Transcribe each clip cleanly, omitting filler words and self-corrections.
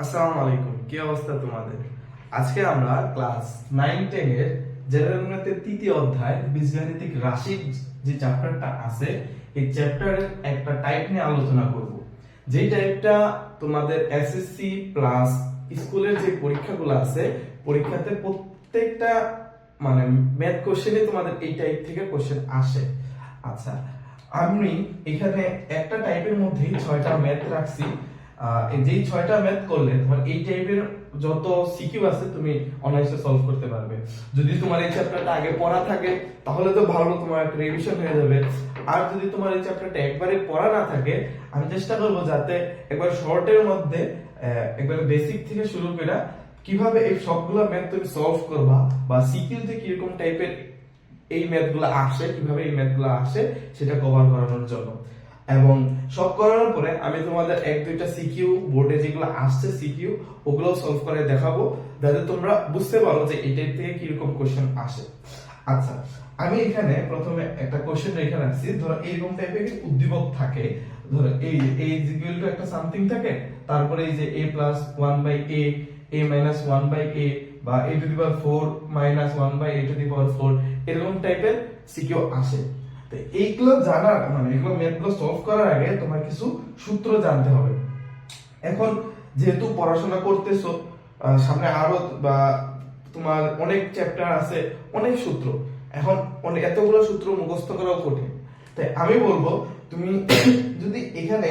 আসসালামু আলাইকুম, কি অবস্থা তোমাদের? আজকে আমরা ক্লাস 9-10 এর জেনারেল ম্যাথের তৃতীয় অধ্যায় বীজগাণিতিক রাশির যে চ্যাপ্টারটা আছে, এই চ্যাপ্টারের একটা টাইপ নিয়ে আলোচনা করব। যেই টাইপটা তোমাদের এসএসসি প্লাস স্কুলের যে পরীক্ষাগুলো আছে, পরীক্ষাতে প্রত্যেকটা মানে ম্যাথ কোশ্চেনে তোমাদের এই টাইপ থেকে কোশ্চেন আসে। আচ্ছা, আমি এখানে একটা টাইপের মধ্যেই 6টা ম্যাথ রাখছি। যেই 6টা ম্যাথ করলে তোমার এই টাইপের যত সিকিউ আছে তুমি অনায়াসে সলভ করতে পারবে। যদি তোমার এই চ্যাপ্টারটা আগে পড়া থাকে তাহলে তো ভালো, তোমার একটা রিভিশন হয়ে যাবে। আর যদি তোমার এই চ্যাপ্টারটা একবারে পড়া না থাকে, আমি চেষ্টা করব যাতে একবার শর্টের মধ্যে একবার বেসিক থেকে শুরু করে কিভাবে এই সবগুলো ম্যাথ তুমি সলভ করবা বা সিকিউতে কিরকম টাইপের এই ম্যাথগুলো আসে, কিভাবে এই ম্যাথগুলো আসে সেটা কভার করানোর জন্য। এবং সব করার পরে আমি তোমাদের এক দুইটা সিকিউ বোর্ডে যেগুলো আসছে সিকিউ, ওগুলো সলভ করে দেখাবো যাতে তোমরা বুঝতে পারো যে এই টাইপ থেকে কিরকম কোশ্চেন আসে। আচ্ছা, আমি এখানে প্রথমে একটা কোশ্চেন রেখে রাখছি। ধরো এইরকম টাইপের উদ্দীপক থাকে, ধরো এই এই ইকুয়াল টু একটা সামথিং থাকে, তারপরে এই যে a plus 1 by a minus 1 by a বা a to the power 4 minus 1 by a to the পাওয়ার 4, এরকম টাইপের সিকিউ আসে। তো এইগুলো জানার মানে এগুলো ম্যাথগুলো সলভ করার আগে তোমার কিছু সূত্র জানতে হবে। এখন যেহেতু পড়াশোনা করতেছো, সামনে আরো বা তোমার অনেক চ্যাপ্টার আছে, অনেক সূত্র, এখন এতগুলো সূত্র মুখস্থ করাও কঠিন। তাই আমি বলবো তুমি যদি এখানে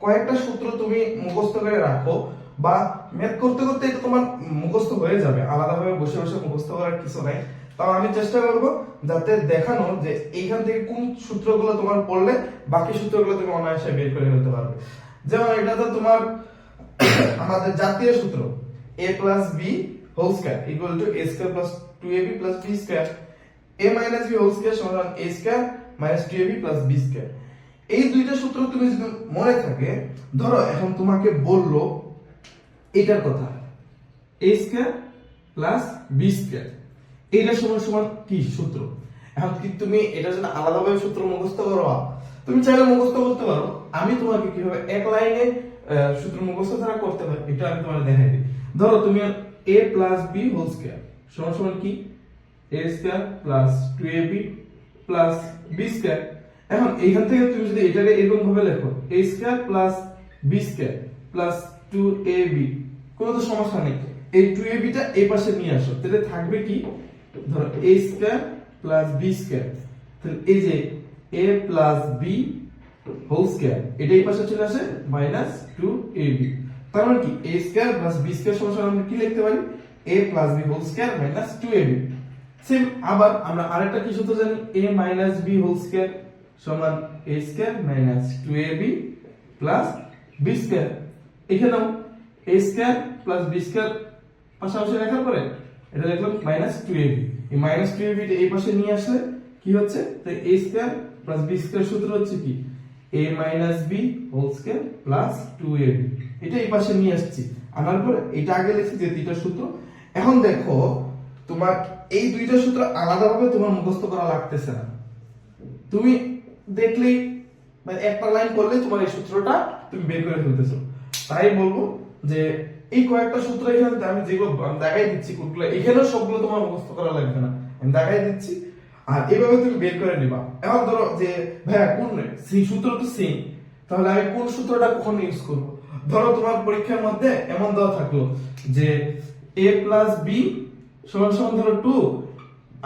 কয়েকটা সূত্র তুমি মুখস্থ করে রাখো, বা ম্যাথ করতে করতে এটা তোমার মুখস্থ হয়ে যাবে, আলাদাভাবে বসে বসে মুখস্থ করার কিছু নাই। তাও আমি চেষ্টা করব যাতে দেখানো যে এইখান থেকে কোন সূত্রগুলো তোমার পড়লে বাকি সূত্রগুলো তুমি অনায়াসে বের করে ফেলতে পারবে। যেমন এটা তো তোমার আমাদের জাতীয় সূত্র a plus b whole square equal to a square plus 2ab plus b square, a minus b whole square সমান a square minus 2ab plus b square. এই দুইটা সূত্র তুমি যদি মনে থাকে, ধরো এখন তোমাকে বললো এটার কথা a square plus b square, এইটা সমান সমান কি সূত্র। এখন কি তুমি এটা যদি আলাদাভাবে সূত্র মুখস্থ করো, তুমি চাইলে মুখস্থ করতে পারো। আমি তোমাকে কিভাবে এক লাইনে সূত্র মুখস্থ ছাড়া করতে হয় এটা আমি তোমাকে দেখাই দিই। ধরো তুমি a plus b whole square সমান সমান কি a square plus 2ab plus b square. এখন এইখান থেকে তুমি যদি এটাকে এরকম ভাবে লেখো a square plus b square plus 2ab, কোনো তো সমস্যা নেই। এই 2ab টা এই পাশে নিয়ে আসো, তাহলে থাকবে কি, ধরো a square plus b square, তাহলে এই যে a plus b whole square এটা এই পাশে চলে আসে মাইনাস 2ab। তার মানে কি a square plus b square সমান আমরা কি লিখতে পারি a plus b whole square minus 2ab। Same আবার আমরা আরেকটা কি সূত্র জানি, a minus b whole square সমান a square minus 2ab plus b square. এখানেও a square plus b square পাশাপাশি লেখার পরে এটা লিখলাম মাইনাস 2ab। এই মাইনাস 2ab টা এই পাশে নিয়ে আসলে কি হচ্ছে, তাই a square plus b square সূত্র হচ্ছে কি a minus b whole square plus 2ab। এটা এই পাশে নিয়ে আসছি, আনার পরে এটা আগে লিখছি যে দুইটা সূত্র। এখন দেখো তোমার এই দুইটা সূত্র আলাদাভাবে তোমার মুখস্থ করা লাগতেছে না, তুমি দেখলেই মানে একটা লাইন করলে তোমার এই সূত্রটা তুমি বের করে ফেলতেছো। তাই বলবো যে এই কয়েকটা সূত্র এখানে আমি যেগুলো দেখাই দিচ্ছি কোনগুলো, এখানেও সবগুলো তোমার মুখস্থ করা লাগবে না, আমি দেখাই দিচ্ছি আর এইভাবে তুমি বের করে নিবা। এখন ধরো যে ভাইয়া কোন সেই সূত্র তো সেম, তাহলে আমি কোন সূত্রটা কখন ইউজ করব। ধরো তোমার পরীক্ষার মধ্যে এমন দেওয়া থাকলো যে a প্লাস b সমান সমান ধরো 2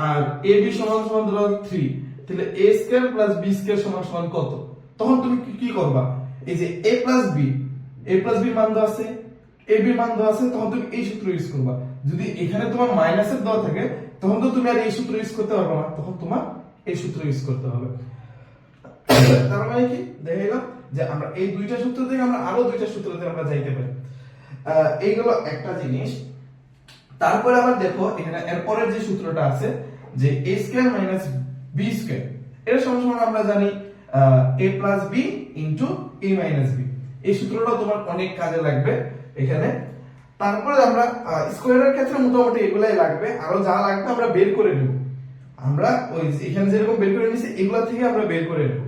আর ab সমান সমান ধরো 3, তাহলে a square plus b square সমান সমান কত। তখন তুমি কি করবা, এই যে a প্লাস b মান দেওয়া আছে, ab মান দেওয়া আছে, তখন তুমি এই সূত্র ইউজ করবা। যদি এখানে তোমার মাইনাসের দেওয়া থাকে তখন তো তুমি আর এই সূত্র ইউজ করতে পারবে না, তখন তোমার এই সূত্র ইউজ করতে হবে। তার মানে কি দেখাইলাম যে আমরা এই দুইটা সূত্র থেকে আমরা আরো দুইটা সূত্রতে আমরা যাইতে পারি। এইগুলো একটা জিনিস। তারপরে আবার দেখো এখানে এরপরের যে সূত্রটা আছে যে a square minus b square, এর সমান সমান আমরা জানি a plus b into a minus b। এই সূত্রটা তোমার অনেক কাজে লাগবে এখানে। তারপরে আমরা স্কয়ারের ক্ষেত্রে মোটামুটি এগুলাই লাগবে, আরো যা লাগবে আমরা বের করে নেব। আমরা ওই এখানে যেরকম বের করে নিছি এগুলা থেকে আমরা বের করে নেব।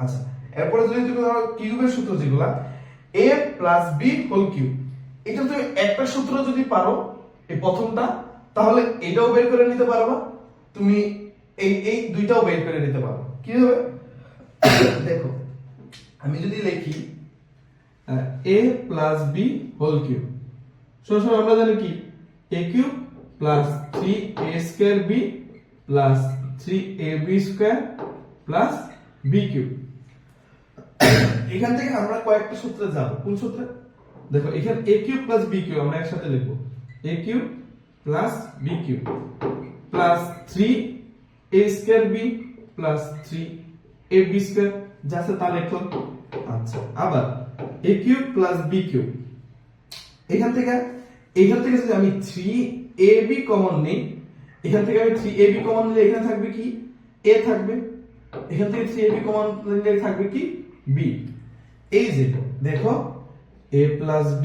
আচ্ছা, এরপরে যদি তুমি ধরো কিউবের সূত্র যেগুলা a plus b whole cube, এটা তুমি একটা সূত্র যদি পারো এই প্রথমটা, তাহলে এটাও বের করে নিতে পারবা, তুমি এই এই দুইটাও বের করে নিতে পারো। কি হবে দেখো, আমি যদি লিখি a plus b whole cube, সরাসরি আমরা জানি কি a cube plus 3a square b plus 3ab square plus b cube. এখান থেকে আমরা কয়েকটা সূত্রে যাব। কোন সূত্রে? দেখো এখানে a cube plus b cube আমরা একসাথে লিখব, a cube plus b cube plus 3a square b plus 3ab square, যা আছে তা লিখলাম। আচ্ছা, আবার a cube plus b cube, এখান থেকে যদি আমি 3ab কমন নিই, এখান থেকে আমি 3ab কমন নিলে এখানে থাকবে কি a থাকবে, এখান থেকে 3ab কমন নিলে থাকবে কি b। এই যে দেখো a plus b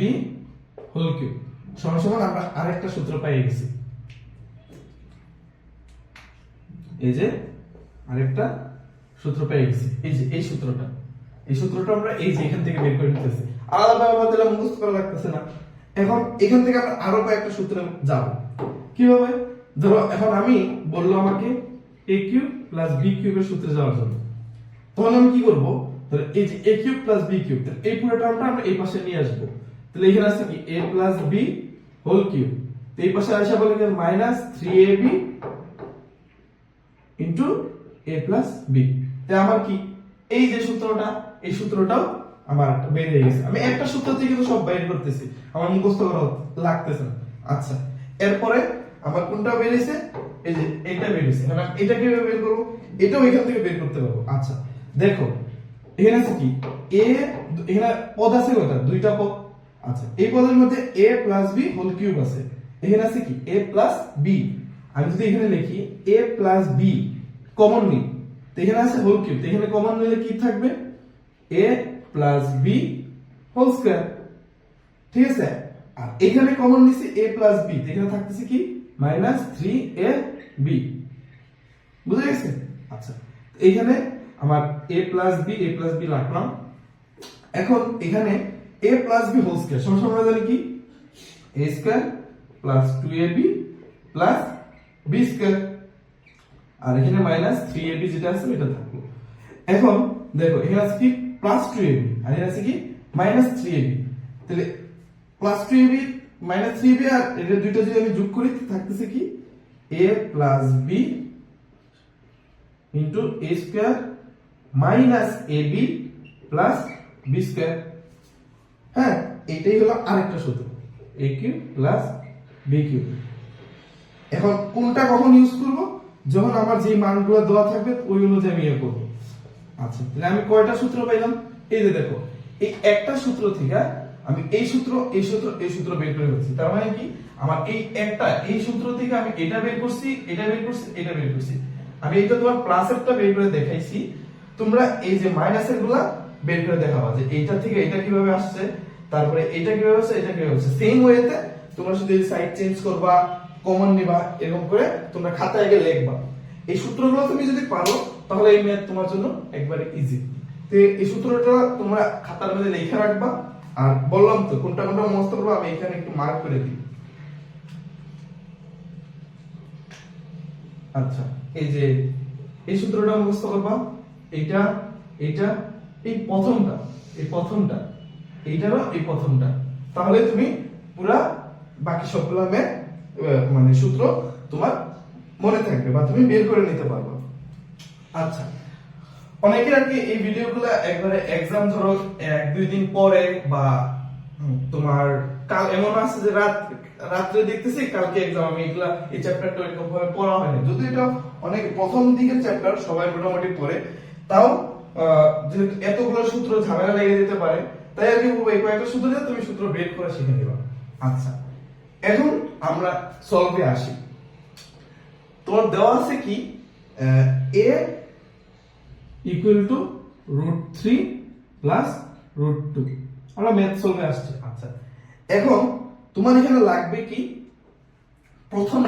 whole cube সমান সমান আমরা আরেকটা সূত্র পেয়ে গেছি। এই যে আরেকটা সূত্র পেয়ে গেছি, এই যে এই সূত্রটা আমরা এই যে এখান থেকে বের করে নিতেছি, আলাদাভাবে আমাদের মুখস্থ করা লাগতেছে না। এখন এখান থেকে আমরা আরো কয়েকটা সূত্রে যাব। কিভাবে? ধরো এখন আমি বললো আমাকে a কিউব প্লাস b কিউবের সূত্রে যাওয়ার জন্য, তখন আমি কি করব? ধরো এই যে a cube plus b cube, তাহলে এই পুরো টার্মটা আমরা এই পাশে নিয়ে আসব। তাহলে এখানে আছে কি a plus b whole cube, তো এই পাশে আসা বলে কি minus 3ab into a plus b। তাই আমার কি এই যে সূত্রটা, এই সূত্রটাও আমার বের হয়ে গেছে। আমি একটা সূত্র থেকে কিন্তু সব বের করতেছি, আমার মুখস্থ করা লাগতেছে না। আচ্ছা, এরপরে আমার কোনটা বের হইছে? এই যে এটা বের হইছে। এখন এটা কিভাবে বের করব? এটাও এখান থেকে বের করতে পারবো। আচ্ছা দেখো, এখানে আছে কি এখানে পদ আছে কয়টা? দুইটা পদ। আচ্ছা, এই পদের মধ্যে a plus b whole cube আছে, এখানে আছে কি a প্লাস b। আমি যদি এখানে লিখি a প্লাস b কমন নিই, তো এখানে আছে হোল কিউব, তো এখানে কমন নিলে কি থাকবে? a plus b whole square. ঠিক আছে, আর এখানে কমন নিছি a প্লাস b, তো এখানে থাকতেছে কি মাইনাস 3ab। বুঝা গেছে? আচ্ছা, এখানে আমার a প্লাস b রাখলাম। এখন এখানে a plus b whole square সমান আমরা জানি কি a square plus 2ab plus b square, আর এখানে মাইনাস 3ab যেটা আছে এটা থাকলো। এখন দেখো এখানে আছে কি প্লাস 2ab আর এখানে আছে কি মাইনাস 3ab, তাহলে প্লাস 2ab মাইনাস 3ab আর এটা দুইটা যদি আমি যোগ করি থাকতেছে কি a plus b into a square minus ab plus b square. হ্যাঁ, এটাই হলো আরেকটা সূত্র, a cube plus b cube. এখন কোনটা কখন ইউজ করব? যখন আমার যে মানগুলো দেওয়া থাকবে ওই অনুযায়ী আমি ইয়ে করব। আচ্ছা, তাহলে আমি কয়টা সূত্র পাইলাম? এই যে দেখো, এই একটা সূত্র থেকে আমি এই সূত্র বের করে ফেলছি। তার মানে কি আমার এই সূত্র থেকে আমি এটা বের করছি, এটা বের করছি। আমি এটা তোমার প্লাসেরটা বের করে দেখাইছি, তোমরা এই যে মাইনাসের গুলা বের করে দেখাবা যে এইটা থেকে এটা কিভাবে আসছে, তারপরে এটা কিভাবে আসছে, এটা কিভাবে আসছে। সেম ওয়েতে তোমরা শুধু এই সাইড চেঞ্জ করবা, কমন নিবা, এরকম করে তোমরা খাতায় গিয়ে লিখবা। এই সূত্রগুলো তুমি যদি পারো তাহলে এই ম্যাথ তোমার জন্য একবারে ইজি। তো এই সূত্রটা তোমরা খাতার মধ্যে লিখে রাখবা, আর বললাম তো কোনটা মুখস্থ করবা, আমি এখানে একটু মার্ক করে দিই। আচ্ছা, এই যে এই সূত্রটা মুখস্থ করবা, এইটা এই প্রথমটা এইটারও এই প্রথমটা, তাহলে তুমি পুরা বাকি সবগুলো মানে সূত্র তোমার মনে থাকবে বা তুমি বের করে নিতে পারবে। আচ্ছা, অনেকের আর কি এই ভিডিওগুলো একবারে এক্সাম ধরো 1-2 দিন পরে বা তোমার কাল এমন আছে যে রাত্রে দেখতেছি কালকে এক্সাম, আমি এগুলা এই চ্যাপ্টারটা এরকম ভাবে পড়া হয়নি। যদি এটা অনেক প্রথম দিকের চ্যাপ্টার সবাই মোটামুটি পড়ে, তাও যেহেতু এতগুলো সূত্র ঝামেলা লেগে যেতে পারে, তাই আর কি বলবো এই কয়েকটা সূত্র দিয়ে তুমি সূত্র বের করে শিখে নিবা। আচ্ছা, এখন আমরা সলভে আসি। তোমার দেওয়া আছে কি a ইকুয়াল টু √3 প্লাস √2, আমরা ম্যাথ সলভে আসছি। আচ্ছা, এখন তোমার এখানে লাগবে কি প্রথম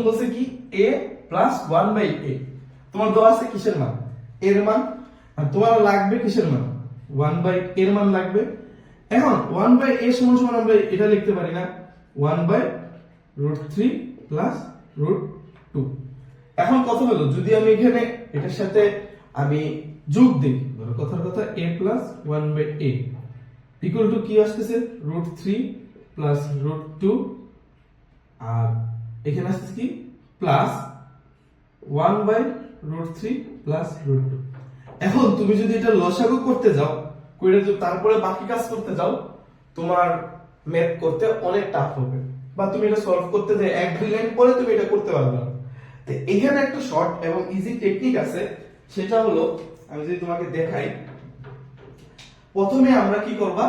বলছে কি a প্লাস 1/a, তোমার দেওয়া আছে কিসের মান? এর মান। আর তোমার লাগবে কিসের মান? 1/a এর মান লাগবে। এখন 1/a সমান সমান আমরা এটা লিখতে পারি না 1/√3 প্লাস √2। এখন কথা হলো যদি আমি এখানে এটার সাথে আমি যোগ দিই, ধরো কথার কথা a plus 1/a equal to কি আসতেছে √3 প্লাস √2 আর এখানে আসছে কি প্লাস 1/√3 প্লাস √2। এখন তুমি যদি এটা লসাগু করতে যাও কইরা যদি তারপরে বাকি কাজ করতে যাও তোমার ম্যাথ করতে অনেক টাফ হবে, বা তুমি এটা সলভ করতে যে এক দুই লাইন পরে তুমি এটা করতে পারবে না। তো এখানে একটা শর্ট এবং ইজি টেকনিক আছে, সেটা হলো আমি যদি তোমাকে দেখাই। প্রথমে আমরা কি করবা,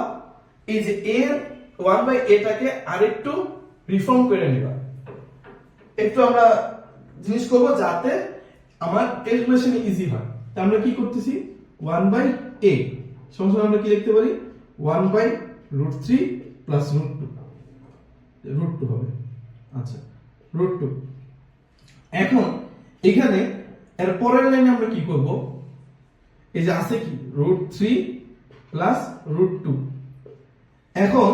এই যে a 1/a টাকে আরেকটু রিফর্ম করে নিবা, একটু আমরা জিনিস করব যাতে আমার ক্যালকুলেশন ইজি হয়। তো আমরা কি করতেছি 1/a সমান সমান আমরা কি লিখতে পারি 1/√3 প্লাস √2 হবে। আচ্ছা √2। এখন এখানে এর পরের লাইনে আমরা কি করব, এই যে আছে কি √3 প্লাস √2। এখন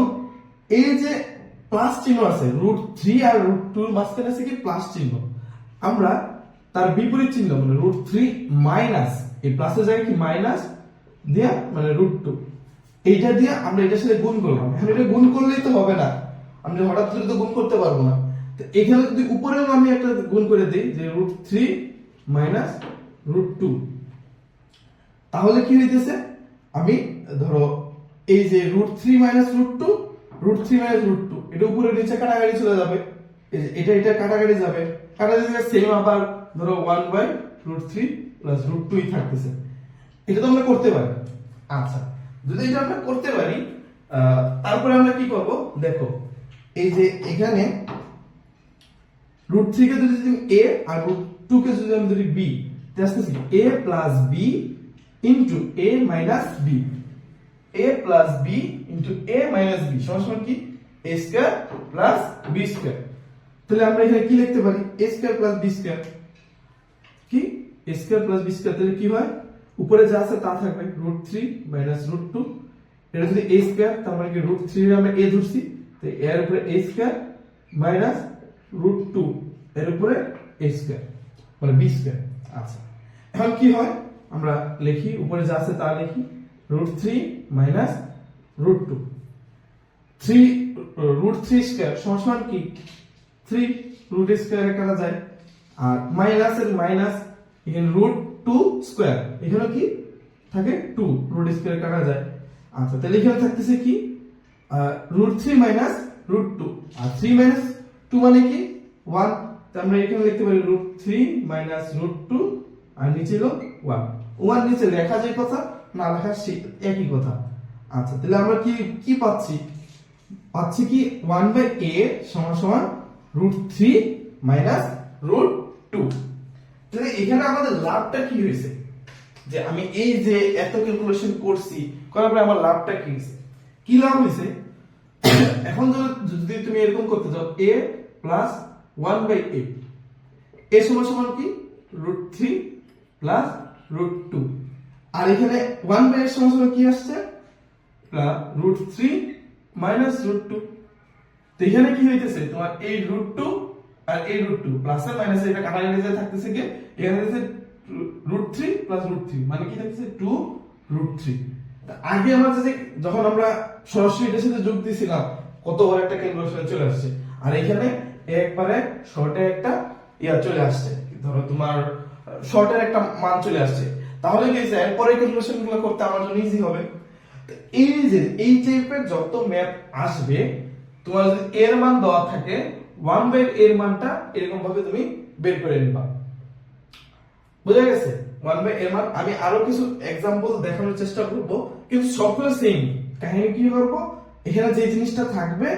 এই যে প্লাস চিহ্ন আছে √3 আর √2 এর মাঝখানে আছে কি প্লাস চিহ্ন, আমরা তার বিপরীত চিহ্ন মানে √3 মাইনাস এই প্লাসের জায়গায় কি মাইনাস দিয়া মানে √2 এইটা দিয়ে আমরা এটার সাথে গুণ করলাম। এখন এটা গুণ করলেই তো হবে না, আমরা হঠাৎ করে তো গুণ করতে পারবো না। তো এখানে যদি উপরেও আমি একটা গুণ করে দেই যে √3 মাইনাস √2, তাহলে কি হইতেছে আমি ধরো এই যে √3 মাইনাস √2 √3 মাইনাস √2 এটা উপরে নিচে কাটাকাটি চলে যাবে, এই যে এটা কাটাকাটি যাবে, কাটাকাটি সেম আবার ধরো 1/√3 প্লাস √2 ই থাকতেছে। এটা তো আমরা করতে পারি। আচ্ছা যদি এটা আমরা করতে পারি তারপরে আমরা কি করব দেখো, এই যে এখানে √3 কে যদি তুমি a আর √2 কে যদি আমি ধরি b, তাহলে আসছে a plus b into a minus b, a plus b into a minus b সমান কি a square plus b square. তাহলে আমরা এখানে কি লিখতে পারি a square plus b square, কি a square plus b square. তাহলে কি হয় উপরে যা আছে তা থাকবে √3 মাইনাস √2, এটা যদি a স্কয়ার তার মানে কি √3 এর আমরা a ধরছি, তো এর উপরে a স্কয়ার মাইনাস √2 এর উপরে a স্কয়ার মানে b স্কয়ার। আচ্ছা এখন কি হয় আমরা লিখি উপরে যা আছে তা লিখি √3 মাইনাস √2, 3 √3 স্কয়ার সমান কি 3 √a স্কয়ারে কাটা যায়, আর মাইনাস এর মাইনাস এখানে √2 স্কয়ার এখানে কি থাকে 2 √a স্কয়ারে কাটা যায়। আচ্ছা তাহলে এখানে থাকতেছে কি √3 মাইনাস √2 আর 3 মাইনাস 2 মানে কি 1, তো আমরা এখানে লিখতে পারি √3 মাইনাস √2 আর নিচে হলো 1 নিচে লেখা যায় কথা না লেখা একই কথা। আচ্ছা তাহলে আমরা কি পাচ্ছি কি 1/a সমান সমান √3 মাইনাস √2। তাহলে এখানে আমাদের লাভটা কি হয়েছে, যে আমি এই যে এত ক্যালকুলেশন করছি করার পরে আমার লাভটা কি হয়েছে, কি লাভ হয়েছে। এখন যদি তুমি এরকম করতে যাও a প্লাস 1/a a সমান সমান কি √3 প্লাস √2, আর এখানে 1/a সমান সমান কি আসছে √3 মাইনাস √2। তো এখানে কি হইতেছে তোমার এই √2 আর এই √2 প্লাস আর মাইনাস এটা কাটাকাটি যায় থাকতেছে কি এখানে আছে √3 প্লাস √3 মানে কি থাকতেছে 2√3। আগে আমরা যে যখন আমরা সরাসরি এটার সাথে যোগ দিয়েছিলাম কত বড় একটা ক্যালকুলেশন চলে আসছে, আর এখানে একবারে শর্টে একটা চলে আসছে, ধরো তোমার শর্টের একটা মান চলে আসছে, তাহলে কি হইছে এরপরে ক্যালকুলেশন গুলো করতে আমার জন্য ইজি হবে। এই যে এই টাইপের যত ম্যাথ আসবে তোমার যদি এর মান দেওয়া থাকে 1/a এর মানটা এরকম ভাবে তুমি বের করে নিবা, বুঝা গেছে 1/a এর মান। আমি আরো কিছু एग्जांपल দেখানোর চেষ্টা করব, কিন্তু সবগুলো সেম কাহিনী। কি করব এখানে যে জিনিসটা থাকবে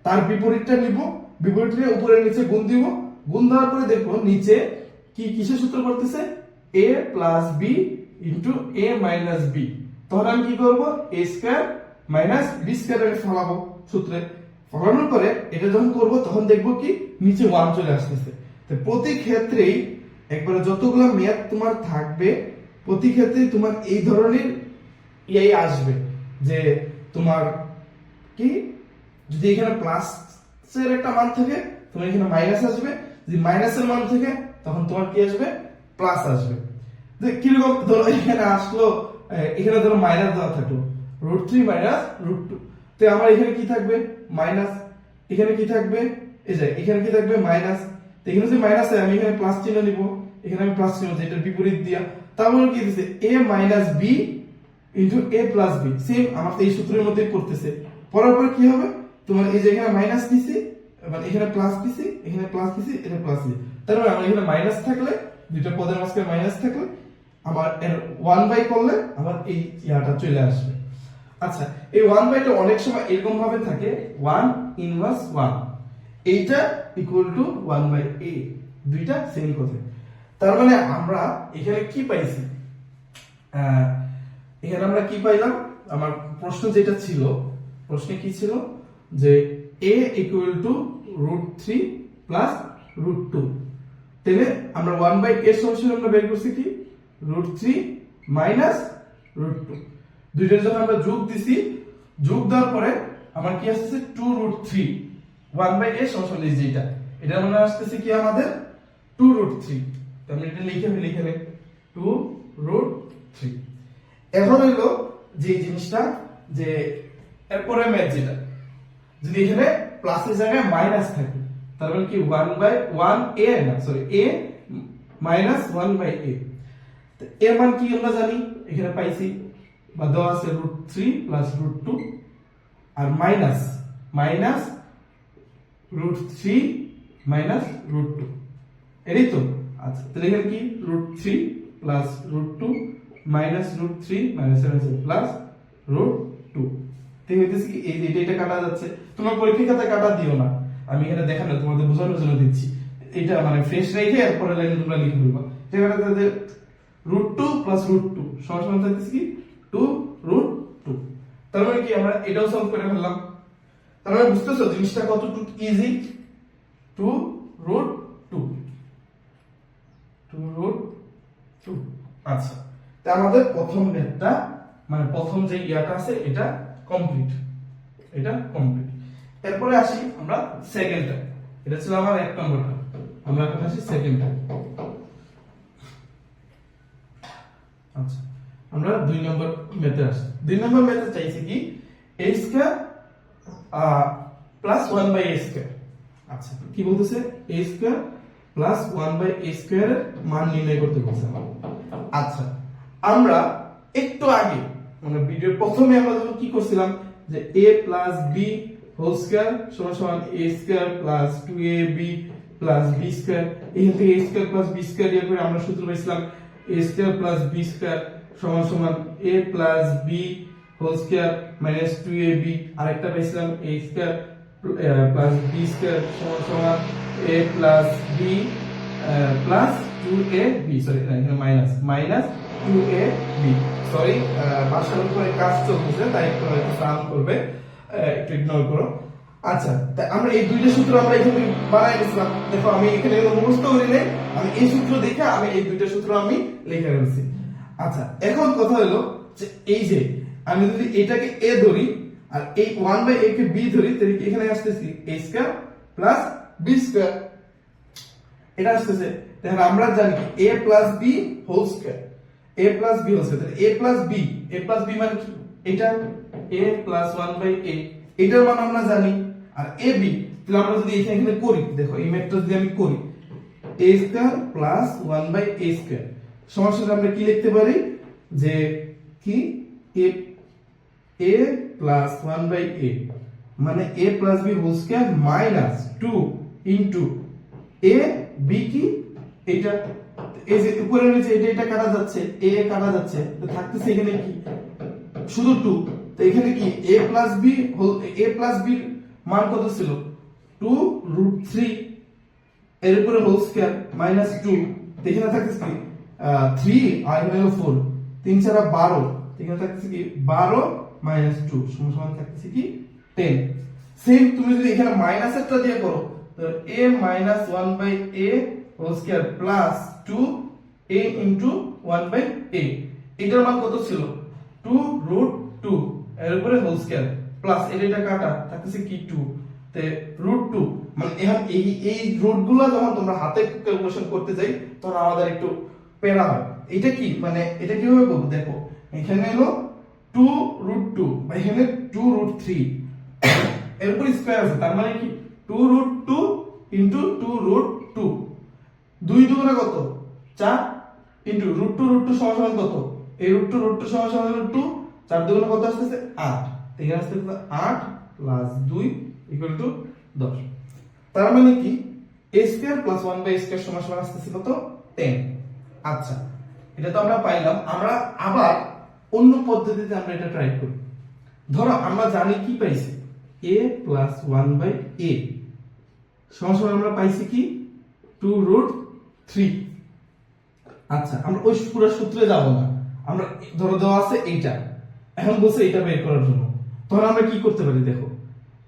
তার বিপরীতটা নিব, বিপরীত নিয়ে উপরে নিচে গুণ দিব, গুণ দেওয়ার পরে দেখো নিচে কি কিসের সূত্র করতেছে a plus b into a minus b। তখন আমি কি করব a square minus b square এর ফলাবো সূত্রে, ফলানোর পরে এটা যখন করব তখন দেখব কি নিচে 1 চলে আসতেছে। তো প্রতি ক্ষেত্রেই একবারে যতগুলো ম্যাথ তোমার থাকবে প্রতি ক্ষেত্রেই তোমার এই ধরনের আসবে, যে তোমার কি যদি এখানে প্লাস এর একটা মান থাকে তোমার এখানে মাইনাস আসবে, যদি মাইনাসের মান থাকে তখন তোমার কি আসবে, প্লাস আসবে। যে কিরকম ধরো এখানে আসলো, এখানে ধরো মাইনাস দেওয়া থাকলো √3 মাইনাস √2, তো আমার এখানে কি থাকবে মাইনাস, এখানে কি থাকবে এই যে এখানে কি থাকবে মাইনাস, তো এখানে যদি মাইনাস হয় আমি এখানে প্লাস চিহ্ন নিব, এখানে আমি প্লাস চিহ্ন দিই, এটা বিপরীত দিয়া, তারপরে কি দিছে a minus b into a plus b, same আমার তো এই সূত্রের মধ্যেই করতেছে। পরের পরে কি হবে তোমার এই যে এখানে মাইনাস দিছি, মানে এখানে প্লাস দিছি, এখানে প্লাস দিছি, এটা প্লাস দিছি, তার মানে আমার এখানে মাইনাস থাকলে দুইটা পদের মাঝখানে মাইনাস থাকলে আমার এর 1 করলে আমার এই ইয়াটা চলে আসবে। আচ্ছা এই 1 টা অনেক সময় এরকম ভাবে থাকে 1 ইনভার্স 1, এইটা ইকুয়াল টু 1/a, দুইটা সেম কথা। তার মানে আমরা এখানে কি পাইছি, এখানে আমরা কি পাইলাম, আমার প্রশ্ন যেটা ছিল, প্রশ্নে কি ছিল যে a ইকুয়াল টু √3 প্লাস √2, তাহলে আমরা 1/a সমান আমরা বের করছি কি √3 মাইনাস √2, দুইটার যখন আমরা যোগ দিছি, যোগ দেওয়ার পরে আমার কি আসছে 2√3, 1/a সমান এই যেটা, এটা মানে আসছে কি আমাদের 2√3, তো আমি এটা লিখে ফেলি এখানে 2√3। এখন হলো যে জিনিসটা যে এরপরে ম্যাথ যেটা, যদি এখানে প্লাসের জায়গায় মাইনাস থাকে তার মানে কি 1/1a না সরি a মাইনাস 1/a, তো এর মান কি আমরা জানি, এখানে পাইছি বা দেওয়া আছে √3 প্লাস √2 আর মাইনাস মাইনাস √3 মাইনাস √2, এটাই তো। আচ্ছা তাহলে এখানে কি √3 প্লাস √2 মাইনাস √3 মাইনাস প্লাস √2, ঠিক হইতেছে কি এই এটা কাটা যাচ্ছে, তোমরা পরীক্ষা খাতায় কাটা দিও না, আমি এখানে দেখানো তোমাদের বোঝানোর জন্য দিচ্ছি, এটা মানে ফ্রেশ রেখে এরপরে লাইনে তোমরা লিখে দিবা। ঠিক আছে, তাহলে √2 প্লাস √2 সমান সমান থাকতেছে কি 2√2, তার মানে কি আমরা এটাও সলভ করে ফেললাম। তার মানে বুঝতেছো জিনিসটা কতটুকু ইজি, 2√2। আচ্ছা তা আমাদের প্রথম ম্যাথটা মানে প্রথম যে ইয়াটা আছে এটা কমপ্লিট, এটা কমপ্লিট। এরপরে আসি আমরা সেকেন্ডটা, এটা ছিল আমার 1 নম্বরটা, আমরা এখন আসি সেকেন্ডটা। আচ্ছা আমরা 2 নম্বর মেথডে আসি। 2 নম্বর মেথড চাইছি কি a square plus 1/a square. আচ্ছা কি বলতেছে a square plus 1/a square এর মান নির্ণয় করতে বলছে। আচ্ছা আমরা একটু আগে মানে ভিডিওর প্রথমে আমরা যখন কি করছিলাম যে a plus b whole square সমান সমান a square plus 2ab plus b square, এখান থেকে a square plus b square এর করে আমরা সূত্র পাইছিলাম a square plus b square সমান সমান a plus b whole square minus 2ab, আরেকটা পাইছিলাম a square plus b square সমান সমান a plus b plus 2ab, sorry এখানে মাইনাস মাইনাস 2ab, সরি ভাষার উপরে কাজ চলতেছে তাই একটু হয়তো সাউন্ড করবে, একটু ইগনোর করো। আচ্ছা তাই আমরা এই দুইটা সূত্র আমরা এখানে বানাই নিয়েছিলাম, দেখো আমি এখানে মুখস্থ করি নাই, আমি এই সূত্র দেখে আমি এই দুইটা সূত্র আমি লিখে ফেলছি। আচ্ছা এখন কথা হলো যে এই যে আমি যদি এটাকে a ধরি আর এই 1/a কে b ধরি তাহলে এখানে আসতেছি a square plus b square, এটা আসতেছে। তাহলে আমরা জানি a plus b whole square, a plus b whole square, a plus b মানে কি এটা a প্লাস 1/a, এটার মান আমরা জানি, আর ab তাহলে আমরা যদি এখানে করি, দেখো এই ম্যাথটা যদি আমি করি a square plus 1/a square সমান আমরা কি লিখতে পারি যে কি a প্লাস 1/a মানে a plus b whole square minus 2 into a b কি এটা, এই যে উপরে নিচে এটা কাটা যাচ্ছে, a কাটা যাচ্ছে, তো থাকতেছে এখানে কি শুধু 2, তো এখানে কি a প্লাস b এর মান কত ছিল 2√3 এর উপরে হোল স্কয়ার মাইনাস 2, তো এখানে থাকতেছে কি 3 আর এখানে হলো 4, 3 4 12, এখানে থাকতেছে কি 12 মাইনাস 2 সমান থাকতেছে কি 10। সেম তুমি যদি এখানে মাইনাসেরটা দিয়ে করো তো a minus 1/a whole square plus 2a into 1/a, এটার মান কত ছিল 2√2 এর উপরে হোল স্কয়ার, প্লাস এটা কাটা থাকতেছে কি 2 তে √2 মানে এখন এই রুটগুলো যখন তোমরা হাতে ক্যালকুলেশন করতে যাই তখন আমাদের একটু পেরা হয়। এটা কি মানে এটা কিভাবে করব দেখো এখানে হলো 2√2 বা এখানে 2√3 এরপর স্কয়ার আছে তার মানে কি 2√2 ইনটু 2√2 2 দুগুণে কত 4 ইনটু √2 সমান কত এই √2 সমান হলো 2 4 দুগুণে কত আসছে 8 এখানে আসছে 8 প্লাস 2 ইকুয়াল টু 10 তার মানে কি a square plus 1/a square সমান আসছে কত 10। আচ্ছা এটা তো আমরা পাইলাম। আমরা আবার অন্য পদ্ধতিতে আমরা এটা ট্রাই করি। ধরো আমরা জানি কি পাইছি a প্লাস 1/a সমান আমরা পাইছি কি 2√3। আচ্ছা আমরা ওই পুরো সূত্রে যাব না, আমরা ধরো দেওয়া আছে এইটা, এখন বলছে এটা বের করার জন্য, তখন আমরা কি করতে পারি দেখো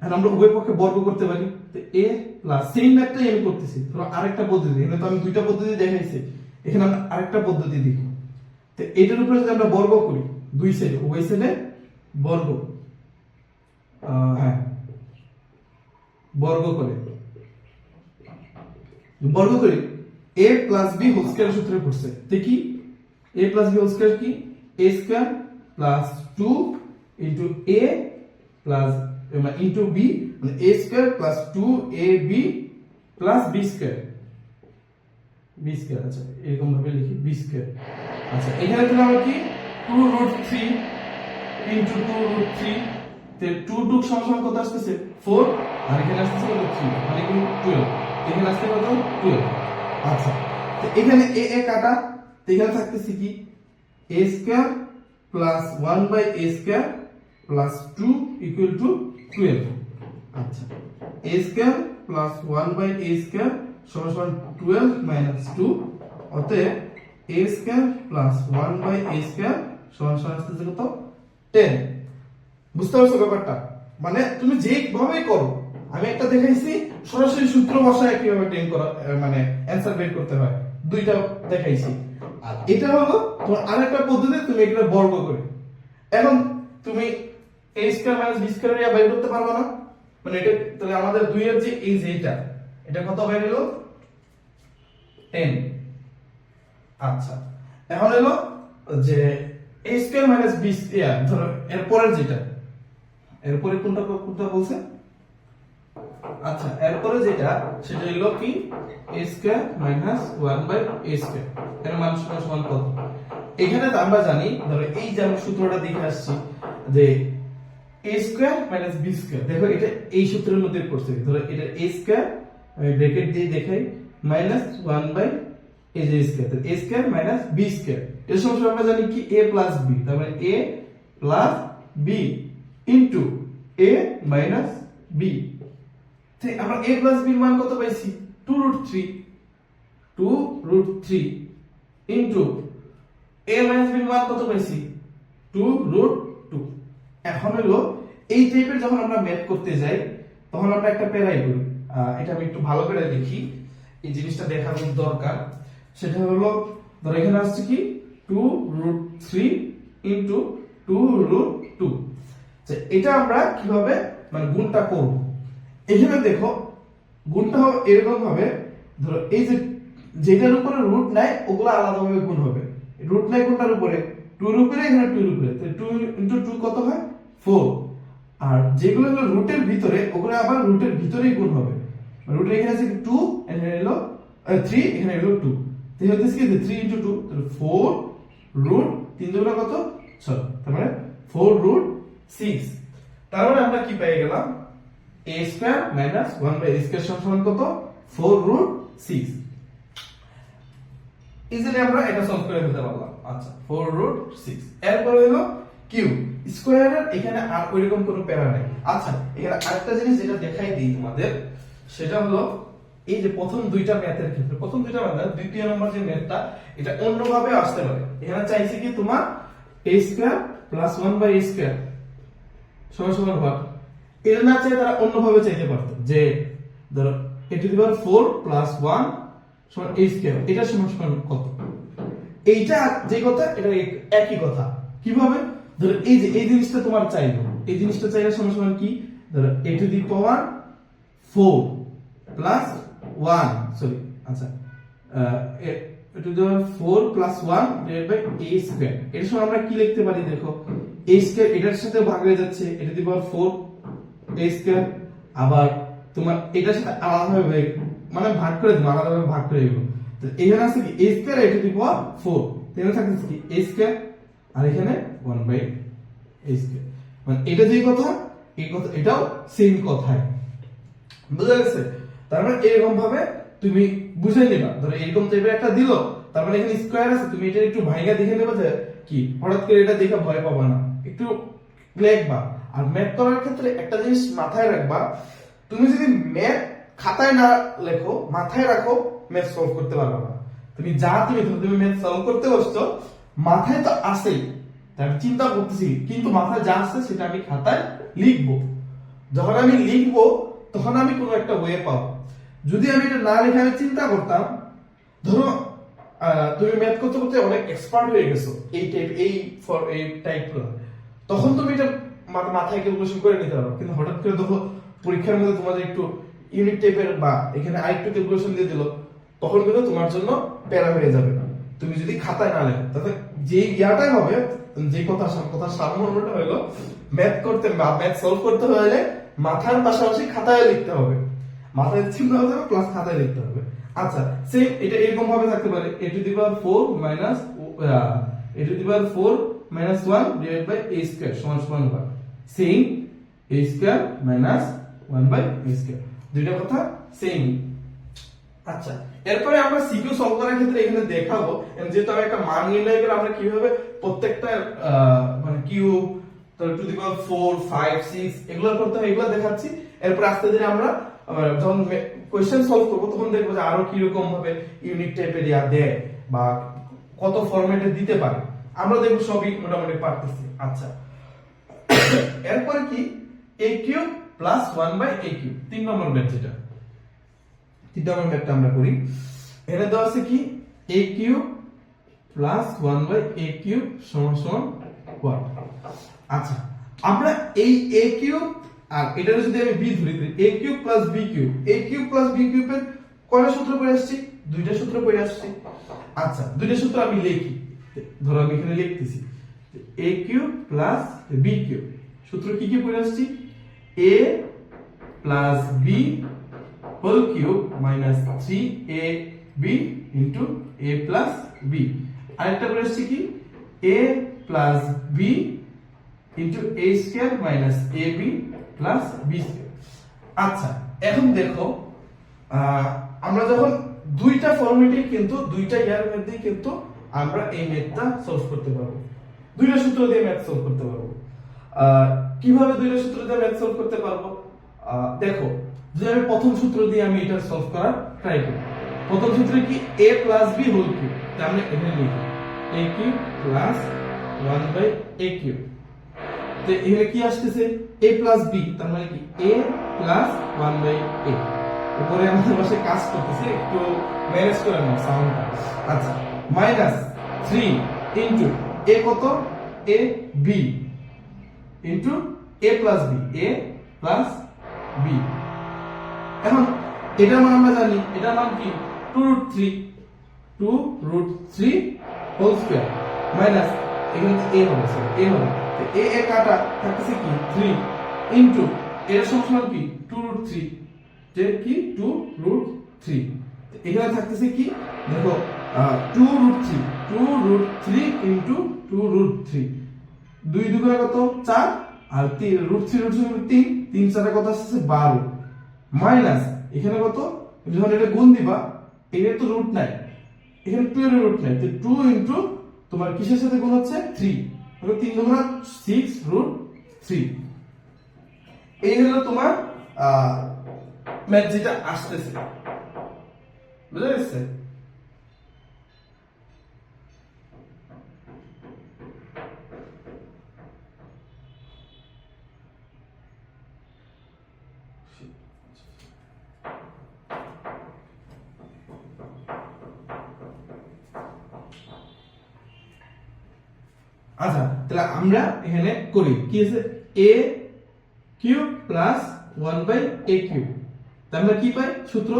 এখন আমরা উভয় পক্ষে বর্গ করতে পারি। তো a প্লাস সেম ম্যাথটাই আমি করতেছি, ধরো আরেকটা পদ্ধতি, এখানে তো আমি দুইটা পদ্ধতি দেখাইছি, এখানে আমরা আরেকটা পদ্ধতি দেখি। তো এটার উপরে যদি আমরা বর্গ করি দুই সাইডে উভয় সাইডে বর্গ হ্যাঁ বর্গ করে a plus b whole square সূত্রে পড়ছে। তো কি a plus b whole square কি a square plus 2 into a plus into b মানে a square plus 2ab plus b square আচ্ছা এরকম ভাবে লিখি b স্কয়ার। আচ্ছা এখানে তাহলে আমরা কি 2√3 ইনটু 2√3 তে 2 সমান কত আসছে 4 আর এখানে আসছে কত 3 মানে কি 12, এখানে আসছে কত 12। আচ্ছা তো এখানে a কাটা, তো এখানে থাকতেছে কি a square plus 1/a square plus 2 equal to 12। আচ্ছা a square plus 1/a square সমান 12 মাইনাস 2, অতএব a square plus 1/a square সমান আসছে কত 10। বুঝতে পারছো ব্যাপারটা? মানে তুমি যেভাবে করো, আমি একটা দেখাইছি সরাসরি সূত্র বসায় কিভাবে টেন করা মানে অ্যানসার বের করতে হয়, দুইটা দেখাইছি। আর এটা হলো তোমার আরেকটা পদ্ধতি, তুমি এটা বর্গ করে এখন তুমি a square minus b square এর বের করতে পারবে না, মানে এটা তাহলে আমাদের 2 এর যে এই যে এটা কত বের হলো 10। আচ্ছা এখন হলো যে a square minus b square, ধরো এরপরের যেটা এরপরে কোনটা বলছে, আচ্ছা এরপরে যেটা সেটা হলো কি a square minus 1/a square এর মান সমান কত। এখানে তো আমরা জানি ধরো এই যে আমি সূত্রটা দেখে আসছি যে a square minus b square, দেখো এটা এই সূত্রের মধ্যে পড়ছে, ধরো এটা a স্কয়ার আমি ব্র্যাকেট দিয়ে দেখাই মাইনাস 1/a স্কয়ার, তাহলে a square minus b square এর সমান আমরা জানি কি a প্লাস b, তার মানে a plus b into a minus b। ঠিক আমরা a প্লাস b এর মান কত পাইছি 2√3 ইনটু a মাইনাস b এর মান কত পাইছি 2√2। এখন হলো এই টাইপের যখন আমরা ম্যাথ করতে যাই তখন আমরা একটা প্যারাই করি, এটা আমি একটু ভালো করে দেখি, এই জিনিসটা দেখা খুব দরকার। সেটা হলো ধরো এখানে আসছে কি 2√3 ইনটু 2√2। এটা আমরা কিভাবে মানে গুণটা করব, এখানে দেখো গুণটা হবে এরকম ভাবে, ধরো এই যে যেটার উপরে রুট নাই ওগুলো আলাদাভাবে গুণ হবে, রুট নাই কোনটার উপরে 2 এর উপরে, এখানে 2 এর উপরে, তাহলে 2 ইনটু 2 কত হয় 4, আর যেগুলো হলো রুটের ভিতরে ওগুলো আবার রুটের ভিতরেই গুণ হবে, রুটের এখানে আছে 2 এখানে হলো 3 এখানে হলো 2, তাহলে হচ্ছে কি 3 ইনটু 2 তাহলে 4 রুট 3 দুগুণ কত 6, তার মানে 4√6। তার মানে আমরা কি পেয়ে গেলাম a square minus 1/a square সমান কত 4√6। ইজিলি আমরা এটা সলভ করে ফেলতে পারলাম। আচ্ছা 4√6 এরপর হলো কিউ স্কয়ারের, এখানে আর ওইরকম কোনো প্যারা নাই। আচ্ছা এখানে আরেকটা জিনিস যেটা দেখাই দিই তোমাদের, সেটা হলো এই যে প্রথম দুইটা ম্যাথের ক্ষেত্রে, প্রথম দুইটা ম্যাথ দ্বিতীয় নম্বর যে ম্যাথটা এটা অন্যভাবে আসতে পারে। এখানে চাইছে কি তোমার a square plus 1/a square সমান ভাগ, এটা না চাই তারা অন্যভাবে চাইতে পারতো যে ধরো a to the power 4 plus 1 সমান a স্কয়ার, এটা সমান কত, এইটা যে কথা এটা একই কথা। কিভাবে ধরো এই যে এই জিনিসটা তোমার চাইলো এই জিনিসটা চাইলে সমান সমান কি, ধরো a to the power 4 plus 1, sorry আচ্ছা a to the power 4 plus 1 divide by a square. এর সমান আমরা কি লিখতে পারি, দেখো a স্কয়ার এটার সাথে ভাগ হয়ে যাচ্ছে, a to the power 4 a square, আবার তোমার এটার সাথে আলাদাভাবে মানে ভাগ করে দেব, আলাদাভাবে ভাগ করে দেব। তো এখানে আছে কি a square a to the পাওয়ার 4, এখানে থাকছে কি a স্কয়ার আর এখানে 1 বাই a স্কয়ার। মানে এটা যেই কথা এই কথা এটাও সেম কথাই, বুঝা গেছে? তার মানে এরকম ভাবে তুমি বুঝে নিবা, ধরো এরকম টাইপের একটা দিল, তার মানে এখানে স্কয়ার আছে, তুমি এটা একটু ভাঙা দেখে নেবে যে কি, হঠাৎ করে এটা দেখে ভয় পাবা না, একটু লিখবা। আর ম্যাথ করার ক্ষেত্রে একটা জিনিস মাথায় রাখবা, তুমি যদি ম্যাথ খাতায় না লেখো, মাথায় রাখো, ম্যাথ সলভ করতে পারবে না। তুমি তুমি ম্যাথ সলভ করতে বসছো, মাথায় তো আসেই, আমি চিন্তা করতেছি কিন্তু মাথায় যা আসছে সেটা আমি খাতায় লিখবো। যখন আমি লিখবো তখন আমি কোনো একটা ওয়ে পাবো। যদি আমি এটা না লিখে আমি চিন্তা করতাম, ধরো তুমি ম্যাথ করতে করতে অনেক এক্সপার্ট হয়ে গেছো এই টাইপ গুলো, তখন তুমি এটা মাথায় ক্যালকুলেশন করে নিতে পারো। কিন্তু হঠাৎ করে দেখো পরীক্ষার মধ্যে তোমাদের একটু ইউনিট টাইপের বা এখানে আরেকটু ক্যালকুলেশন দিয়ে দিল, তখন কিন্তু তোমার জন্য প্যারা হয়ে যাবে তুমি যদি খাতায় না লেখো। তাহলে যে ইয়াটাই হবে, যে কথা সামনেটা হলো ম্যাথ করতে বা ম্যাথ সলভ করতে হলে মাথার পাশাপাশি খাতায় লিখতে হবে, মাথায় চিন্তা হতে হবে প্লাস খাতায় লিখতে হবে। আচ্ছা সেম এটা এরকম ভাবে থাকতে পারে a to the power 4 minus a to the power 4 minus 1 divide by a square সমান সমান 1, same a square minus 1 by a square, দুইটা কথা সেম। আচ্ছা এরপরে আমরা সিকিউ সলভ করার ক্ষেত্রে এখানে দেখাবো, যেহেতু আমি একটা মান নির্ণয় করে আমরা কিভাবে প্রত্যেকটা মানে কিউব টু দি পাওয়ার 4 5 6 এগুলো করতে হয়, এগুলো দেখাচ্ছি। এরপর আস্তে ধীরে আমরা যখন কোশ্চেন সলভ করব তখন দেখবো যে আরো কি রকম ভাবে ইউনিট টাইপের ইয়া দেয় বা কত ফরম্যাটে দিতে পারে, আমরা দেখবো সবই মোটামুটি পারতেছি। আচ্ছা এরপরে কি a cube plus 1 by a cube, 3 number math, যেটা 3 নম্বর ম্যাথটা আমরা করি। এখানে দেওয়া আছে কি a cube plus 1 by a cube সমান সমান 1। আচ্ছা আমরা এই a কিউব আর এটা যদি আমি b ধরি, a cube plus b cube, a cube plus b কিউবের কয়টা সূত্র পড়ে আসছে, দুইটা সূত্র পড়ে আসছে। আচ্ছা দুইটা সূত্র আমি লিখি, ধরো আমি এখানে লিখতেছি a cube plus b cube, সূত্র কি কি পড়ে আসছে, a plus b whole cube minus 3ab into a plus b, আরেকটা পড়ে আসছে কি a plus b into a square minus ab plus b square. আচ্ছা এখন দেখো আমরা যখন দুইটা ফর্মেটে কিন্তু দুইটা ইয়ার মধ্যে কিন্তু আমরা এই ম্যাথটা সলভ করতে পারবো, দুইটা সূত্র দিয়ে ম্যাথ সলভ করতে পারবো। কিভাবে দুইটা সূত্র দিয়ে ম্যাথ সলভ করতে পারবো, দেখো যদি আমি প্রথম সূত্র দিয়ে আমি এটা সলভ করার ট্রাই করি, প্রথম সূত্র কি a plus b whole cube, তাহলে আমরা এখানে লিখি a cube plus 1 by a cube, তো এখানে কি আসতেছে a প্লাস b, তার মানে কি a প্লাস 1 বাই a, উপরে আমাদের পাশে কাজ করতেছে একটু ম্যানেজ করে নাও সাউন্ডটা। আচ্ছা মাইনাস 3 ইনটু a কত a b into a plus b, a plus b। এখন এটা মানে আমরা জানি এটা নাম কি 2√3 হোল স্কয়ার মাইনাস এখানে a হবে, a হবে, তো a কাটা থাকতেছে কি 3 ইনটু এর সমান কি 2√3, যে কি 2√3, এখানে থাকতেছে কি দেখো 2√3 ইনটু 2√3, 2 দুগুণে কত 4 আর 3√3 3 3 4 কত আসছে 12 মাইনাস এখানে কত, যখন এটা গুণ দিবা এর তো রুট নাই, এখানে 2 এর রুট নাই, তো 2 ইনটু তোমার কিসের সাথে গুণ হচ্ছে 3, মানে 3 দুগুণা 6√3, এই হলো তোমার ম্যাথ যেটা আসতেছে, বুঝা গেছে? আচ্ছা তাহলে আমরা এখানে করি কি আছে a cube plus 1/a cube. তার আমরা কি পাই সূত্র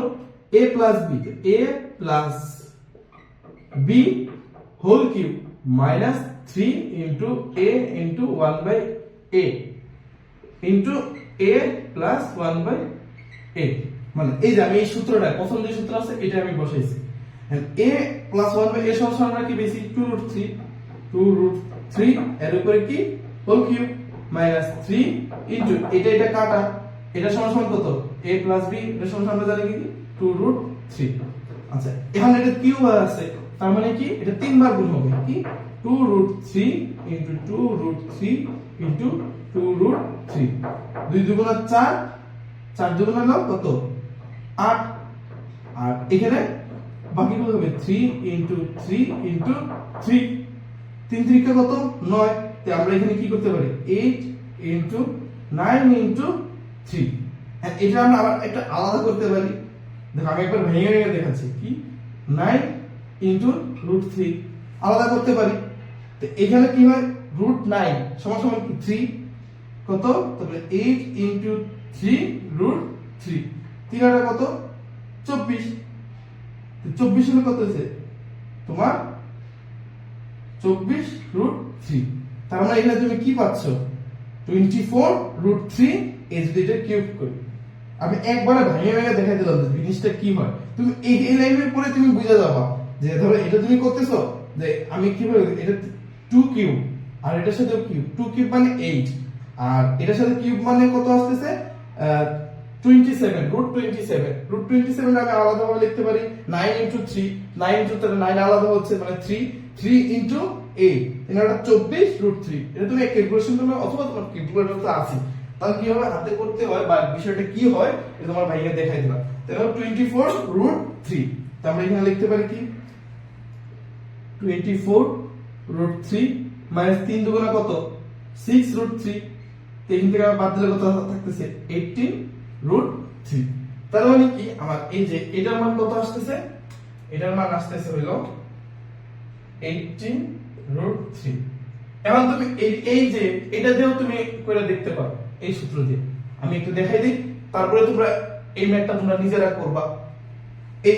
a plus b, a plus b whole cube minus 3 into a into 1/a into a plus 1/a। মানে এই যে আমি এই সূত্রটা প্রথম যে সূত্র আছে এটা আমি বসাইছি। a প্লাস 1/a সমান আমরা কি পেয়েছি 2√3 এর উপরে কি হোল কিউব মাইনাস 3 ইনটু এটা কাটা, এটা সমান সমান কত a প্লাস b, এটা সমান আমরা জানি কি 2√3। আচ্ছা এখন এটা কিউব আছে তার মানে কি এটা তিনবার গুণ হবে কি 2√3 ইনটু 2√3 ইনটু 2√3, 2 দুগুণা 4, 4 দুগুণা হলো কত 8, আর এখানে বাকিগুলো হবে 3 ইনটু 3 ইনটু 3, 3 3 কত 9। তো আমরা এখানে কি করতে পারি 8 ইনটু 9 ইনটু 3। আর এটা আমরা আবার একটা আলাদা করতে পারি, দেখো আমি একবার ভেঙে ভেঙে দেখাচ্ছি কি 9 ইনটু √3 আলাদা করতে পারি। তো এখানে কি হয় √9 সমান সমান কি 3 কত, তারপরে 8 ইনটু 3 √3, 3 আর কত 24, 24 হলো কত হয়েছে তোমার 24√3। তার মানে এখানে তুমি কি পাচ্ছ 24√3 এই যদি এটা কিউব করি। আমি একবারে ভেঙে ভেঙে দেখাই দিলাম যে জিনিসটা কি হয়, তুমি এই লাইনের পরে তুমি বুঝে যাবা যে ধরো এটা তুমি করতেছো যে আমি কিভাবে এটা 2 কিউব আর এটার সাথে কিউব, 2 কিউব মানে 8 আর এটার সাথে কিউব মানে কত আসতেছে 27, √27 আমি আলাদা ভাবে লিখতে পারি 9 ইনটু 3, 9 ইনটু 9 আলাদা হচ্ছে মানে 3 ইনটু 8 এটা 24√3। এটা তুমি ক্যালকুলেশন করবে অথবা তোমার ক্যালকুলেটর তো আছে, তাহলে কি হবে হাতে করতে হয় বা বিষয়টা কি হয় এটা তোমার ভাইকে দেখাই দিলাম। তাহলে 24√3, তো আমরা এখানে লিখতে পারি কি 24√3 মাইনাস 3 দুগুণা কত 6√3, এখান থেকে বাদ দিলে কত থাকতেছে 18√3। তার মানে কি আমার এই যে এটার মান কত আসতেছে, এটার মান আসতেছে হলো 18√3। এখন তুমি এই যে এটা দিয়েও তুমি করে দেখতে পারো এই সূত্র দিয়ে, আমি একটু দেখাই দিই তারপরে তোমরা এই ম্যাথটা তোমরা নিজেরা করবা। এই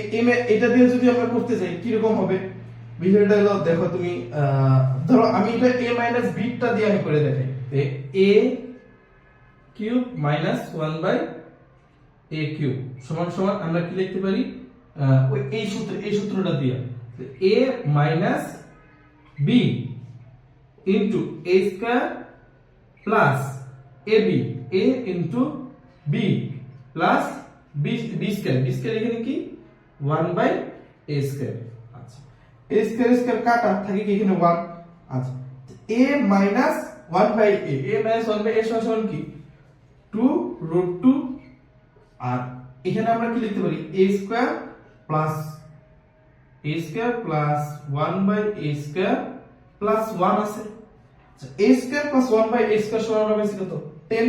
এটা দিয়ে যদি আমরা করতে যাই কি রকম হবে বিষয়টা হলো দেখো তুমি ধরো আমি এটা a মাইনাস b টা দিয়ে আমি করে দেখাই, a cube minus 1/a cube সমান সমান আমরা কি লিখতে পারি ওই এই সূত্রটা দিয়ে a minus b into a square plus ab, a into b plus b square, b square এখানে কি 1/a স্কয়ার। আচ্ছা a স্কয়ার কাটা থাকে কি এখানে 1। আচ্ছা a minus 1/a, a minus 1/a সমান কি 2√2, আর এখানে আমরা কি লিখতে পারি a square plus 1/a square plus 1 আছে। আচ্ছা a square plus 1/a square সমান হবে কত 10।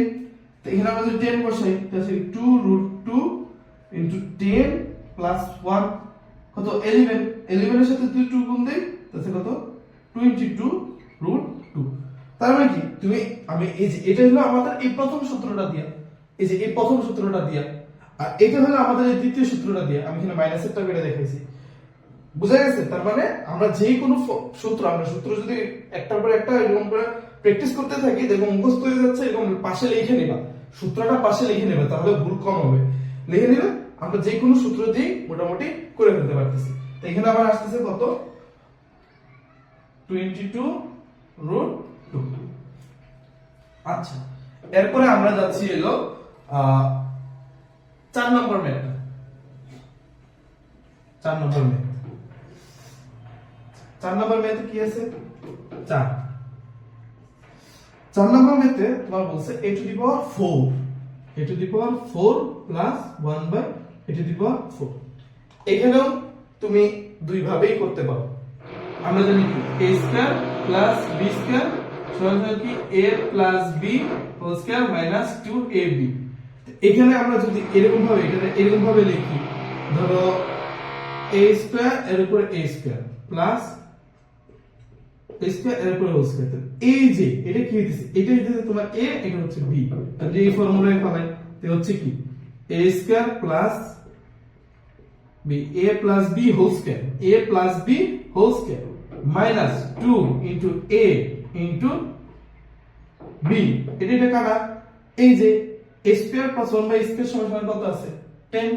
তো এখানে আমরা যদি 10 বসাই তাহলে 2√2 ইনটু 10 প্লাস 1 কত 11, 11 এর সাথে 2 গুণ দেই তাহলে কত 22√2। তার মানে কি তুমি আমি এই যে এটা হলো আমাদের এই প্রথম সূত্রটা দিয়া, এই যে এই প্রথম সূত্রটা দিয়া, আর এটা হলো আমাদের এই দ্বিতীয় সূত্রটা দিয়া, আমি এখানে মাইনাসেরটা বেড়ে দেখাইছি, বুঝা গেছে। তার মানে আমরা যে কোনো সূত্র যদি একটার পর একটা এরকম করে প্র্যাকটিস করতে থাকি দেখো মুখস্থ হয়ে যাচ্ছে, এরকম পাশে লিখে নিবা, সূত্রটা পাশে লিখে নেবে তাহলে ভুল কম হবে। লিখে নিলে আমরা যে কোনো সূত্র দিয়ে মোটামুটি করে ফেলতে পারতেছি। তো এখানে আবার আসতেছে কত 22√2। আচ্ছা এরপরে আমরা যাচ্ছি হলো 4 নম্বর ম্যাথ। 4 নম্বর ম্যাথে কি আছে 4 নম্বর ম্যাথে তোমার বলছে a to the power 4 plus 1/a⁴। এখানেও তুমি দুই ভাবেই করতে পারো। আমরা জানি কি a square plus b square সমান কি a plus b whole square minus 2ab। এখানে আমরা যদি এরকম ভাবে লিখি ধরো a স্কয়ার এর উপর a square plus a square এর উপরে হোল স্কয়ার। এই যে এটা কি হইতেছে, এটা হইতেছে তোমার a, এটা হচ্ছে b। তাহলে এই ফর্মুলায় ফেলাই তো হচ্ছে কি a square plus b, a plus b whole square, a plus b whole square minus 2 into a into b। এটা কাটা, এই যে a square plus 1 by square সমান কত আছে 10,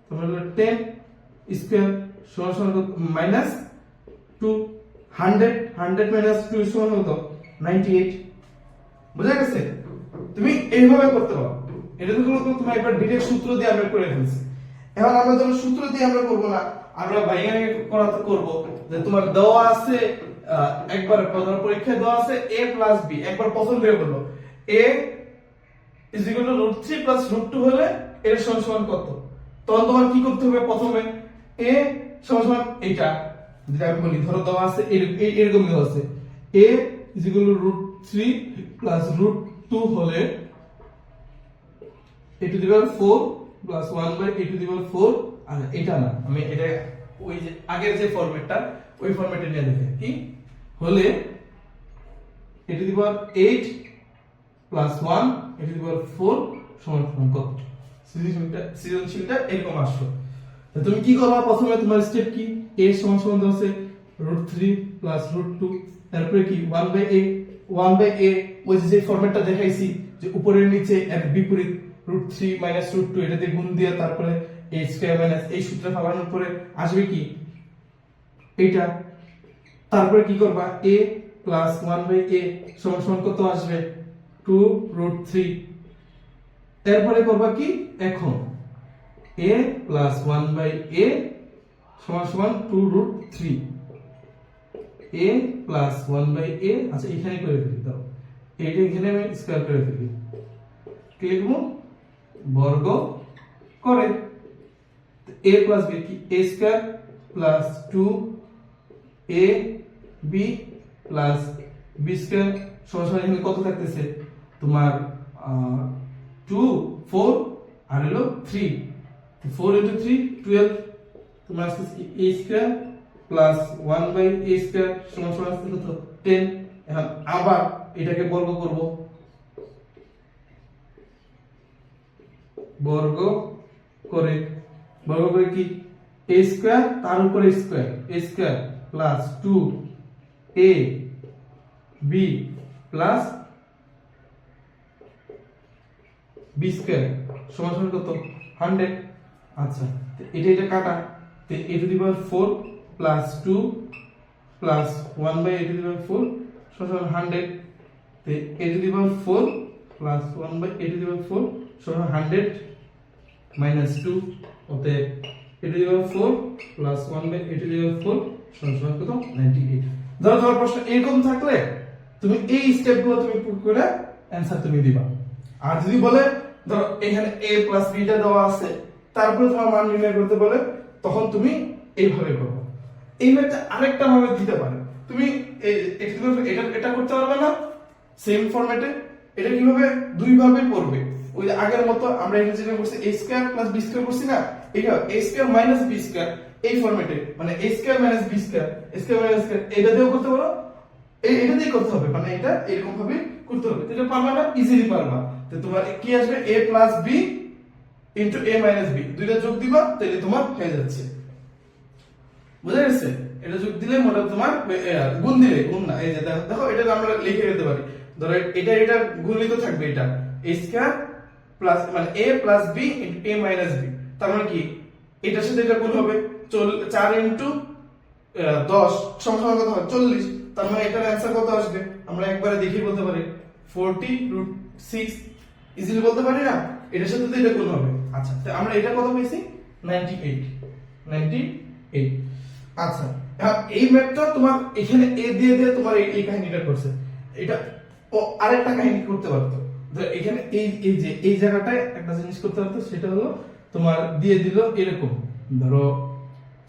তাহলে 10 স্কয়ার সমান কত মাইনাস 2, 100 মাইনাস 2 সমান কত 98। বুঝা গেছে? তুমি এইভাবে করতে পারো। এটা তো তুমি একবার ডিরেক্ট সূত্র দিয়ে আমরা করে ফেলছি। এখন আমরা যখন সূত্র দিয়ে আমরা করব না, আমরা বাইরে করাতে করব যে তোমার দেওয়া আছে একবার প্রথম পরীক্ষায় দেওয়া আছে a প্লাস b, একবার প্রথম বের করলো a is equal to √3 plus √2 হলে এর সমান সমান কত, তখন তোমার কি করতে হবে, প্রথমে a সমান সমান এটা যদি আমি বলি, ধরো দেওয়া আছে এরকম দেওয়া আছে a is equal to √3 plus √2 হলে a to the power 4 plus 1 by a to the পাওয়ার 4। আর এটা না, আমি এটা ওই যে আগের যে ফরম্যাটটা ওই ফরম্যাটে নিয়ে দেখে কি হলে a to the power 8 plus 1 a to the পাওয়ার 4 সমান কত। সৃজনশীলটা এরকম আসলো। তো তুমি কি করবা, প্রথমে তোমার স্টেপ কি, a সমান সমান দেওয়া আছে √3 প্লাস √2, তারপরে কি 1 বাই a ওই যে ফরম্যাটটা দেখাইছি যে উপরের নিচে এর বিপরীত √3 মাইনাস √2 এটা দিয়ে গুণ দিয়ে তারপরে a স্কয়ার মাইনাস এই সূত্রে ফালানোর পরে আসবে কি এটা। তারপরে কি করবা, a প্লাস 1 বাই a সমান সমান কত আসবে 2√3। এরপরে করবা কি, এখন a প্লাস 1 বাই a সমান সমান 2√3, a প্লাস 1 বাই a, আচ্ছা এখানে করে ফেলি, দাও এটা এখানে আমি স্কয়ার করে ফেলি, কি লিখবো বর্গ করে a প্লাস b কি a square plus 2 a b plus b square সমান সমান এখানে কত থাকতেছে তোমার 2 4 আর হলো 3, 4 into 3 12, তোমার আসছে a square plus 1 by a square সমান সমান আসছে কত 10। এখন আবার এটাকে বর্গ করব, বর্গ করে কি a স্কয়ার তার উপরে square a square plus 2 a b plus b square সমান সমান কত 100। আচ্ছা এটা কাটা, তো a to the power 4 plus 2 plus 1 by a to the পাওয়ার 4 সমান 100, তো a to the power 4 plus 1 by a to the পাওয়ার 4 সমান 100 মাইনাস 2, অতএব a to the power 4 plus 1 by a to the পাওয়ার 4 সমান কত 98। ধরো তোমার প্রশ্ন এরকম থাকলে তুমি এই স্টেপগুলো তুমি পুট করে অ্যানসার তুমি দিবা। আর যদি বলে ধরো এখানে a প্লাস b টা দেওয়া আছে, তারপরে তোমার মান নির্ণয় করতে বলে, তখন তুমি এইভাবে করবে। এই ম্যাথটা আরেকটা ভাবে দিতে পারে, তুমি এটা করতে পারবে না সেম ফরম্যাটে, এটা কিভাবে দুই ভাবে পড়বে, ওই আগের মতো আমরা এখানে যেটা করছি a square plus b square করছি না, এটা a square minus b square এই ফরম্যাটে, মানে a square minus b square square minus square এটা দিয়েও করতে পারো, এটা দিয়ে করতে হবে, মানে এটা এরকম ভাবে করতে হবে। এটা পারবা না, ইজিলি পারবা। তো তোমার কি আসবে a plus b into a minus b, দুইটা যোগ দিবা তাহলে তোমার হয়ে যাচ্ছে। বুঝা গেছে? এটা যোগ দিলে মোটা তোমার গুণ দিলে গুণ না, এই যে দেখো এটা আমরা লিখে দিতে পারি, ধরো এটা গুণিত থাকবে, এটা a স্কয়ার প্লাস মানে a plus b into a minus b, তার মানে কি এটার সাথে এটা গুণ হবে 4 ইনটু 10 সমান কত হয় 40, তার মানে এটার অ্যানসার কত আসবে আমরা একবারে দেখে বলতে পারি 40√6, ইজিলি বলতে পারি না, এটার সাথে তো এটা গুণ হবে। আচ্ছা তো আমরা এটা কত পেয়েছি 98। আচ্ছা এই ম্যাথটা তোমার এখানে a দিয়ে তোমার এই কাহিনীটা করছে, এটা ও আরেকটা কাহিনী করতে পারতো, এখানে এই যে এই জায়গাটায় একটা জিনিস করতে পারতো, সেটা হলো তোমার দিয়ে দিল এরকম, ধরো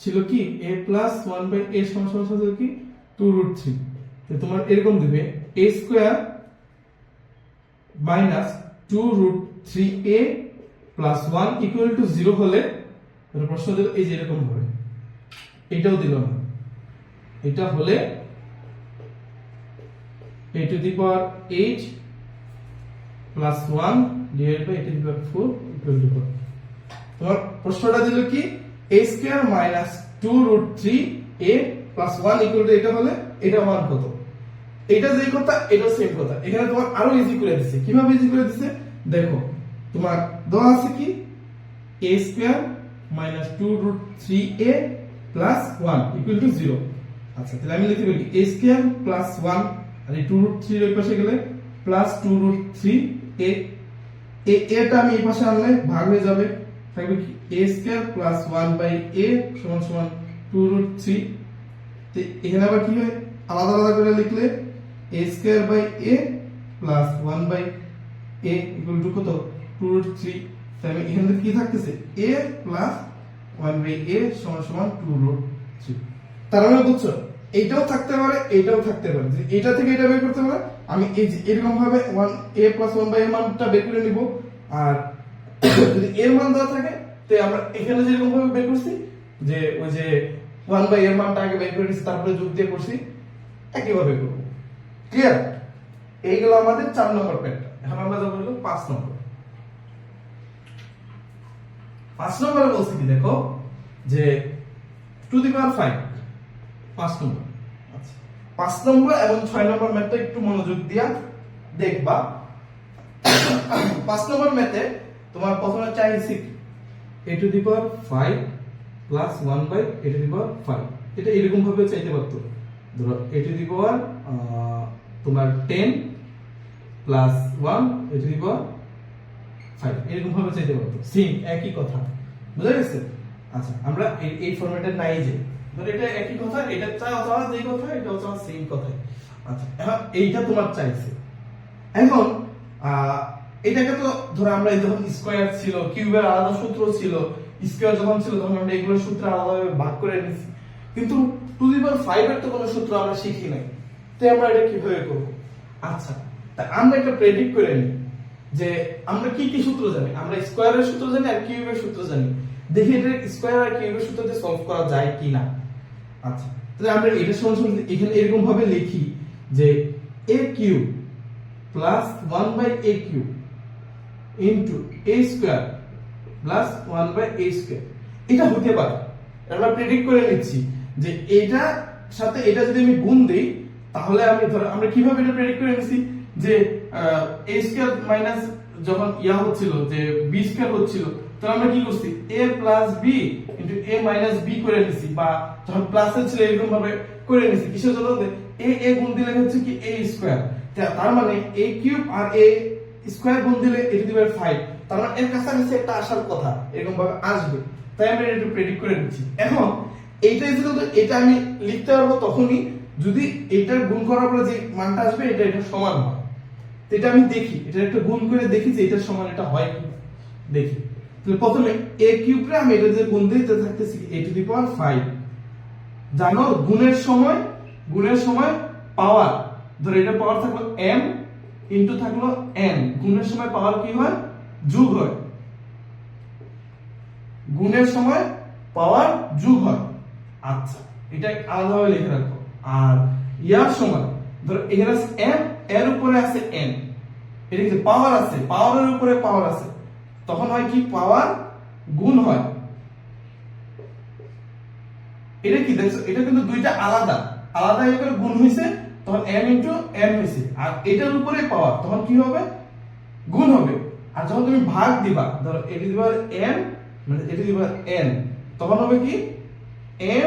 ছিল কি a প্লাস 1 বাই a সমান সমান কি 2√3, তো তোমার এরকম দিবে a square minus 2√3a plus 1 equal to 0 হলে প্রশ্ন দিল এই যে এরকম হবে, এটাও দিল না, এটা হলে a to the power 8 plus 1 divided by a to the power 4 equal to 4 তোমার প্রশ্নটা দিল কি a square minus 2 root 3 a plus 1 equal to এটা হলে এটা মান কত এটা যেই কথা এটা সেম কথা এখানে তোমার আরো ইজি করে দিছে কিভাবে ইজি করে দিছে দেখো তোমার দেওয়া আছে কি a square minus 2 root 3a plus 1 equal to 0 আচ্ছা তাহলে আমি লিখতে পারি a স্কয়ার প্লাস 1 আর এই 2 রুট 3 এর পাশে গেলে প্লাস 2 রুট 3a এটা আমি এই পাশে আনলে ভাগ হয়ে যাবে থাকবে কি a square plus 1 by a সমান সমান 2 রুট 3 তো এখানে আবার কি হয় আলাদা আলাদা করে লিখলে a square by a plus 1 by a equal to কত 2 রুট 3 তাহলে এখানে কি থাকতেছে a প্লাস 1 বাই a সমান সমান 2 রুট 3 তার মানে বুঝছো এইটাও থাকতে পারে এইটাও থাকতে পারে যদি এটা থেকে এটা বের করতে পারে আমি এই যে এরকম ভাবে 1 a প্লাস 1 বাই a মানটা বের করে নিব আর যদি এর মান দেওয়া থাকে তো আমরা এখানে যেরকম ভাবে বের করছি যে ওই যে 1 বাই এর মানটা আগে বের করে নিছি তারপরে যোগ দিয়ে করছি একই ভাবে করব ক্লিয়ার এইগুলো আমাদের 4 নম্বর প্যাটার্ন এখন আমরা যাব হলো 5 নম্বর 5 নম্বরে বলছি কি দেখো যে টু দি পাওয়ার 5 5 নম্বর আচ্ছা 5 নম্বর এবং 6 নম্বর ম্যাথটা একটু মনোযোগ দিয়া দেখবা 5 নম্বর ম্যাথে তোমার প্রথমে চাইছি a to the power 5 plus 1 by a to the power 5 এটা এরকম ভাবে চাইতে পারতো ধরো a টু দি পাওয়ার তোমার 10 plus 1 a to the power 5 এরকম ভাবে চাইতে পারতো সেম একই কথা বুঝা গেছে আচ্ছা আমরা এই ফরম্যাটে নাই যে ধর এটা একই কথা এটা চাওয়া যেই কথা এটাও চাওয়া সেম কথা আচ্ছা এখন এইটা তোমার চাইছে এখন এটাকে তো ধরো আমরা যখন স্কয়ার ছিল কিউবের আলাদা সূত্র ছিল স্কয়ার যখন ছিল তখন আমরা এগুলোর সূত্র আলাদাভাবে ভাগ করে নিয়েছি কিন্তু টু দি পাওয়ার 5 এর তো কোনো সূত্র আমরা শিখি নাই তাই আমরা এটা কিভাবে করব আচ্ছা তা আমরা একটা প্রেডিক্ট করে নিই যে আমরা কি কি সূত্র জানি আমরা স্কয়ারের সূত্র জানি আর কিউবের সূত্র জানি দেখি এটা স্কয়ার আর কিউবের সূত্র দিয়ে সলভ করা যায় কিনা আচ্ছা তাহলে আমরা এটা সমান এখানে এরকম ভাবে লিখি যে a cube plus 1 by a cube into a square plus 1 by a square এটা হতে পারে আমরা প্রেডিক্ট করে নিচ্ছি যে এটা সাথে এটা যদি আমি গুণ দেই তাহলে আমি ধরো আমরা কিভাবে এটা প্রেডিক্ট করে নিছি যে a স্কয়ার মাইনাস যখন ইয়া হচ্ছিল যে b স্কয়ার হচ্ছিল তখন আমরা কি করছি a plus b into a minus b করে নিছি বা যখন প্লাস ছিল এরকম ভাবে করে নিছি কিসের জন্য a গুণ দিলে হচ্ছে কি a স্কয়ার তার মানে a কিউব আর a স্কয়ার গুণ দিলে a টু দি পাওয়ার 5 তার মানে এর কাছাকাছি একটা আসার কথা এরকম ভাবে আসবে তাই আমরা এটা প্রেডিক্ট করে নিচ্ছি এখন এইটা যদি এটা আমি লিখতে পারবো তখনই যদি এটার গুণ করার পরে যে মানটা আসবে এটা সমান হয় তো এটা আমি দেখি এটা একটা গুণ করে দেখি যে এটার সমান এটা হয় কি দেখি তাহলে প্রথমে a কিউবটা আমি এটা যে গুণ দিই তাতে থাকতেছে a টু দি পাওয়ার 5 জানো গুণের সময় পাওয়ার ধরো এটা পাওয়ার থাকলো m ইনটু থাকলো n গুণের সময় পাওয়ার কি হয় যোগ হয় গুণের সময় পাওয়ার যোগ হয় আচ্ছা এটা আলাদাভাবে লিখে রাখো আর ইয়ার সময় ধরো এখানে আছে m এর উপরে আছে n এটা কি পাওয়ার আছে পাওয়ারের উপরে পাওয়ার আছে তখন হয় কি পাওয়ার গুণ হয় এটা কি দেখছো এটা কিন্তু দুইটা আলাদা আলাদা করে গুণ হইছে তখন m ইনটু n হইছে আর এটার উপরে পাওয়ার তখন কি হবে গুণ হবে আর যখন তুমি ভাগ দিবা ধরো a to the power n মানে a to the power n তখন হবে কি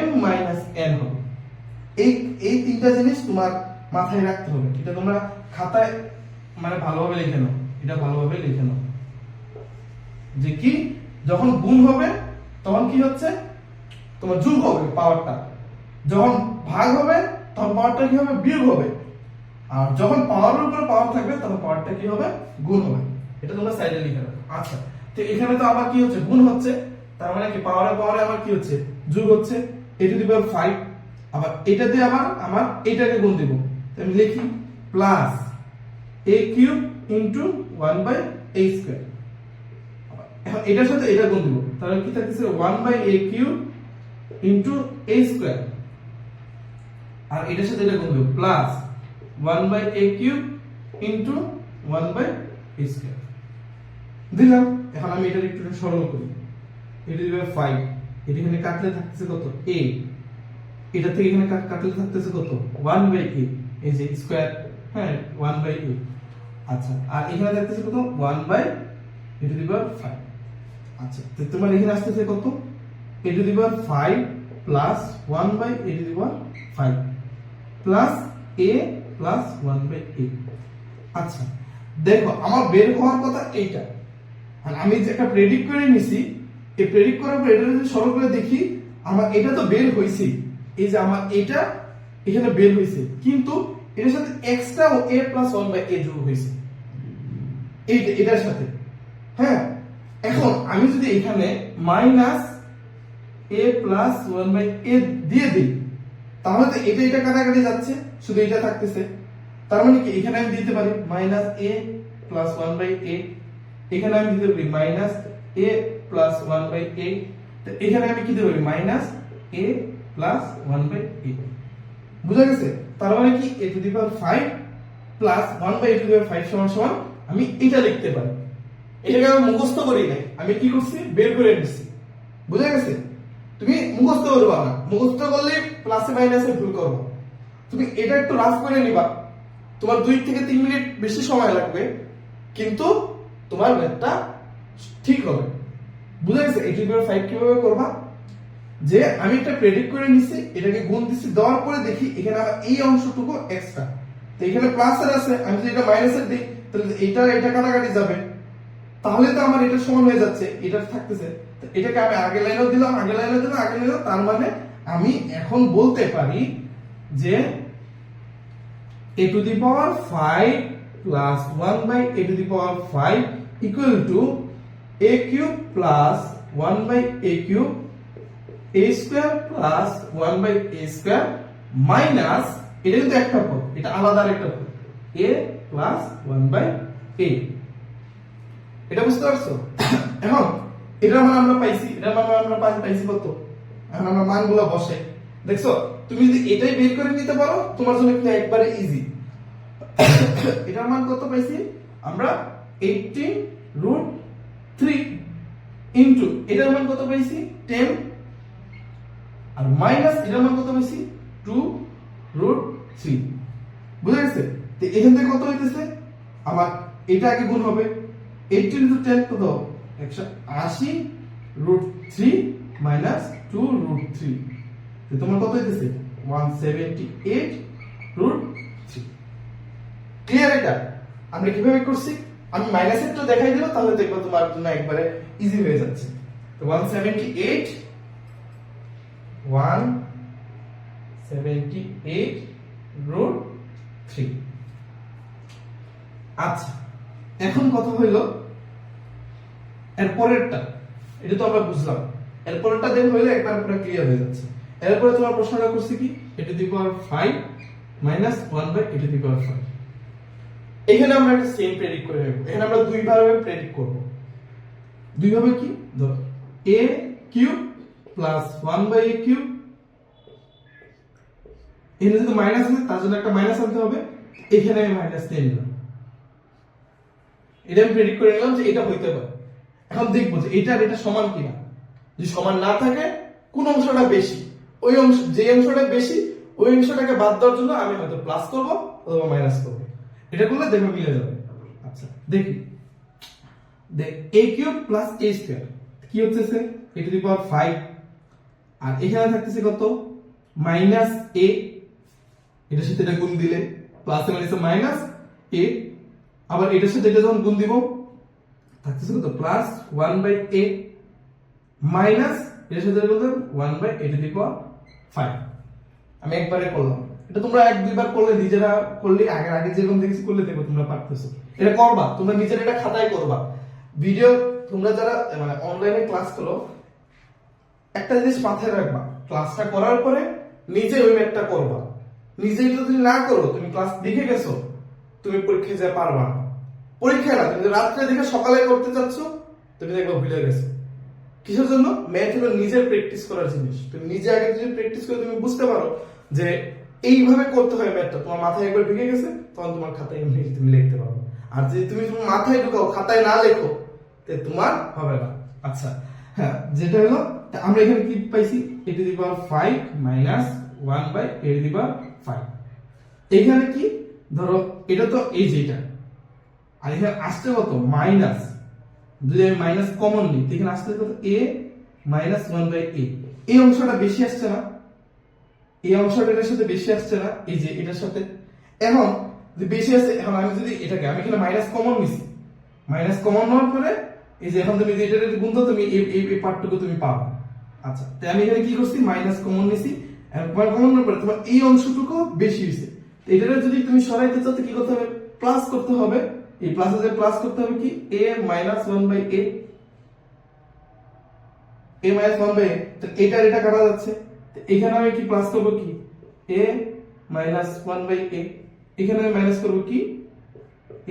m মাইনাস n হবে এই তিনটা জিনিস তোমার মাথায় রাখতে হবে এটা তোমরা খাতায় মানে ভালোভাবে লিখে নাও এটা ভালোভাবে লিখে নাও যে কি যখন গুণ হবে তখন কি হচ্ছে তোমার যোগ হবে পাওয়ারটা যখন ভাগ হবে তখন পাওয়ারটা কি হবে বিয়োগ হবে আর যখন পাওয়ারের উপর পাওয়ার থাকবে তখন পাওয়ারটা কি হবে গুণ হবে এটা তোমরা সাইডে লিখে রাখো আচ্ছা তো এখানে তো আবার কি হচ্ছে গুণ হচ্ছে তার মানে কি পাওয়ারে আবার কি হচ্ছে যোগ হচ্ছে a টু দি পাওয়ার 5 আবার এটা দিয়ে আবার আমার এটাকে গুণ দেব তাই আমি লিখি plus a cube into 1 by a square এখন এটার সাথে এটা গুণ দেব তাহলে কি থাকতেছে 1 by a cube into a square আর এটার সাথে এটা গুণ দেব plus 1/a³ into 1/a square দিলাম। এখন আমি এটা একটু সরল করি। এটা দিবে 5, এটা এখানে কাটলে থাকতেছে কত a, এটা থেকে এখানে কাটলে থাকতেছে কত 1/a, এই যে স্কয়ার, হ্যাঁ 1/a। আচ্ছা, আর এখানে থাকতেছে কত 1/a⁵। আচ্ছা, তো তোমার এখানে আসতেছে কত a⁵ plus 1/a⁵ plus a plus 1/a। আচ্ছা দেখো, আমার বের হওয়ার কথা এইটা, আর আমি যে একটা প্রেডিক্ট করে নিছি, এই প্রেডিক্ট করার পর এটা যদি সরল করে দেখি, আমার এটা তো বের হইছে, এই যে আমার এটা এখানে বের হইছে, কিন্তু এটার সাথে extra O a plus 1/a যোগ হইছে এটার সাথে। হ্যাঁ, এখন আমি যদি এখানে মাইনাস a প্লাস 1/a দিয়ে দিই, তাহলে তো এটা কাটাকাটি যাচ্ছে, শুধু এটা থাকতেছে। তার মানে কি এখানে আমি দিতে পারি মাইনাস a প্লাস 1/a, এখানে আমি দিতে পারি মাইনাস a প্লাস 1/a, তো এখানে আমি কি দিতে পারি মাইনাস a প্লাস 1/a। বুঝা গেছে? তার মানে কি a⁵ প্লাস 1/a⁵ সমান সমান আমি এটা লিখতে পারি। এটাকে আমি মুখস্থ করি নাই, আমি কি করছি বের করে নিচ্ছি। বুঝা গেছে? তুমি মুখস্থ করবা না, মুখস্থ করলে প্লাসে মাইনাসে ভুল করবা। তুমি এটা একটু রাফ করে নিবা, তোমার 2 থেকে 3 মিনিট বেশি সময় লাগবে, কিন্তু তোমার ম্যাথটা ঠিক হবে। বুঝা গেছে? a⁵ কিভাবে করবা, যে আমি একটা প্রেডিক্ট করে নিছি, এটাকে গুণ দিছি, দেওয়ার পরে দেখি এখানে আমার এই অংশটুকু এক্সট্রা, তো এখানে প্লাসের আছে, আমি যদি এটা মাইনাসের দিই তাহলে এটা কাটাকাটি যাবে, তাহলে তো আমার এটা সমান হয়ে যাচ্ছে, এটা থাকতেছে। তো এটাকে আমি আগে লাইনেও দিলাম, আগে লাইনেও দিলাম, আগে লাইনেও, তার মানে আমি এখন বলতে পারি যে a⁵ plus 1/a⁵ equal to a³ plus 1/a³ a² plus 1/a² minus, এটা কিন্তু একটা পদ, এটা আলাদা আরেকটা পদ, a প্লাস 1/a। এটা বুঝতে পারছো? এখন এটার মান আমরা পাইছি, এটার মান আমরা পাইছি কত, এখন আমরা মানগুলো বসাই। দেখছো, তুমি যদি এটাই বের করে নিতে পারো, তোমার জন্য কিন্তু একবারে ইজি। এটার মান কত পাইছি আমরা 18√3 ইনটু এটার মান কত পাইছি 10, আর মাইনাস এটার মান কত পাইছি 2√3। বুঝা গেছে? তো এখান থেকে কত হইতেছে, আমার এটা আগে গুণ হবে, 18 into 10 কত 180√3 মাইনাস 2√3, তো তোমার কত হইতেছে 178√3। ক্লিয়ার? এটা আমরা কিভাবে করছি, আমি মাইনাসের তো দেখাই দিলাম, তাহলে দেখবো তোমার জন্য একবারে ইজি হয়ে যাচ্ছে। তো 178√3। আচ্ছা, এখন কথা হইলো এর পরেরটা, এটা তো আমরা বুঝলাম, এর পরেরটা দেন হইলে একবার পুরো ক্লিয়ার হয়ে যাচ্ছে। এরপরে তোমার প্রশ্নটা করছে কি a⁵ মাইনাস 1/a⁵। এখানে আমরা একটা সেম প্রেডিক্ট করে নেব, এখানে আমরা দুই ভাবে প্রেডিক্ট করব। দুই ভাবে কি, ধরো a³ প্লাস 1/a³, এখানে যদি মাইনাস আছে তার জন্য একটা মাইনাস আনতে হবে, এখানে আমি মাইনাস নিয়ে নিলাম, এটা আমি প্রেডিক্ট করে নিলাম যে এটা হইতে পারে। এখন দেখবো যে এটা আর এটা সমান কিনা, যদি সমান না থাকে কোন অংশটা বেশি, ওই অংশ, যে অংশটা বেশি ওই অংশটাকে বাদ দেওয়ার জন্য আমি হয়তো প্লাস করব অথবা মাইনাস করব, এটা করলে দেখবে মিলে যাবে। আচ্ছা দেখি, দেখ a³ প্লাস a² কি হচ্ছে a⁵, আর এখানে থাকতেছে কত মাইনাস a, এটার সাথে এটা গুণ দিলে plus A minus minus a, আবার এটার সাথে এটা যখন গুণ দিব থাকতেছে কত প্লাস 1/a মাইনাস এটার সাথে গুণ দেব 1/a⁵। আমি একবারে করলাম, এটা তোমরা এক দুইবার করলে, নিজেরা করলে আগে যেরকম দেখেছি করলে দেখো তোমরা পারতেছো। এটা করবা, তোমরা নিজেরা এটা খাতায় করবা। ভিডিও তোমরা যারা মানে অনলাইনে ক্লাস করো, একটা জিনিস মাথায় রাখবা, ক্লাসটা করার পরে নিজে ওই ম্যাথটা করবা। নিজে এটা যদি না করো, তুমি ক্লাস দেখে গেছো, তুমি পরীক্ষায় যা পারবা না। পরীক্ষায় না, তুমি রাত্রে দেখে সকালে করতে চাচ্ছ, তুমি দেখবা ভুলে গেছো। কিসের জন্য? ম্যাথ হলো নিজের প্র্যাকটিস করার জিনিস। তুমি নিজে আগে যদি প্র্যাকটিস করে তুমি বুঝতে পারো যে এইভাবে করতে হয় ম্যাথটা, তোমার মাথায় একবার ঢুকে গেছে তখন তোমার খাতায় এমনি তুমি লিখতে পারবে। আর যদি তুমি তোমার মাথায় ঢুকাও খাতায় না লেখো তে তোমার হবে না। আচ্ছা হ্যাঁ, যেটা হলো আমরা এখানে কি পাইছি, a to the power 5 minus 1 by a to the power 5। এখানে কি ধরো এটা তো এই যেটা, আর এখানে আসছে কত মাইনাস, যদি আমি মাইনাস কমন নিই এখানে আসছে কত a মাইনাস 1 বাই a। এই অংশটা বেশি আসছে না, এই অংশটা এটার সাথে বেশি আসছে না, এই যে এটার সাথে এখন যদি বেশি আসে, এখন আমি যদি এটাকে আমি এখানে মাইনাস কমন নিছি, মাইনাস কমন নেওয়ার পরে এই যে এখন তুমি যে এটার গুণ দাও তুমি এই পার্টটুকু তুমি পাবে। আচ্ছা তাই আমি এখানে কি করছি মাইনাস কমন নিছি, কমন নেওয়ার পরে তোমার এই অংশটুকু বেশি হইছে, এটারে যদি তুমি সরাইতে চাও তো কি করতে হবে, প্লাস করতে হবে। এই প্লাসে যে প্লাস করতে হবে কি a minus 1 by a, a minus 1 by a, তো এটার এটা কাটা যাচ্ছে, তো এখানে আমি কি প্লাস করব কি a মাইনাস 1 বাই a, এখানে আমি মাইনাস করব কি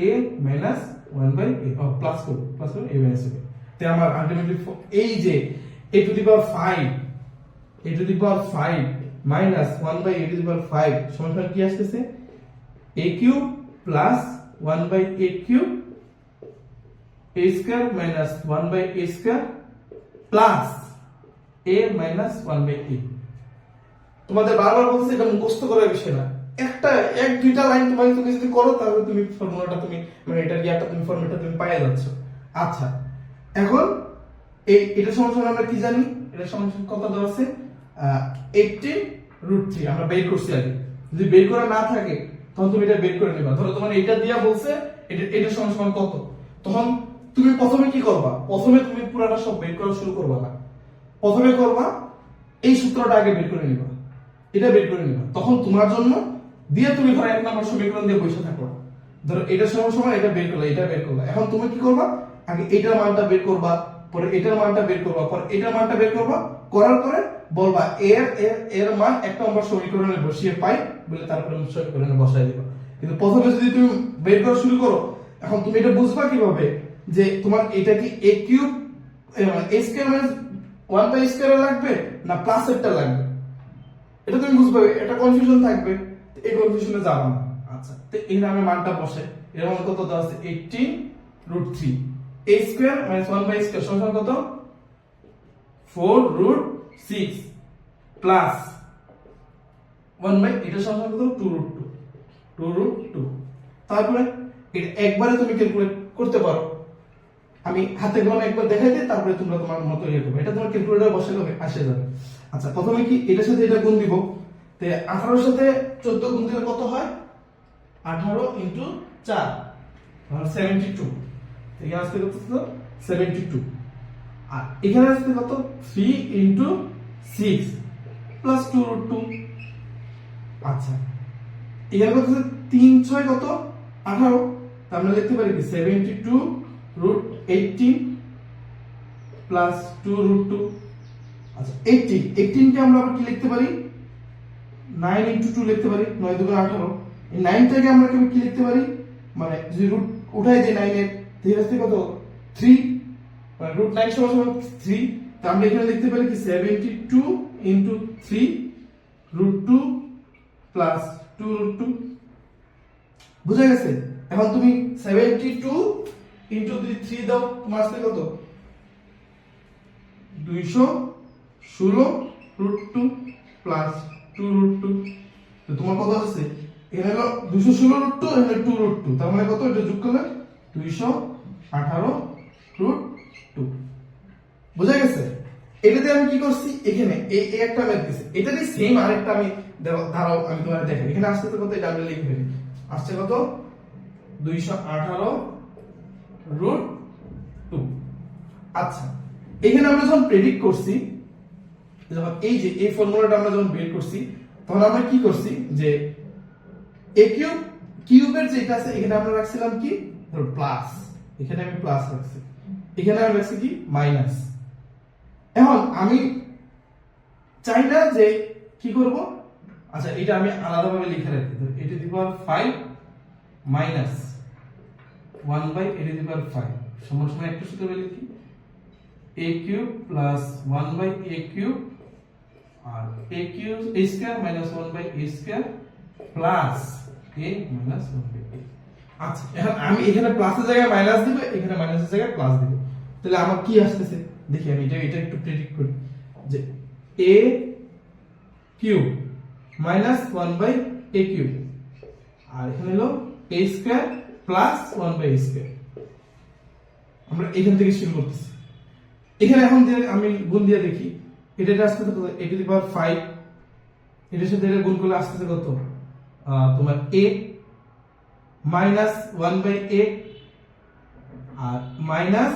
a minus 1 by a, plus করব a মাইনাস a। তো আমার আলটিমেটলি এই যে a to the power 5, a to the power 5 minus 1 by a to the power 5 সমান কি আসছে a cube plus 1 by a cube a square minus 1 by a square plus a minus 1 by a। তোমাদের বারবার বলছি এটা মুখস্থ করার বিষয় না, একটা এক দুইটা লাইন তুমি যদি করো তাহলে তুমি ফর্মুলাটা তুমি মানে এটা ইয়াটা তুমি ফর্মুলাটা তুমি পেয়ে যাচ্ছ। আচ্ছা এখন এটা সমান আমরা কি জানি, এটা সমান কত দেওয়া আছে 18√3 আমরা বের করছি আগে। যদি বের করা না থাকে তখন তুমি এটা বের করে নিবা। ধরো তোমার এটা দিয়া বলছে এটা সমান কত, তখন তুমি প্রথমে কি করবা, প্রথমে তুমি পুরোটা সব বের করা শুরু করবা না, প্রথমে করবা এই সূত্রটা আগে বের করে নিবা, এটা বের করে নিবা, তখন তোমার জন্য দিয়ে তুমি ধরো এক নম্বর সমীকরণ দিয়ে বসে থাকো। ধরো এটা সমান এটা বের করলা, এটা বের করলা, এখন তুমি কি করবা আগে এটার মানটা বের করবা, পরে এটার মানটা বের করবা, পরে এটার মানটা বের করবা, করার পরে বলবা এর মান এক নম্বর সমীকরণে বসিয়ে পাই বলে তারপরে সমীকরণে বসাই দিবা। কিন্তু প্রথমে যদি তুমি বের করা শুরু করো, এখন তুমি এটা বুঝবা কিভাবে যে তোমার এটা কি a cube a square minus 1 by square লাগবে না প্লাস এরটা লাগবে, এটা তুমি বুঝবে, এটা কনফিউশন থাকবে, এই কনফিউশনে যাবা না। আচ্ছা তো এই নামে মানটা বসে, এর মান কত দেওয়া আছে 18√3, a square minus 1 by square সমান কত 4√6 প্লাস 1 বাই এটা সমান কত 2√2। তারপরে এটা একবারে তুমি ক্যালকুলেট করতে পারো, আমি হাতে কলমে একবার দেখাই দিই তারপরে তোমরা তোমার মতো ইয়ে করবে, এটা তোমার ক্যালকুলেটর বসালে আসে যাবে। আচ্ছা প্রথমে কি এটার সাথে এটা গুণ দিব, তে 18 এর সাথে 14 গুণ দিলে কত হয় 18 ইনটু 4 তাহলে 72, এখানে আসছে কত 72, আর এখানে আসছে কত 3 ইনটু 6 প্লাস 2√2। আচ্ছা এখানে কত 3 6 কত 18, তার মানে লিখতে পারি কি 72√18 প্লাস 2√2। আচ্ছা 18 কে আমরা আবার কি লিখতে পারি 9 ইনটু 2 লিখতে পারি, 9 2 18, এই 9 টাকে আমরা কি লিখতে পারি মানে যদি রুট উঠাই দিই 9 এর তাহলে আসছে কত 3, মানে √9 সমান 3, তাহলে আমরা এখানে লিখতে পারি কি 72 ইনটু 3√2 প্লাস 2√2। বুঝা গেছে? এখন তুমি 72 ইনটু 3 দাও, তোমার আসছে কত 216√2 প্লাস 2√2। তো তোমার কত আসছে এখানে হলো 216√2, এখানে 2√2, তার মানে কত এটা যোগ করলে 218√2। বুঝা গেছে? এটাতে আমি কি করছি এখানে এই একটা ম্যাথ দিছি, এটারই সেম আরেকটা আমি দাঁড়াও আমি তোমাদের দেখাই। এখানে আসছে তো কত এটা আমি লিখে ফেলি, আসছে কত 218√2। আচ্ছা এখানে আমরা যখন প্রেডিক্ট করছি, যখন এই যে এই ফর্মুলাটা আমরা যখন বের করছি তখন আমরা কি করছি যে a কিউবের যেটা আছে এখানে আমরা রাখছিলাম কি ধর প্লাস, এখানে আমি প্লাস রাখছি, এখানে আমি রাখছি কি মাইনাস। এখন আমি চাই না যে কি করব, আচ্ছা এটা আমি আলাদাভাবে লিখে রাখি, a to the power 5 minus 1 by a to the power 5 সমান সমান একটা সূত্র লিখি a cube plus 1 by a cube আর a cube a square minus 1 by a square plus a minus 1/a। আচ্ছা এখন আমি এখানে প্লাসের জায়গায় মাইনাস দিব, এখানে মাইনাসের জায়গায় প্লাস দিব, তাহলে আমার কি আসতেছে দেখি, আমি এটা একটু প্রেডিক্ট করি যে a cube minus 1/a cube, আর এখানে হলো a square plus 1/a square. আমরা এখান থেকে শুরু করতেছি। এখানে এখন দিয়ে আমি গুণ দিয়ে দেখি, এটা আসতেছে কত, a টু দি পাওয়ার 5, এটার সাথে এটা গুণ করলে আসতেছে কত তোমার a মাইনাস 1/a আর minus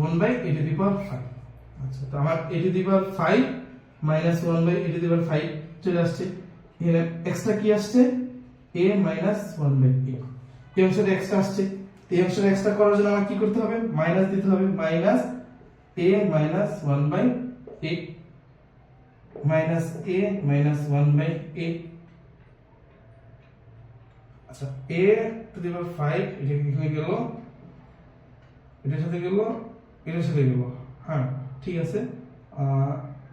1/a to the power 5। আচ্ছা তো আমার a to the power 5 minus 1/a to the power 5 চলে আসছে। এখানে এক্সট্রা কি আসছে a মাইনাস 1/a, এই অংশটা এক্সট্রা আসছে। এই অংশটা এক্সট্রা করার জন্য আমার কি করতে হবে, মাইনাস দিতে হবে, minus a minus 1/a minus a minus 1/a। আচ্ছা a টু দি পাওয়ার 5 এটা এখানে গেল, এটার সাথে গেল, এটার সাথে গেল, হ্যাঁ ঠিক আছে,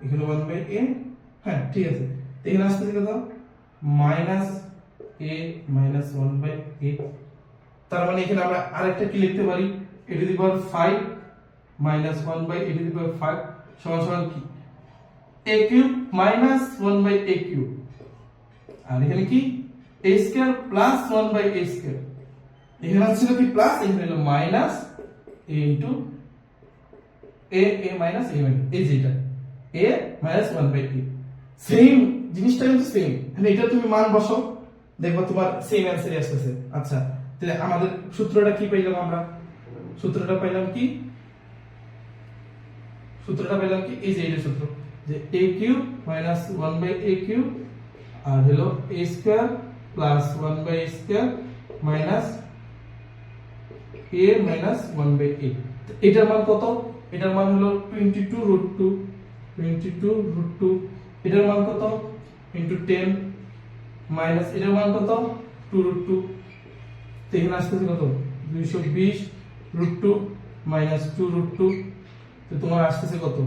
এখানে 1/a, হ্যাঁ ঠিক আছে। এখানে আসতেছে কত, মাইনাস a মাইনাস 1/a। তার মানে এখানে আমরা আরেকটা কি লিখতে পারি, a to the power 5 minus 1/a to the power 5 সমান সমান কি a cube minus 1/a cube, আর এখানে কি a square plus 1/a square. এখানে ছিল কি প্লাস, এখানে হলো minus a into a minus a minus এই যেটা a মাইনাস 1/a, সেম জিনিসটা কিন্তু সেম। মানে এটা তুমি মান বসাও, দেখো তোমার সেম অ্যানসারই আসতেছে। আচ্ছা তাহলে আমাদের সূত্রটা কি পাইলাম, আমরা সূত্রটা পাইলাম কি, সূত্রটা পেলাম কি, এই যে এটা সূত্র যে a cube minus 1/a cube আর হলো a square plus 1/a square minus a minus 1/a। এটার মান কত, এটার মান হলো 22√2, 22√2। এটার মান কত ইনটু 10 মাইনাস এটার মান কত 2√2। তো এখানে আসতেছে কত 220√2 মাইনাস 2√2, তো তোমার আসতেছে কত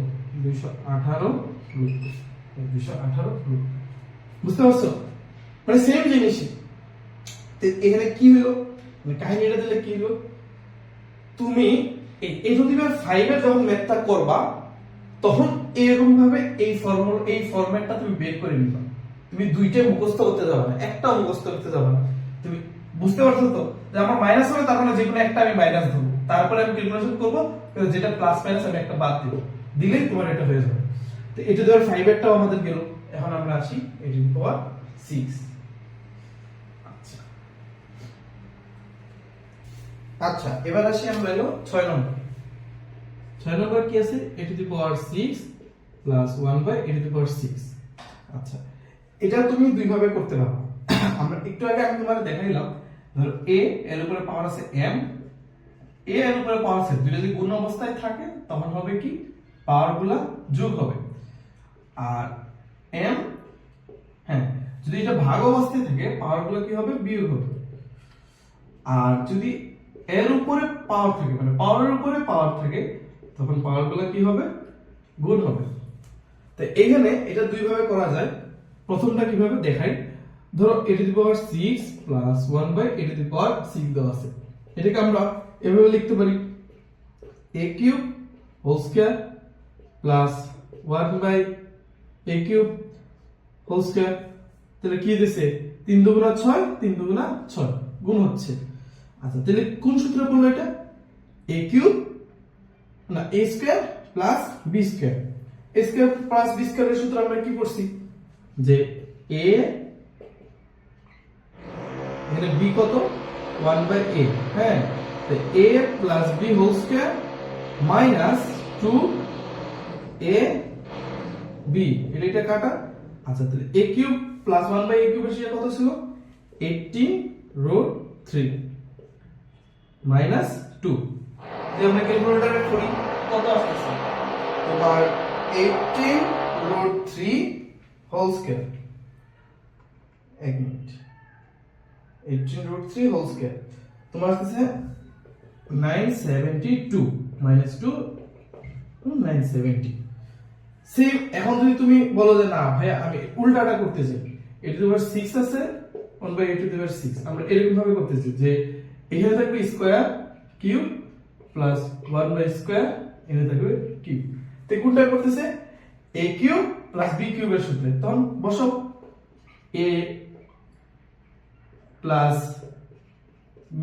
218√2, 218√2। বুঝতে পারছো, মানে সেম জিনিসই। এখানে কি হলো, মানে কাহিনীটা দিলে কি হলো, তুমি এই যদি 5 এর যখন ম্যাথটা করবা তখন এরকম ভাবে এই ফর্মুলা এই ফরম্যাটটা তুমি বের করে নিবা। তুমি দুইটা মুখস্থ করতে যাবে না, একটা মুখস্থ করতে যাবে না। তুমি বুঝতে পারছো তো যে আমার মাইনাস হবে, তার মানে যে কোনো একটা আমি মাইনাস দেবো, তারপরে আমি ক্যালকুলেশন করব, যেটা প্লাস মাইনাস আমি একটা বাদ দেব, দিলেই তোমার এটা হয়ে যাবে। তো এটা ধর 5 এরটাও আমাদের গেল। এখন আমরা আসি a টু দি পাওয়ার 6। আচ্ছা আচ্ছা এবার আসি আমরা হলো 6 নম্বর। 6 নম্বর কি আছে, a to the power 6 plus 1/a to the power 6। আচ্ছা এটা তুমি দুই ভাবে করতে পারো। আমরা একটু আগে আমি তোমাদের দেখাইলাম, ধরো a এর উপরে পাওয়ার আছে m, a এর উপরে পাওয়ার আছে, দুটো যদি গুণ অবস্থায় থাকে তখন হবে কি পাওয়ারগুলা যোগ হবে, আর m হ্যাঁ যদি এটা ভাগ অবস্থায় থাকে পাওয়ারগুলো কি হবে বিয়োগ হবে। আর যদি এর উপরে পাওয়ার থাকে, মানে পাওয়ারের উপরে পাওয়ার থাকে, তখন পাওয়ারগুলো কি হবে গুণ হবে। তো এখানে এটা দুই ভাবে করা যায়। প্রথমটা কিভাবে দেখাই, ধরো a to the power 6 plus 1/a to the power 6 দেওয়া আছে, এটাকে আমরা এভাবে লিখতে পারি a cube whole square plus 1/a cube whole square. তাহলে কি দিছে 3 দুগুণা 6, 3 দুগুণা 6 গুণ হচ্ছে। আচ্ছা তাহলে কোন সূত্রে পড়লো এটা, a কিউব না a square plus b square. a square plus b স্কয়ারের সূত্র আমরা কি করছি যে a এখানে b কত 1/a, হ্যাঁ তো a plus b whole square minus 2a b, এটা কাটা। আচ্ছা তাহলে a কিউব প্লাস 1/a কিউবের সেটা কত ছিল 18√3 মাইনাস 2। যদি আমরা ক্যালকুলেটরে করি কত আসছে তোমার 18√3 হোল স্কয়ার, এক মিনিট 18√3 হোল স্কয়ার তোমার আসছে 972 মাইনাস 2 970। সেম এখন যদি তুমি বলো যে না ভাই আমি উল্টাটা করতে চাই, a টু দি পাওয়ার 6 আছে 1 by a to the power 6 আমরা এরকম ভাবে করতেছি যে এখানে থাকবে square cube plus 1 by square এখানে থাকবে কিউব তো কোনটা করতেছে a কিউব প্লাস b কিউবের সূত্রে তখন বসাও a plus b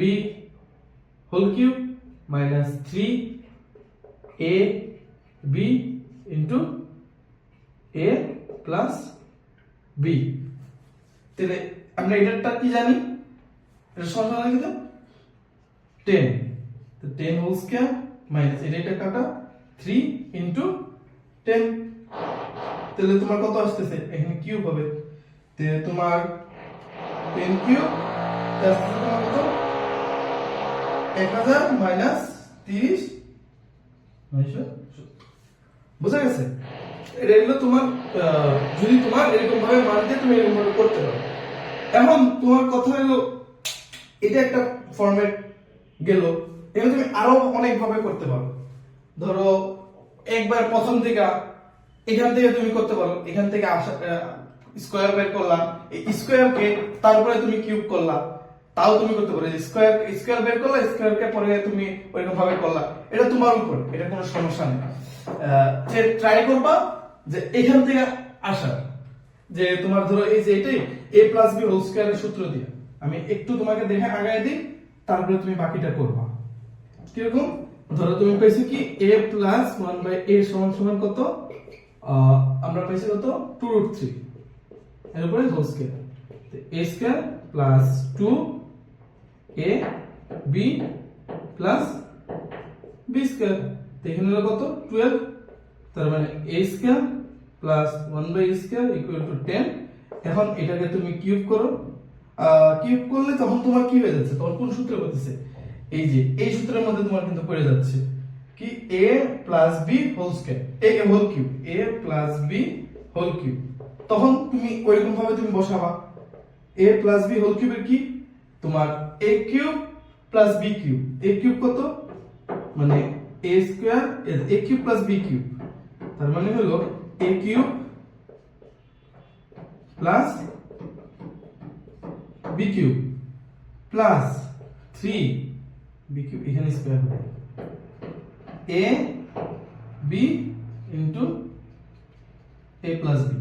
whole cube minus 3 a b into a plus b তাহলে আমরা এটাটা কি জানি এটা সমান লিখে দাও 10 তো 10 হোল স্কয়ার মাইনাস এটা কাটা 3 ইনটু 10 তাহলে তোমার কত আসতেছে এখানে কিউব হবে তাহলে তোমার 10 কিউব প্লাস তোমার কত 1000 মাইনাস 30 বুঝা গেছে এটা হলো তোমার যদি তোমার এরকম ভাবে মান দিয়ে তুমি এরকম ভাবে করতে পারো এখন তোমার কথা হলো এটা একটা ফরম্যাট গেল এখানে তুমি আরো অনেক ভাবে করতে পারো ধরো একবার প্রথম থেকে এখান থেকে তুমি করতে পারো এখান থেকে স্কয়ার বের করলা এই স্কয়ারকে তারপরে তুমি কিউব করলা তাও তুমি করতে পারো স্কয়ার বের করলা স্কয়ারকে পরে তুমি ওইরকম ভাবে করলা এটা তোমার উপর এটা কোনো সমস্যা নেই যে ট্রাই করবা যে এখান থেকে আসা যে তোমার ধরো এই যে এটাই a প্লাস b হোল স্কয়ারের সূত্র দিয়ে আমি একটু তোমাকে দেখে আগায় দিই তারপরে তুমি বাকিটা করবা কিরকম ধরো তুমি পাইছো কি a প্লাস 1 বাই a সমান সমান কত আমরা পাইছি কত 2√3 এর উপরে হোল স্কয়ার তো a square plus 2 a b plus b square তো এখানে হলো কত 12 তার মানে a square plus 1 by a square equal to 10 এখন এটাকে তুমি কিউব করো কিউব করলে তখন তোমার কি হয়ে যাচ্ছে তখন কোন সূত্রে করতেছে এই যে এই সূত্রের মধ্যে তোমার কিন্তু পড়ে যাচ্ছে কি a plus b whole square a whole cube a plus b whole cube তখন তুমি ওইরকম ভাবে তুমি বসাবা a প্লাস b হোল কিউবের কি তোমার a cube plus b cube a cube কত মানে a square a cube plus b cube তার মানে হলো a cube plus b cube plus 3 b cube এখানে স্কয়ার হবে a b into a plus b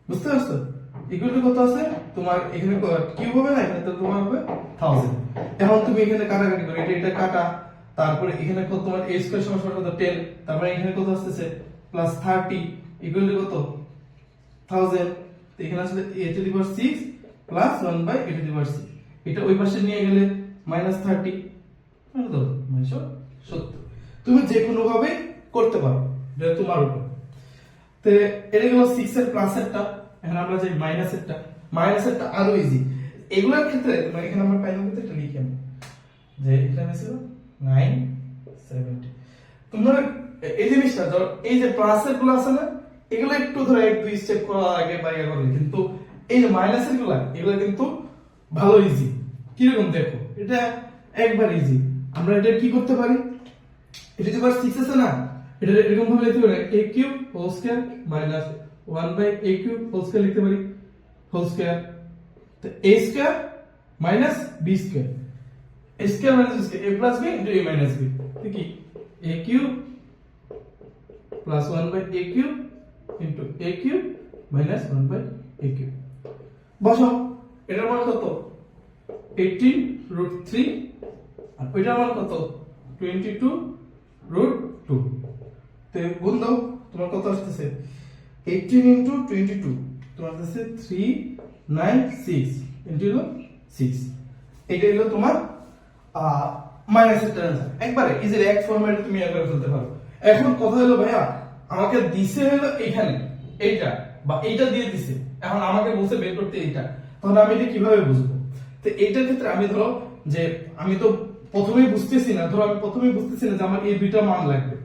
বুঝতে পারছো ইকুয়াল টু কত আছে তোমার এখানে কিউব হবে না এখানে তো তোমার হবে 1000 এখন তুমি এখানে কাটাকাটি করো এটা কাটা তারপরে এখানে কত তোমার a স্কয়ার সমান সমান কত 10 তারপরে এখানে কত আসছে প্লাস 30 ইকুয়াল টু কত 1000 তো এখানে আসলে a to the power 6 plus 1 by a to the power 6 এটা ওই পাশে নিয়ে গেলে মাইনাস 30 কত 70 তুমি যে কোনো ভাবে করতে পারো এটা তোমার উপর তো এটা গেল 6 এর প্লাস এরটা এখন আমরা যে মাইনাসেরটা আরো ইজি এগুলোর ক্ষেত্রে মানে এখানে আমরা পাইলাম কিন্তু এটা লিখি আমি যে এখানে ছিল 970 তোমরা এই জিনিসটা ধরো এই যে প্লাসের গুলো আছে না এগুলো একটু ধরো এক দুই স্টেপ করা আগে বা ইয়া করলে কিন্তু এই যে মাইনাসের এগুলো কিন্তু ভালো ইজি কি রকম দেখো এটা একবার ইজি আমরা এটা কি করতে পারি এটা যে 6 আছে না এটা এরকম ভাবে লিখতে পারি a cube whole square minus 1 by a cube whole square লিখতে পারি হোল স্কয়ার তো a square minus b square a square minus b square a plus b into a minus b ঠিক কি a cube plus 1 by a cube into a cube minus 1 by a cube বসাও এটার মান কত 18√3 আর ওইটার মান কত 22√2 তো গুণ দাও তোমার কত আসছে 18 ইনটু 22 তোমার আসছে 396 ইনটু 6 এটা হলো তোমার মাইনাসের টার্ম একবারে ইজিলি এক ফরম্যাটে তুমি একবার ফেলতে পারো এখন কথা হলো ভাইয়া আমাকে দিছে হলো এখানে এইটা বা এইটা দিয়ে দিছে এখন আমাকে বলছে বের করতে এইটা তাহলে আমি এটা কিভাবে বুঝবো তো এইটার ক্ষেত্রে আমি ধরো যে আমি তো প্রথমেই বুঝতেছি না ধরো আমি প্রথমেই বুঝতেছি না যে আমার এই দুইটা মান লাগবে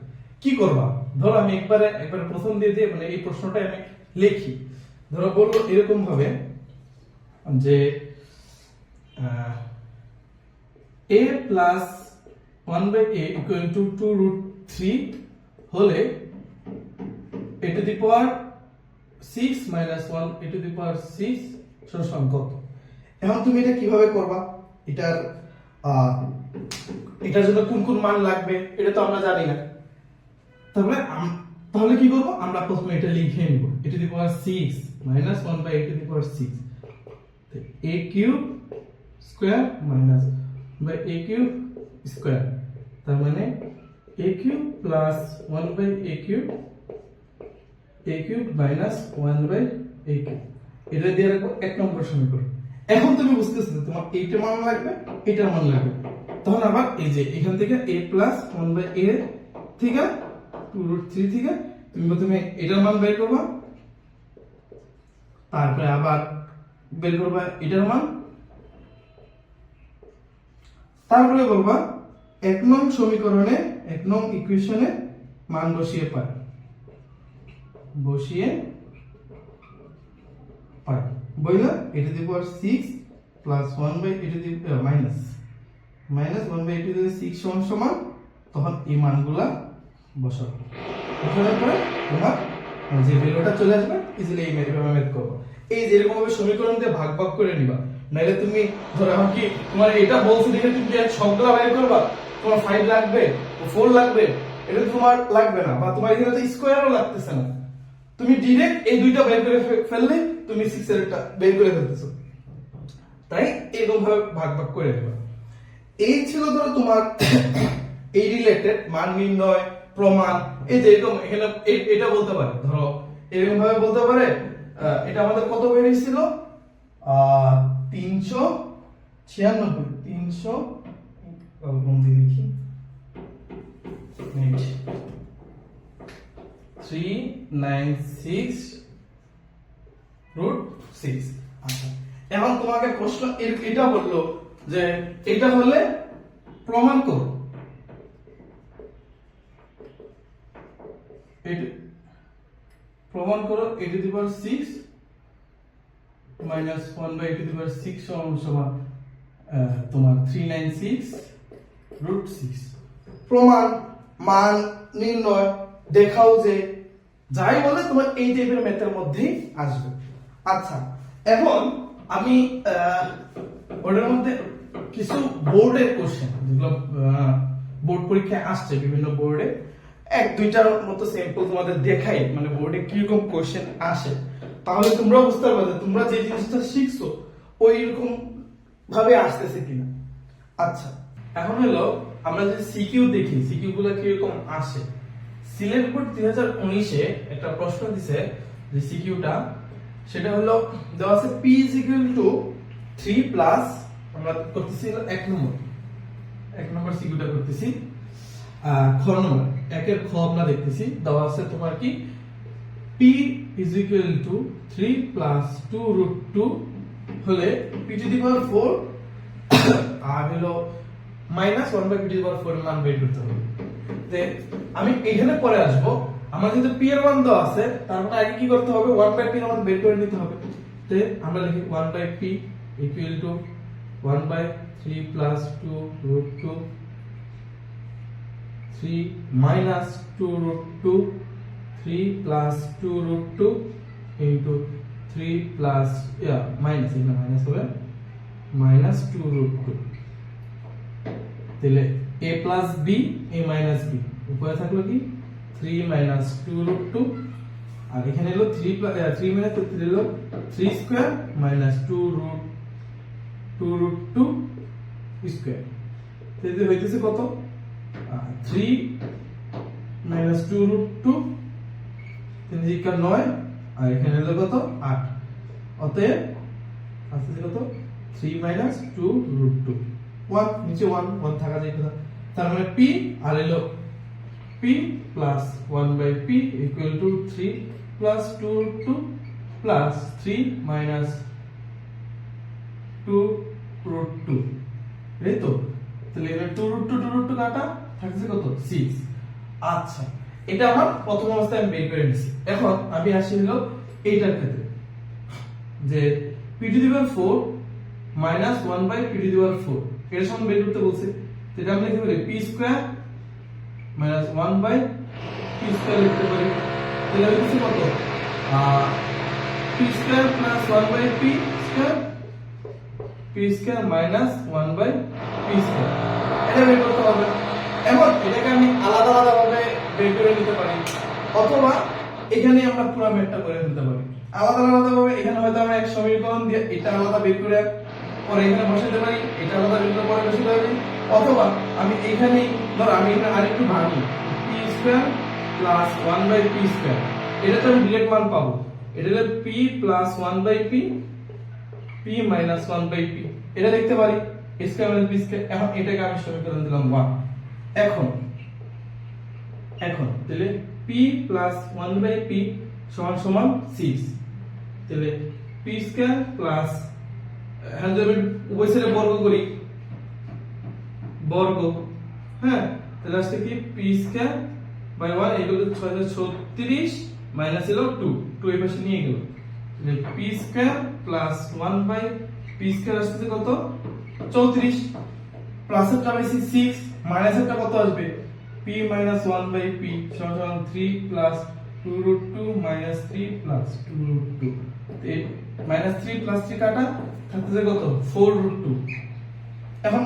কি করবা ধরো আমি একবারে প্রথম দিয়ে দিয়ে মানে এই প্রশ্নটা আমি লিখি ধরো বললো এরকম ভাবে যে a plus 1 by a equal to 2√3 হলে a to the power 6 minus 1 e to the power 6 সমান কত? এখন তুমি এটা কিভাবে করবা? এটার এটার জন্য কোন কোন মান লাগবে এটা তো আমরা জানি না। তাহলে কি করব? আমরা প্রথমে এটা লিখে নিব, e to the power 6 minus 1 by e to the power 6, a cube square minus by a cube square, তার মানে a cube plus 1 by a cube minus 1 by a cube. এটা দিয়ে রাখবো 1 নম্বর সমীকরণ। এখন তুমি বুঝতেছো যে তোমার এইটার মান লাগবে, এটার মান লাগবে। তখন আবার এই যে এখান থেকে a প্লাস 1 বাই a থেকে 2√3 থেকে তুমি প্রথমে এটার মান বের করবা, তারপরে আবার বের করবা এটার মান, তারপরে বলবা 1 নং সমীকরণে 1 নং ইকুয়েশনে মান বসিয়ে পাই, বইলা e to the power 6 plus 1 by e to the minus 1 by e to the 6 সমান তখন এই মানগুলা বসাবো। বসানোর পরে তোমার যে ভ্যালুটা চলে আসবে ইজিলি এই মেথডে মেথড করব। এই যে এরকম ভাবে সমীকরণ দিয়ে ভাগ ভাগ করে নিবা, নাইলে তুমি ধরো এখন কি তোমার এটা বলছে দেখে তুমি সবগুলা বের করবা, তোমার 5 লাগবে 4 লাগবে, এটা তোমার লাগবে না, বা তোমার এখানে তো স্কয়ারও লাগতেছে না, তুমি ডাইরেক্ট এই দুইটা বের করে ফেললে তুমি 6 এর একটা বের করে ফেলতেছো। তাই এরকম ভাবে ভাগ ভাগ করে নিবা। এই ছিল ধরো তোমার এই রিলেটেড মান নির্ণয় প্রমাণ। এই যে এরকম এখানে এটা বলতে পারে, ধরো এরকম ভাবে বলতে পারে এটা আমাদের কত বের হয়েছিল 396 লিখি 396√6। আচ্ছা, এখন তোমাকে প্রশ্ন এটা বললো যে এটা হলে প্রমাণ করো, প্রমাণ করো e to the power 6 minus 1 by e to the power 6 সমান তোমার 396√6। প্রমাণ, মান নির্ণয়, দেখাও যে যাই বলে তোমার এই টাইপের ম্যাথের মধ্যেই আসবে। আচ্ছা, এখন আমি ওটার মধ্যে কিছু বোর্ডের কোশ্চেন যেগুলো বোর্ড পরীক্ষায় আসছে বিভিন্ন বোর্ডে, এক দুইটার মতো স্যাম্পল তোমাদের দেখাই, মানে বোর্ডে কিরকম কোশ্চেন আসে, তাহলে তোমরা বুঝতে পারবে যে তোমরা যে জিনিসটা শিখছো ওই রকম ভাবে আসতেছে কিনা। আচ্ছা, এখন হলো আমরা যদি সিকিউ দেখি, সিকিউ গুলো কিরকম আসে। সিলেট বোর্ড 2019-এ একটা প্রশ্ন দিছে, যে সিকিউটা সেটা হলো দেওয়া আছে p = 3 প্লাস, আমরা করতেছি 1 নম্বর সিকিউটা করতেছি, খ নম্বর 1 এর খ আমরা দেখতেছি দেওয়া আছে তোমার কি p = 3 প্লাস 2√2 হলে p টু দি পাওয়ার 4 আর হলো মাইনাস 1 বাই p টু দি পাওয়ার 4 এর মান বের করতে হবে। তে আমি এখানে পরে আসব, আমার যেহেতু p এর মান দেওয়া আছে তার মানে আগে কি করতে হবে 1 বাই p এর মান বের করে নিতে হবে। তে আমরা লিখি 1 by p = 1 by 3 plus 2√2 3 minus 2√2 3 plus 2√2 into 3 plus minus এখানে মাইনাস হবে minus 2√2, তাহলে a plus b a minus b উপরে থাকলো কি 3 minus 2√2 আর এখানে হলো 3 minus 3 হলো 3 স্কয়ার minus 2√2 স্কয়ার, তাহলে হইতেছে কত 3 minus 2√2 3 × 9 আর এখানে হলো কত 8, অতএব আসছে কত 3 minus 2√2 1 নিচে 1 থাকা যায় কথা, তার মানে p আর হলো p plus 1 by p = 3 plus 2√2 plus 3 minus 2√2, এই তো, তাহলে এটা 2√2 কাটা থাকছে কত 6। আচ্ছা, এটা আমার প্রথম অবস্থায় আমি বের করে নিছি। এখন আমি আসি হলো এইটার ক্ষেত্রে, যে p to the power 4 minus 1 by p to দি পাওয়ার 4 এর সমান বের করতে বলছে, যেটা আমরা লিখতে পারি p square minus 1 by p square লিখতে পারি, তাহলে হচ্ছে কত p square plus 1 by p square, p square minus 1 by p square, এটা বের করতে হবে। এখন এটাকে আমি আলাদা আলাদা ভাবে বের করে নিতে পারি, অথবা এখানে আমরা পুরো ম্যাথটা করে নিতে পারি। আলাদা আলাদা ভাবে এখানে হয়তো আমরা এক সমীকরণ দিয়ে এটা আলাদা বের করে পরে এখানে বসাতে পারি, এটা আলাদা বের করে পরে বসাতে পারি, অথবা আমি এখানেই ধর আমি এখানে আরেকটু ভাঙি, p square plus 1 by p square, এটা তো আমি ডিরেক্ট মান পাবো, এটা হলো p plus 1 by p, p minus 1 by p, এটা দেখতে পারি স্কয়ার মাইনাস পি স্কয়ার। এখন এটাকে আমি সমীকরণ দিলাম 1। এখন তাহলে পি প্লাস 1 বাই পি সমান সমান 6, তাহলে পি স্কয়ার প্লাস, এখন যদি আমি উভয় সাইডে বর্গ করি, বর্গ, হ্যাঁ, তাহলে আসছে কি p square by 1 equal to 636 minus হলো 2 এই পাশে নিয়ে গেল, তাহলে p square plus 1 by p square আসছে কত 34, প্লাসেরটা বেশি 6, মাইনাসেরটা কত আসবে পি মাইনাস 1 বাই পি সমান সমান 3 plus 2 root 2 minus 3 plus 2 root 2, এই মাইনাস 3 প্লাস 3 কাটা থাকতেছে কত 4 রুট 2। এখন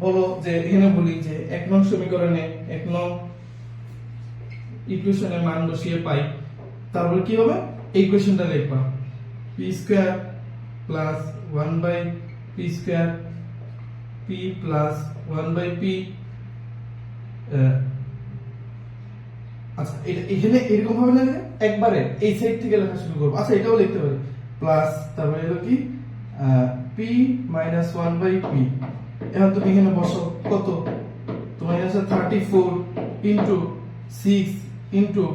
বলো যে এখানে বলি যে 1 নং সমীকরণে 1 নং ইকুয়েশনে মান বসিয়ে পাই, তারপর কি হবে এই ইকুয়েশনটা লিখবা p square plus 1 by p square, p plus 1 by p, আচ্ছা এখানে এরকম ভাবে না একবারে এই সাইড থেকে লেখা শুরু করব। আচ্ছা এটাও লিখতে পারি প্লাস, তারপরে হলো কি পি মাইনাস 1 বাই পি, এখন তুমি এখানে বসো কত তোমার আছে 34 ইনটু 6 ইনটু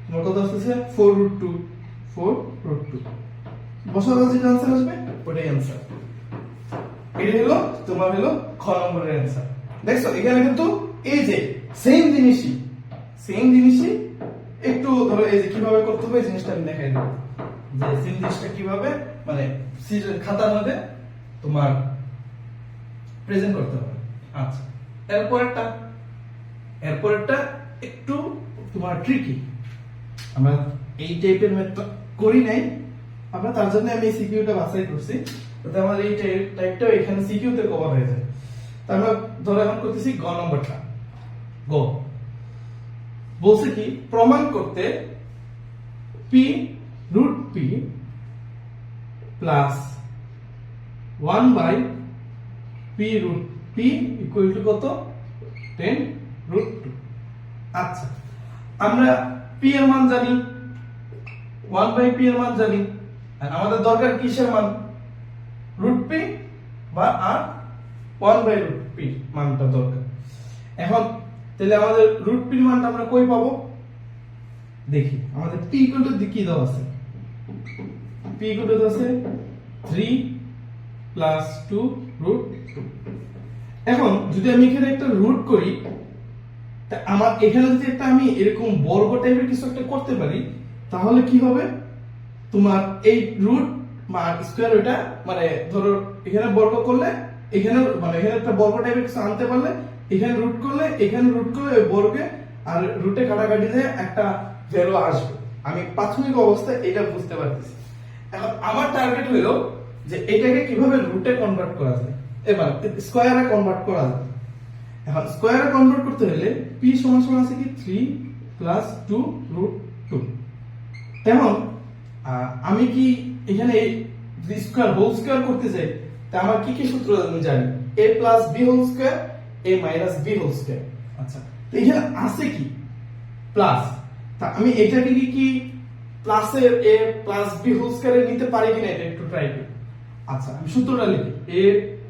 তোমার কত আসছে 4 রুট 2, 4 রুট 2 বসাও, যে आंसर আসবে ওটাই आंसर। এটা হলো তোমার হলো খ নম্বরের आंसर। দেখছো এখানে কিন্তু এই যে সেম জিনিসই একটু ধরো এই যে কিভাবে করতে হবে এই জিনিসটা আমি দেখাই দেব, যে সেম জিনিসটা কিভাবে মানে খাতার মধ্যে তোমার প্রেজেন্ট করতে হবে। আচ্ছা এরপরটা একটু তোমার ট্রিকি, আমরা এই টাইপের ম্যাথটা করি নাই, আমরা তার জন্য আমি সিকিউটা বাছাই করছি, যাতে আমার এই টাইপটা এখানে সিকিউতে কভার হয়ে যায়। তো আমরা ধরো এখন করতেছি গ নম্বরটা। গ বলছে কি প্রমাণ করতে p root p plus 1 by p root p equal to কত 10 রুট 2। আচ্ছা আমরা পি এর মান জানি, 1 বাই পি এর মান জানি, আর আমাদের দরকার কিসের মান রুট পি বা আর 1 বাই রুট পি মানটা দরকার। এখন তাহলে আমাদের রুট পি মানটা আমরা কই পাবো দেখি, আমাদের পি ইকুয়াল টু কি দাও আছে, পি ইকুয়াল টু আছে 3 প্লাস 2 রুট 2। এখন যদি আমি এখানে একটা রুট করি, তা আমার এখানে যদি একটা আমি এরকম বর্গ টাইপের কিছু একটা করতে পারি, তাহলে কি হবে তোমার এই রুট আর স্কয়ার, ওটা মানে ধরো এখানে বর্গ করলে এখানে মানে এখানে একটা বর্গ টাইপের কিছু আনতে পারলে এখানে রুট করলে ওই বর্গে আর রুটে কাটাকাটি দিয়ে একটা ভ্যালু আসবে। আমি প্রাথমিক অবস্থায় এটা বুঝতে পারতেছি। এখন আমার টার্গেট হলো যে এটাকে কিভাবে রুটে কনভার্ট করা যায়, এবার স্কয়ারে কনভার্ট করা যায়। এখন স্কয়ারে কনভার্ট করতে হলে p সমান সমান আছে কি 3 প্লাস 2 রুট 2। এখন আমি কি এখানে যদি স্কয়ার হোল স্কয়ার করতে চাই, তা আমার কি কি সূত্র আমি জানি, a plus b whole square, a minus b whole square. আচ্ছা তো এখানে আছে কি প্লাস, তা আমি এটাকে কি প্লাসের a প্লাস b হোল স্কয়ারে নিতে পারি কিনা এটা একটু ট্রাই করি। আচ্ছা আমি সূত্রটা লিখি, a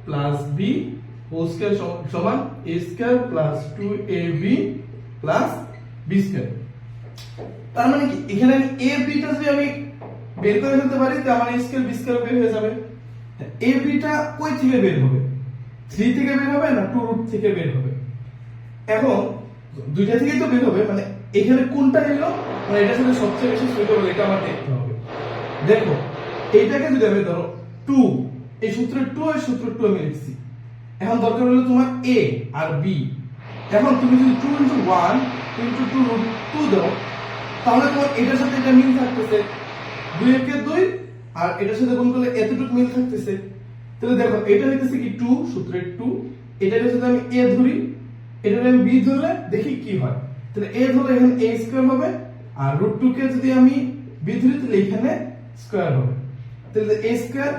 plus b whole square সমান a square plus 2ab plus b square. তার মানে কি এখানে a b টা যদি আমি বের করে ফেলতে পারি, তার মানে a স্কয়ার b স্কয়ার বের হয়ে যাবে। a b টা কই থেকে বের হবে, 3 থেকে বের হবে না 2 রুট থেকে বের হবে। এখন দুইটা থেকেই তো বের হবে, মানে এখানে কোনটা এলো মানে এটা সাথে সবচেয়ে বেশি সুইটেবল এটা আমার দেখতে হবে। দেখো এইটাকে যদি আমি ধরো 2, এই সূত্রে 2 এর সূত্র 2 আমি লিখছি। এখন দরকার হলো তোমার a আর b। এখন তুমি যদি 2 * 1 * 2 রুট 2 দাও, তাহলে তোমার এটার সাথে এটা মিল থাকতেছে, 2 একে 2 আর এটার সাথে গুণ করলে এতটুকু মিল থাকতেছে। তাহলে দেখো এটা হইতেছে কি 2, সূত্রের 2, এটার সাথে আমি a ধরি, এটার আমি b ধরলে দেখি কি হয়। তাহলে a ধরলে এখানে a স্কয়ার হবে, আর √2 কে যদি আমি b ধরি তাহলে এখানে স্কয়ার হবে। তাহলে a square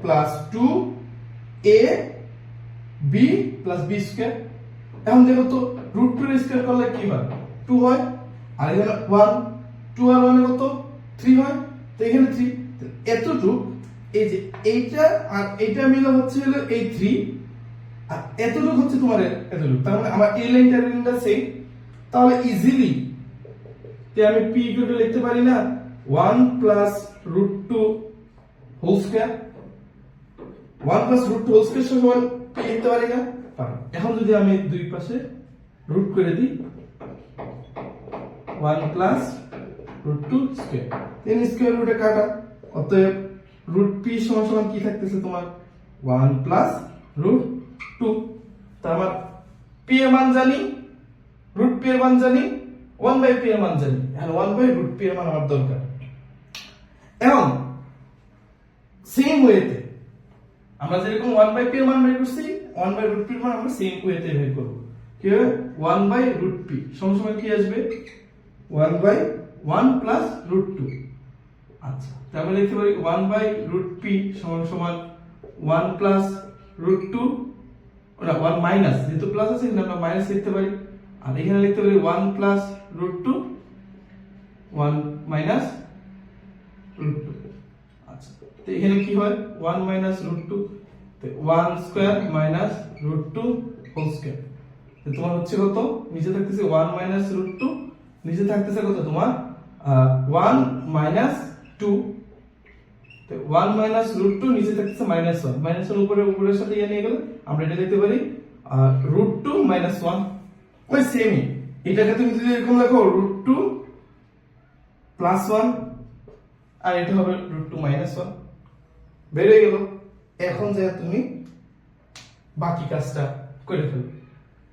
plus 2a b plus b square. এখন দেখো তো √2 এর স্কয়ার করলে কি হয়, 2 হয়, আর এখানে 1, 2 আর 1 কত, 3 হয়, তো এখানে 3। এতটুকু এই যে এইটা আর এইটা মিলে হচ্ছে হলো এই 3, আর এতটুকু হচ্ছে তোমার এতটুকু, তার মানে আমার এই লাইনটা সেম। তাহলে ইজিলি আমি p ইকুয়াল টু লিখতে পারি না 1 plus √2 whole square, 1 plus √2 whole square সমান p লিখতে পারি না? পারি। এখন যদি আমি দুই পাশে রুট করে দিই 1 প্লাস √2 স্কয়ার, 3 স্কয়ার রুটে কাটা, অতএব √p সমান সমান কি থাকতেছে তোমার 1 প্লাস √2। তার মানে p এর মান জানি, √p এর মান জানি, 1/p এর মান জানি, এখন 1/√p এর মান আমার দরকার। এখন সেম ওয়েতে আমরা যেরকম 1/p এর মান বের করছি, 1/√p এর মান আমরা সেম ওয়েতে বের করব। কি হবে 1/√p সমান সমান কি আসবে 1/1 প্লাস √2। আচ্ছা, তাহলে আমরা লিখতে পারি 1/√p সমান সমান 1 প্লাস √2, ওটা 1 মাইনাস, যেহেতু প্লাস আছে এখানে আমরা মাইনাস লিখতে পারি, আর এখানে লিখতে পারি 1 প্লাস √2, 1 মাইনাস √2। আচ্ছা, তো এখানে কি হয় 1 মাইনাস √2, তো 1 স্কয়ার মাইনাস √2 হোল স্কয়ার। তো তোমার হচ্ছে কত, নিচে থাকতেছে 1 মাইনাস √2, নিচে থাকতেছে কত তোমার 1 মাইনাস 2, তো 1 মাইনাস √2, নিচে থাকতেছে -1, -1 উপরের সাথে ইয়ে নিয়ে গেলে আমরা এটা লিখতে পারি √2 মাইনাস 1। ওই সেমই এটাকে তুমি যদি এরকম লেখো √2 প্লাস 1, আর এটা হবে √2 মাইনাস 1, বের হয়ে গেল। এখন যে তুমি বাকি কাজটা করে ফেলো।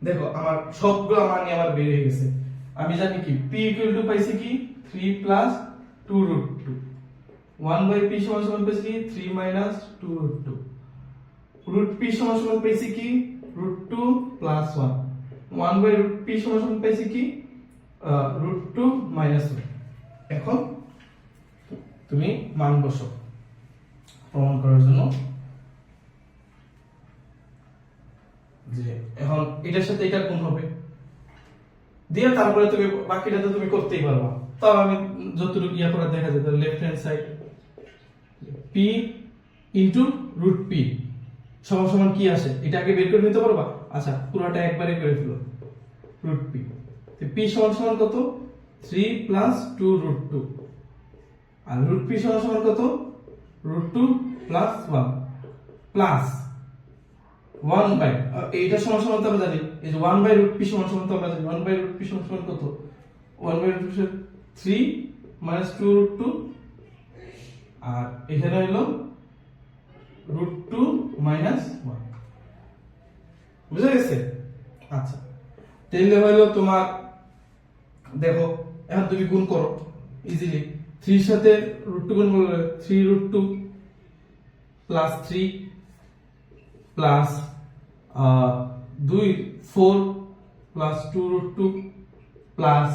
দেখো আমার সবগুলো মান আমার বের হয়ে গেছে। আমি জানি কি p ইকুয়াল টু পাইছি কি 3 প্লাস 2√2, 1/p সমান সমান পাইছি কি 3 মাইনাস 2√2, √p সমান সমান পাইছি কি √2 প্লাস 1, 1/√p সমান সমান পাইছি কি √2 মাইনাস 1। এখন তুমি মান বসাও প্রমাণ করার জন্য, যে এখন এটার সাথে এটা কোন হবে দিয়ে তারপরে তুমি বাকিটা তো তুমি করতেই পারবা। তাও আমি যতটুকু ইয়া করে দেখা যায়, left hand side p into √p সমান সমান কি আসে এটা আগে বের করে নিতে পারবা। আচ্ছা, পুরোটা একবারে করে ফেলো √p, তো p সমান সমান কত 3 প্লাস 2√2, আর √p সমান সমান কত √2 প্লাস 1 প্লাস 1 বাই এইটা সমান সমান তো আমরা জানি, এই যে 1/√p সমান সমান তো আমরা জানি 1/√p সমান সমান কত 1/√p 3 মাইনাস 2√2, আর এখানে হলো √2 মাইনাস 1। বুঝা গেছে? আচ্ছা, তাহলে হলো তোমার দেখো এখন তুমি গুণ করো ইজিলি, 3 এর সাথে √2 গুণ করলে 3√2 plus 3 plus 2 4 plus 2√2 plus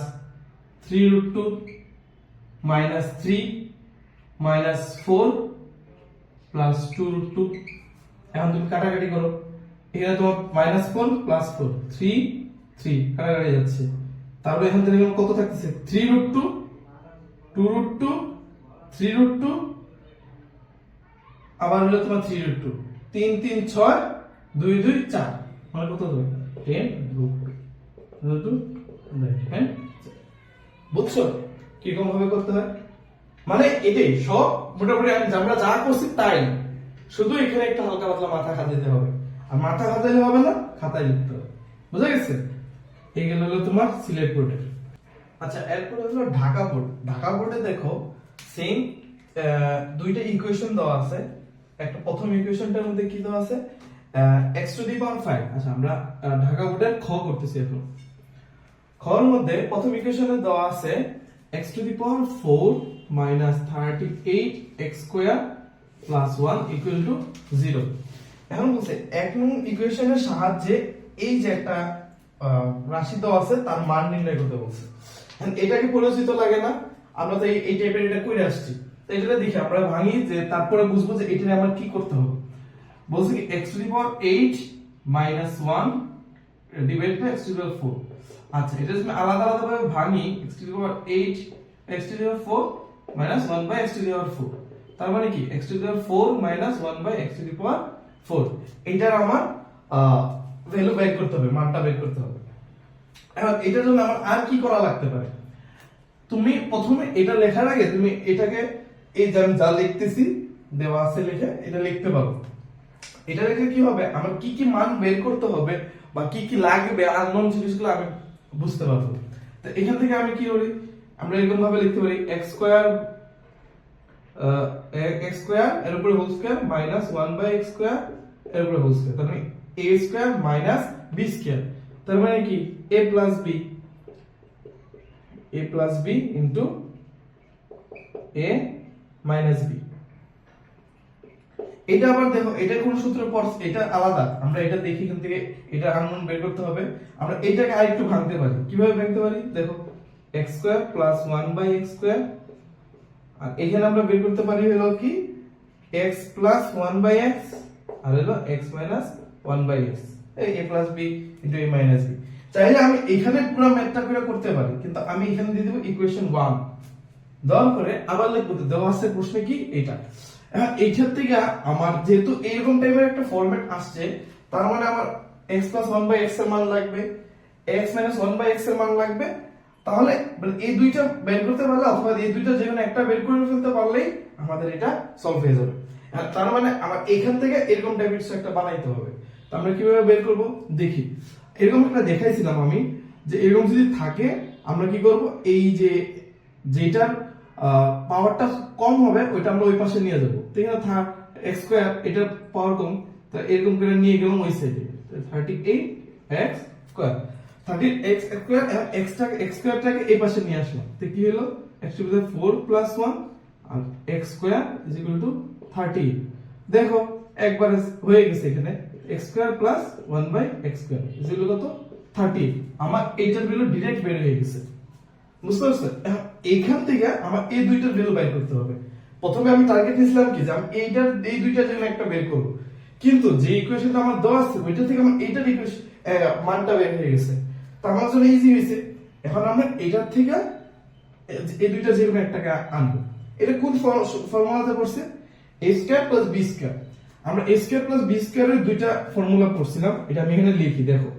3√2 minus 3 minus 4 plus 2√2। এখন তুমি কাটাকাটি করো, এখানে তোমার -4 প্লাস 4 3 3 কাটাকাটি যাচ্ছে, তারপরে এখান থেকে কত থাকতেছে 3√2 2√2 3√2 আবার হলো তোমার 3√2, 3 3 6 2 2 4, মানে কত হবে 10√2 হ্যাঁ। বুঝছো কিরকম ভাবে করতে হয়? মানে এটাই সব মোটামুটি আমরা যা করছি তাই, শুধু এখানে একটা হালকা পাতলা মাথা খাটাতে হবে, আর মাথা খাটাইলে হবে না, খাতায় লিখতে হবে। বুঝা গেছে? এইগুলো হলো তোমার সিলেট বোর্ডের। আচ্ছা, এরপর হলো ঢাকা বোর্ড। ঢাকা বোর্ডে দেখো সেম দুইটা ইকুয়েশন দেওয়া আছে। একটা প্রথম ইকুয়েশনটার মধ্যে কি দেওয়া আছে x⁵। আচ্ছা, আমরা ঢাকা বোর্ডের খ করতেছি এখন। খ এর মধ্যে প্রথম ইকুয়েশনে দেওয়া আছে x⁴ minus 38 x square plus 1 equal to 0। এখন বলছে এক নং ইকুয়েশনের সাহায্যে এই যে একটা রাশি দেওয়া আছে তার মান নির্ণয় করতে বলছে। এখন এটাকে পরিচিত লাগে না, আমরা তো এই টাইপের এটা করে আসছি, তো এটা দেখি আমরা ভাঙি যে তারপরে বুঝবো যে এটা আমরা কি করতে হবে। বলছে কি x to the power 8 minus 1 divide by x to দি পাওয়ার 4। আচ্ছা, এটা যদি আলাদা আলাদা ভাবে ভাঙি x to the power 8 x to the power 4 minus 1 by x to দি পাওয়ার 4, তার মানে কি x to the power 4 minus 1 by x to দি পাওয়ার 4, এটার আমার ভ্যালু বের করতে হবে, মানটা বের করতে হবে। এখন এটার জন্য আমার আর কি করা লাগতে পারে, তুমি প্রথমে এটা লেখার আগে তুমি এটাকে এই যে আমি যা লিখতেছি দেওয়া আছে লিখে এটা লিখতে পারো। এটা লিখে কি হবে, আমার কি কি মান বের করতে হবে বা কি কি লাগবে আননোন জিনিসগুলো আমি বুঝতে পারবো। তো এখান থেকে আমি কি করি, আমরা এরকম ভাবে লিখতে পারি x স্কয়ার এর উপরে whole square minus 1 by x square এর উপরে হোল স্কয়ার, তার মানে a square minus b square, তার মানে কি a plus b into a minus b। এটা আবার দেখো এটা কোন সূত্রে পড়ছে, এটা আলাদা, আমরা এটা দেখি এখান থেকে এটা আননোন বের করতে হবে। আমরা এটাকে আরেকটু ভাঙতে পারি, কিভাবে ভাঙতে পারি দেখো, x square plus 1 by x square, আর এখানে আমরা বের করতে পারি হলো কি x প্লাস 1 বাই x আর হলো x মাইনাস 1 বাই x, এই a plus b into a minus b। চাইলে আমি এখানে পুরো ম্যাথটা করে করতে পারি, কিন্তু আমি এখানে দিয়ে দেব ইকুয়েশন 1 দেওয়ার পরে আবার লিখব, দেওয়া আছে প্রশ্নে কি এটা। এখন এইটার থেকে আমার যেহেতু এরকম টাইপের একটা ফরম্যাট আসছে, তার মানে আমার x প্লাস 1 বাই x এর মান লাগবে, x মাইনাস 1 বাই x এর মান লাগবে, তাহলে এই দুইটা বের করতে পারলে অথবা এই দুইটা যে কোনো একটা বের করে ফেলতে পারলেই আমাদের এটা সলভ হয়ে যাবে। আর তার মানে আমার এখান থেকে এরকম টাইপের কিছু একটা বানাইতে হবে। তো আমরা কিভাবে বের করব দেখি। এরকম একটা দেখাইছিলাম আমি যে এরকম যদি থাকে আমরা কি করব, এই যে যেটার পাওয়ারটা কম হবে ওইটা আমরা ওই পাশে নিয়ে যাব, ঠিক আছে, x স্কয়ার এটার পাওয়ার কম, তো এরকম করে নিয়ে গেলাম ওই সাইডে, 38x square 38x square, x স্কয়ারটাকে এই পাশে নিয়ে আসলাম, তো কি হলো x to the power 4 plus 1 আর x square is equal to 30। দেখো একবারে হয়ে গেছে, এখানে x square plus 1 by x square is equal কত 30, আমার এইটার ভ্যালু ডাইরেক্ট বের হয়ে গেছে। বুঝতে পারছো, এইখান থেকে আমার এই দুইটার ভ্যালু বের করতে হবে। প্রথমে আমি টার্গেট নিয়েছিলাম কি যে আমি এই দুইটার জন্য একটা বের করব, কিন্তু যে ইকুয়েশনটা আমার দেওয়া আছে ওইটা থেকে আমার এইটার ইকুয়েশন মানটা বের হয়ে গেছে, তো আমার জন্য ইজি হয়েছে। এখন আমরা এটার থেকে এই দুইটা যে কোনো একটাকে আনবো। এটা কোন ফর্মুলাতে পড়ছে, a square plus b square. আমরা a স্কয়ার প্লাস b স্কয়ারের দুইটা ফর্মুলা পড়ছিলাম, এটা আমি এখানে লিখি দেখো,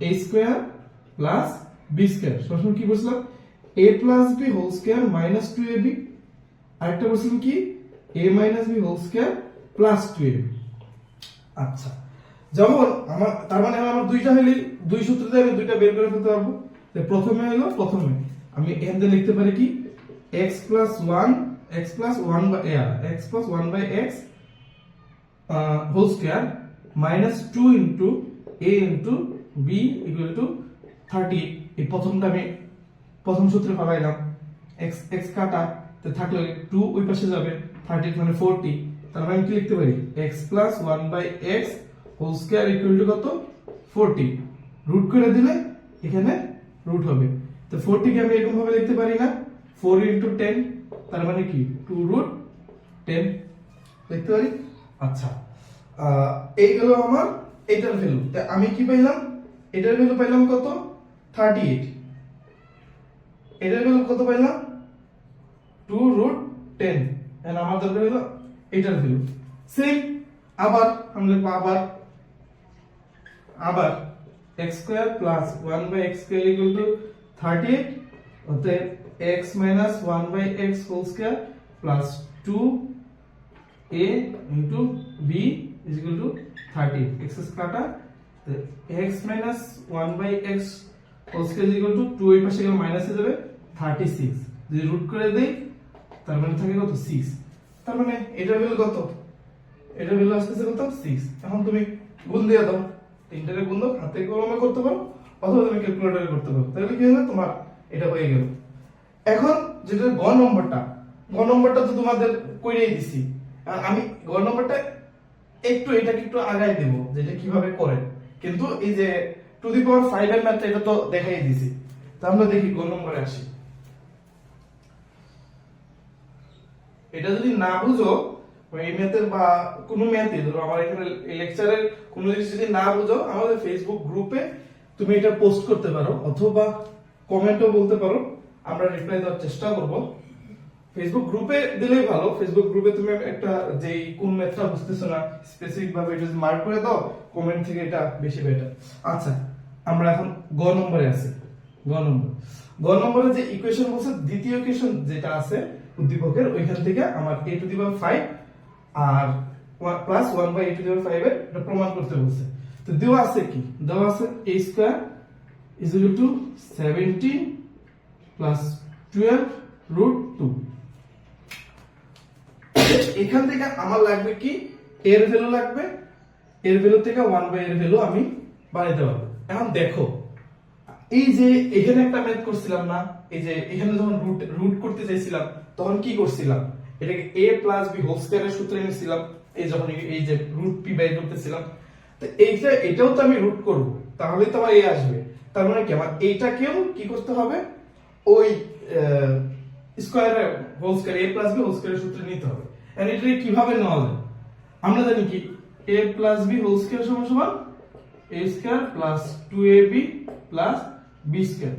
a square plus b square সমান কি বলছিলাম, a plus b whole square minus 2ab, আরেকটা বলছিলাম কি a minus b whole square plus 2ab। আচ্ছা, যখন আমার তার মানে আমার দুইটা হইলে দুই সূত্র দিয়ে আমি দুইটা বের করে ফেলতে পারবো। তো প্রথমে আমি এখান থেকে লিখতে পারি কি x plus 1 by x whole square minus 2 into a into b equal to 30। এই প্রথমটা আমি প্রথম সূত্রে পাইলাম, x কাটা তো থাকলো 2 ওই পাশে যাবে, 30 মানে 40, তার মানে আমি কি লিখতে পারি x plus 1 by x whole square equal to কত 40, রুট করে দিলে এখানে রুট হবে, তো 40 কে আমি এরকম ভাবে লিখতে পারি না 4 ইনটু 10, তার মানে কি 2 রুট 10 লিখতে পারি। আচ্ছা, এই গেল আমার এটার ভ্যালু, তো আমি কি পাইলাম, এটার ভ্যালু পাইলাম কত 38, এটার ভ্যালু কত পাইলাম 2 রুট 10, এন্ড আমার দরকার হলো এটার ভ্যালু। সেম আবার আমরা লিখব আবার x square plus 1 by x square equal to 38, অতএব x minus 1 by x whole square plus 2a into b is equal to 30, x কাটা তো x minus 1 by x whole square is equal to 2 এই পাশে গেলে minus হয়ে যাবে 36, যদি root করে দেই তার মানে থাকে কত 6, তার মানে এটার ভ্যালু কত, এটার ভ্যালু আসছে কত 6। এখন তুমি গুণ দিয়ে দাও, তিনটারে গুণ দাও, হাতে কলমে করতে পারো অথবা তুমি ক্যালকুলেটরে করতে পারো, তাহলে কি হবে তোমার এটা হয়ে গেল। এখন যেটা গ নম্বরটা তো তোমাদের কইরেই দিছি। আর আমি গ নম্বরটা এটাকে একটু আগায় দেব যেটা কিভাবে করে, কিন্তু এই যে টু দি পাওয়ার 5 এর ম্যাথটা এটা তো দেখাই দিছি। তো আমরা দেখি গ নম্বরে আসি। এটা যদি না বুঝো এই ম্যাথের বা কোনো ম্যাথে, ধরো আমার এখানে এই লেকচারের কোনো জিনিস যদি না বুঝো, আমাদের ফেসবুক গ্রুপে তুমি এটা পোস্ট করতে পারো অথবা কমেন্টও বলতে পারো, আমরা রিপ্লাই দেওয়ার চেষ্টা করব। ফেসবুক গ্রুপে দিলেই ভালো। ফেসবুক গ্রুপে তুমি একটা যেই কোন ম্যাথটা বুঝতেছো না স্পেসিফিক ভাবে এটা যদি মার্ক করে দাও, কমেন্ট থেকে এটা বেশি বেটার। আচ্ছা, আমরা এখন গ নম্বরে আছি। গ নম্বরে যে ইকুয়েশন বলছে, দ্বিতীয় ইকুয়েশন যেটা আছে উদ্দীপকের, ওইখান থেকে আমার a টু দি পাওয়ার 5 আর plus 1 by a to the power 5 এর এটা প্রমাণ করতে বলছে। তো দেওয়া আছে কি, দেওয়া আছে a square is equal to 17 plus 12 root 2। এখান থেকে আমার লাগবে কি, এর ভ্যালু লাগবে, এর ভ্যালু থেকে 1 বাই এর ভ্যালু আমি বানাইতে পারবো। এখন দেখো, এই যে এখানে একটা ম্যাথ করছিলাম না, এই যে এখানে যখন রুট করতে চাইছিলাম তখন কি করছিলাম, এটাকে a প্লাস b হোল স্কয়ারের সূত্রে নিয়েছিলাম। এই যখন এই যে রুট p বাই করতেছিলাম, তো এইটা এটাও তো আমি রুট করব, তাহলে তো আমার a আসবে। তার মানে কি, আমার এইটাকেও কি করতে হবে, ওই স্কয়ারের whole square a plus b whole স্কয়ারের সূত্রে নিতে হবে। এন্ড এটা কিভাবে নেওয়া যায়, আমরা জানি কি a plus b whole square সমান সমান a square plus 2ab plus b square.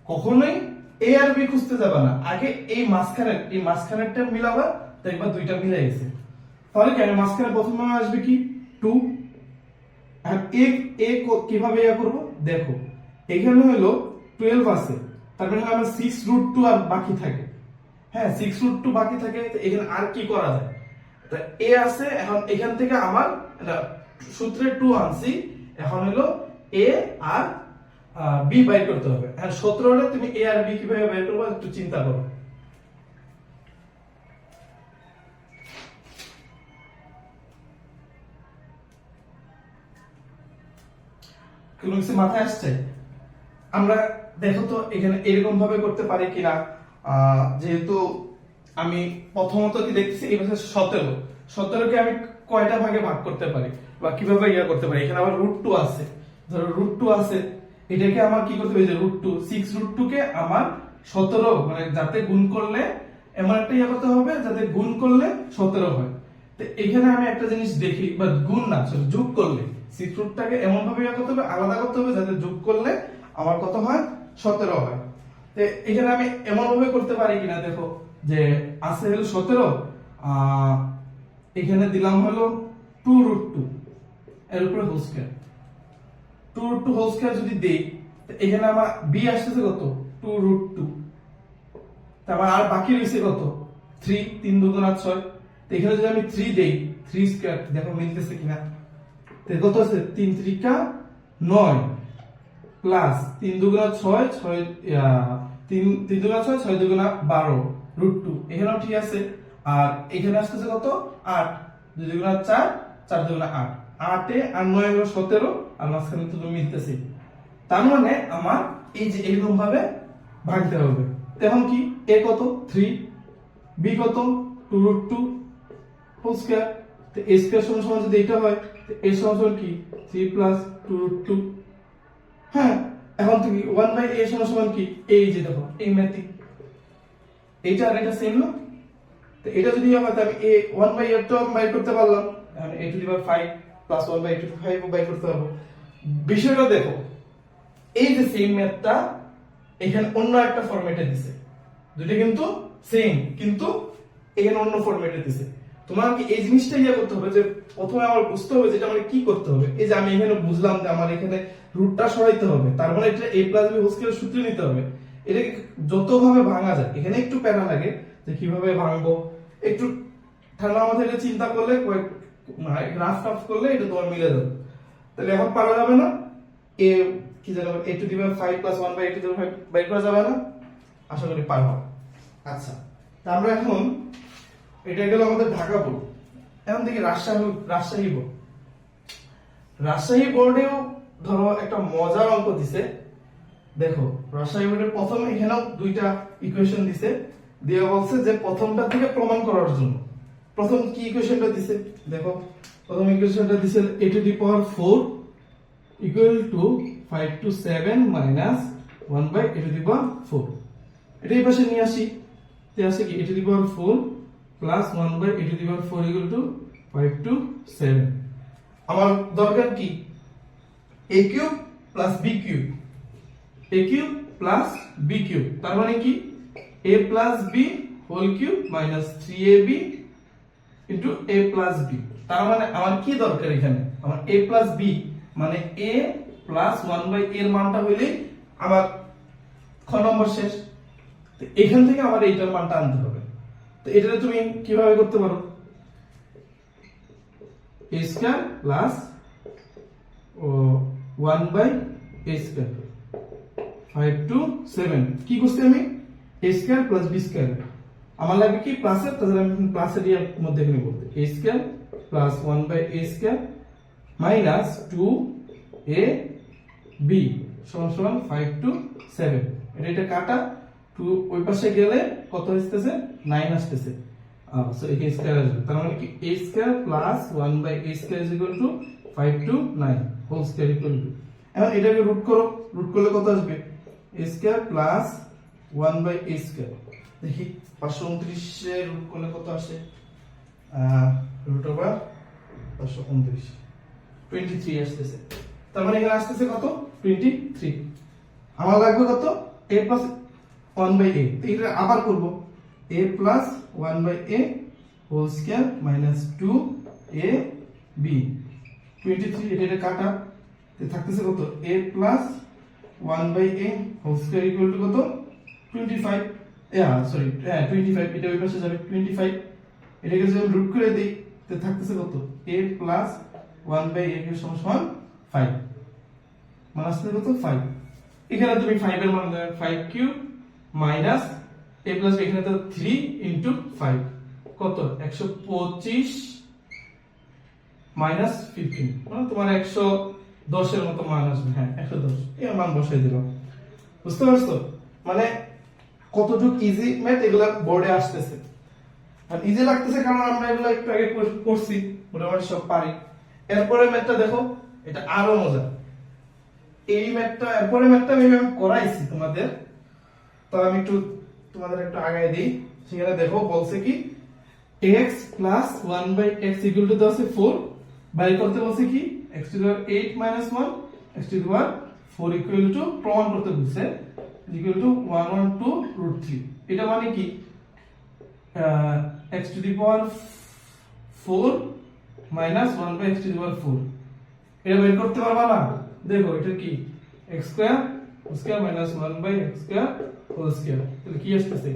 কখনোই a আর b খুঁজতে যাবে না, আগে এই মাঝখানেরটা মিলাবা, দেখবা দুইটা মিলে গেছে। তাহলে কেন মাঝখানে প্রথমে আসবে কি 2। আর a কিভাবে ইয়া করব, দেখো এখানে হলো 12 আছে, তার মানে আমার 6 রুট 2 আর বাকি থাকে। হ্যাঁ, 6 রুট 2 বাকি থাকে, তো এখানে আর কি করা যায়, তো a আছে। এখন এখান থেকে আমার সূত্রে 2 আনছি, এখন হলো a আর b বাইর করতে হবে। আর 17 তুমি a আর b কিভাবে বাইর করবে একটু চিন্তা করো। কোনো কিছু মাথায় আসছে? আমরা দেখো তো এখানে এরকম ভাবে করতে পারি কিনা। যেহেতু আমি প্রথমত কি দেখতেছি এই পাশে 17 কে আমি কয়টা ভাগে ভাগ করতে পারি বা কিভাবে ইয়া করতে পারি। এখানে আবার রুট 2 আছে, ধরো রুট 2 আছে, এটাকে আমার কি করতে হবে, যে রুট 2 6 রুট 2 কে আমার 17 মানে যাতে গুণ করলে এমন একটা ইয়া করতে হবে যাতে গুণ করলে 17 হয়। তো এখানে আমি একটা জিনিস দেখি, বা গুণ না সরি যোগ করলে 6 রুটটাকে এমন ভাবে ইয়া করতে হবে, আলাদা করতে হবে যাতে যোগ করলে আমার কত হয়, 17 হয়। তো এখানে আমি এমন ভাবে করতে পারি কিনা, দেখো যে আছে হলো 17, এখানে দিলাম হলো 2 রুট 2 এর উপরে whole square, 2 root 2 whole square যদি দেই, তো এখানে আমার b আসতেছে কত 2 রুট 2, তারপর আর বাকি রইছে কত 3, 3 দুগুণ 6। তো এখানে যদি আমি 3 দেই, 3 স্কয়ার দেখো মিলতেছে কিনা, তো কত আছে 3 3 9 প্লাস 3 দুগুণ 6 3 দুগুণ 6 6 দুগুণ 12 রুট 2, এখানেও ঠিক আছে। আর এখানে আসতেছে কত 8, 2 দুগুণ 4 4 দুগুণ 8, 8 এ আর 9 হলো 17, আর মাঝখানে তো মিলতেছে। তার মানে আমার এই যে এরকম ভাবে ভাঙতে হবে। এখন কি a কত 3, b কত 2 রুট 2 হোল স্কয়ার, তো a স্কয়ার সমান সমান যদি এটা হয়, তো a সমান সমান কি 3 প্লাস 2 রুট 2। হ্যাঁ, এখন তুমি 1 বাই a সমান সমান কি, এই যে দেখো এই ম্যাথিক এইটা আর এটা সেম না, তো এটা যদি হয় তো আমি a 1 বাই a টার্ম বাইর করতে পারলাম, তাহলে a to the power 5 plus 1 by a to the power 5 বাইর করতে পারবো। বিষয়টা দেখো, এই যে সেম ম্যাথটা এখানে অন্য একটা ফরম্যাটে দিছে, দুটো কিন্তু সেম, কিন্তু এখানে অন্য ফরম্যাটে দিছে। তোমাকে এই জিনিসটা ইয়া করতে হবে যে প্রথমে আমার বুঝতে হবে যেটা আমার কি করতে হবে। এই যে আমি এখানে বুঝলাম যে আমার এখানে রুটটা সরাইতে হবে, তার মানে এটা a প্লাস b হোল স্কয়ারের সূত্র নিতে হবে। এটাকে যতভাবে ভাঙা যায়, এখানে একটু প্যারা লাগে যে কিভাবে ভাঙবো, একটু ঠান্ডা মাথায় এটা চিন্তা করলে রাফ টাফ করলে এটা তোমার মিলে যাবে। তাহলে এখন পারা যাবে না, a কি জানো a to the power 5 plus 1 by a to the power 5 বাইর করা যাবে না, আশা করি পারবো। আচ্ছা, তা আমরা এখন এটা গেল আমাদের ঢাকা বোর্ড। এখন দেখি রাজশাহী বোর্ডেও ধরো একটা মজার অঙ্ক দিছে। দেখো রাজশাহী বোর্ডের প্রথম এখানেও দুইটা ইকুয়েশন দিছে, দিয়ে বলছে যে প্রথমটা থেকে প্রমাণ করার জন্য প্রথম কি ইকুয়েশনটা দিছে দেখো প্রথম ইকুয়েশনটা দিছে a to the power 4 equal to 5 to 7 minus 1 by a to the পাওয়ার 4 এটা এই পাশে নিয়ে আসি তে আসে কি a to the power 4 plus 1 by a to the power 4 equal to 5 to 7 আমার দরকার কি a cube plus b cube a cube plus b cube তার মানে কি a plus b whole cube minus 3ab into a plus b তার মানে আমার কি দরকার এখানে আমার a প্লাস b মানে a প্লাস 1 বাই এর মানটা হইলে আমার খ নম্বর শেষ তো এখান থেকে আমার এইটার মানটা আনতে হবে তো এটা তুমি কিভাবে করতে পারো a square plus 1 by a square 5 to 7 কি করছি আমি a square plus b square আমার লাগবে কি প্লাসের তাহলে আমি প্লাসের এর মধ্যে এখানে বলতে a square plus 1 by a square minus 2 a b সমান সমান 5 to 7 এটা কাটা 2 ওই পাশে গেলে কত আসতেছে 9 আসতেছে সো এই স্কয়ার আসবে তার মানে কি a square plus 1 by a square is equal to 5 to 9 whole square equal to এখন এটাকে রুট করো রুট করলে কত আসবে a square plus 1 by a square দেখি 529 এর রুট করলে কত আসে রুট ওভার 529 23 আসতেছে তার মানে এখানে আসতেছে কত 23 আমার লাগবে কত a প্লাস 1 বাই a এটা আবার করব a plus 1 by a whole square minus 2 a b 23 এটা কাটা তে থাকতেছে কত a plus 1 by a whole square equal to কত 25 সরি 25 এটা ওই পাশে যাবে 25 এটাকে যদি রুট করে দেই তে থাকতেছে কত a প্লাস 1 বাই a এর সমান 5 মানে আসছে কত 5 এখানে তুমি 5 এর মান দেবে 5 কিউব মাইনাস a প্লাস এখানে তো 3 ইনটু 5 কত 125 মাইনাস 15 মানে তোমার 110 এর মতো মান আসবে হ্যাঁ 110 এর মান বসাই দিলাম বুঝতে পারছো মানে কতটুকু ইজি ম্যাথ এগুলা বোর্ডে আসতেছে আর ইজি লাগতেছে কারণ আমরা এগুলা একটু আগে করছি মোটামুটি সব পারি এরপরে ম্যাথটা দেখো এটা আরো মজা এই ম্যাথটা এরপরে ম্যাথটা আমি করাইছি তোমাদের তো আমি একটু তোমাদের একটু আগায় দিই সেখানে দেখো বলছে কি x plus 1 by x equal to আছে 4 বাই করতে বলছে কি x to the power 8 minus 1 x to the power 4 equal to প্রমাণ করতে বলছে ইকুয়াল টু 112 রুট 3 এটা মানে কি x to the power 4 minus 1 by x to দি পাওয়ার 4 এটা বের করতে পারবা না দেখো এটা কি x square square minus 1 by x square whole square তাহলে কি আসছে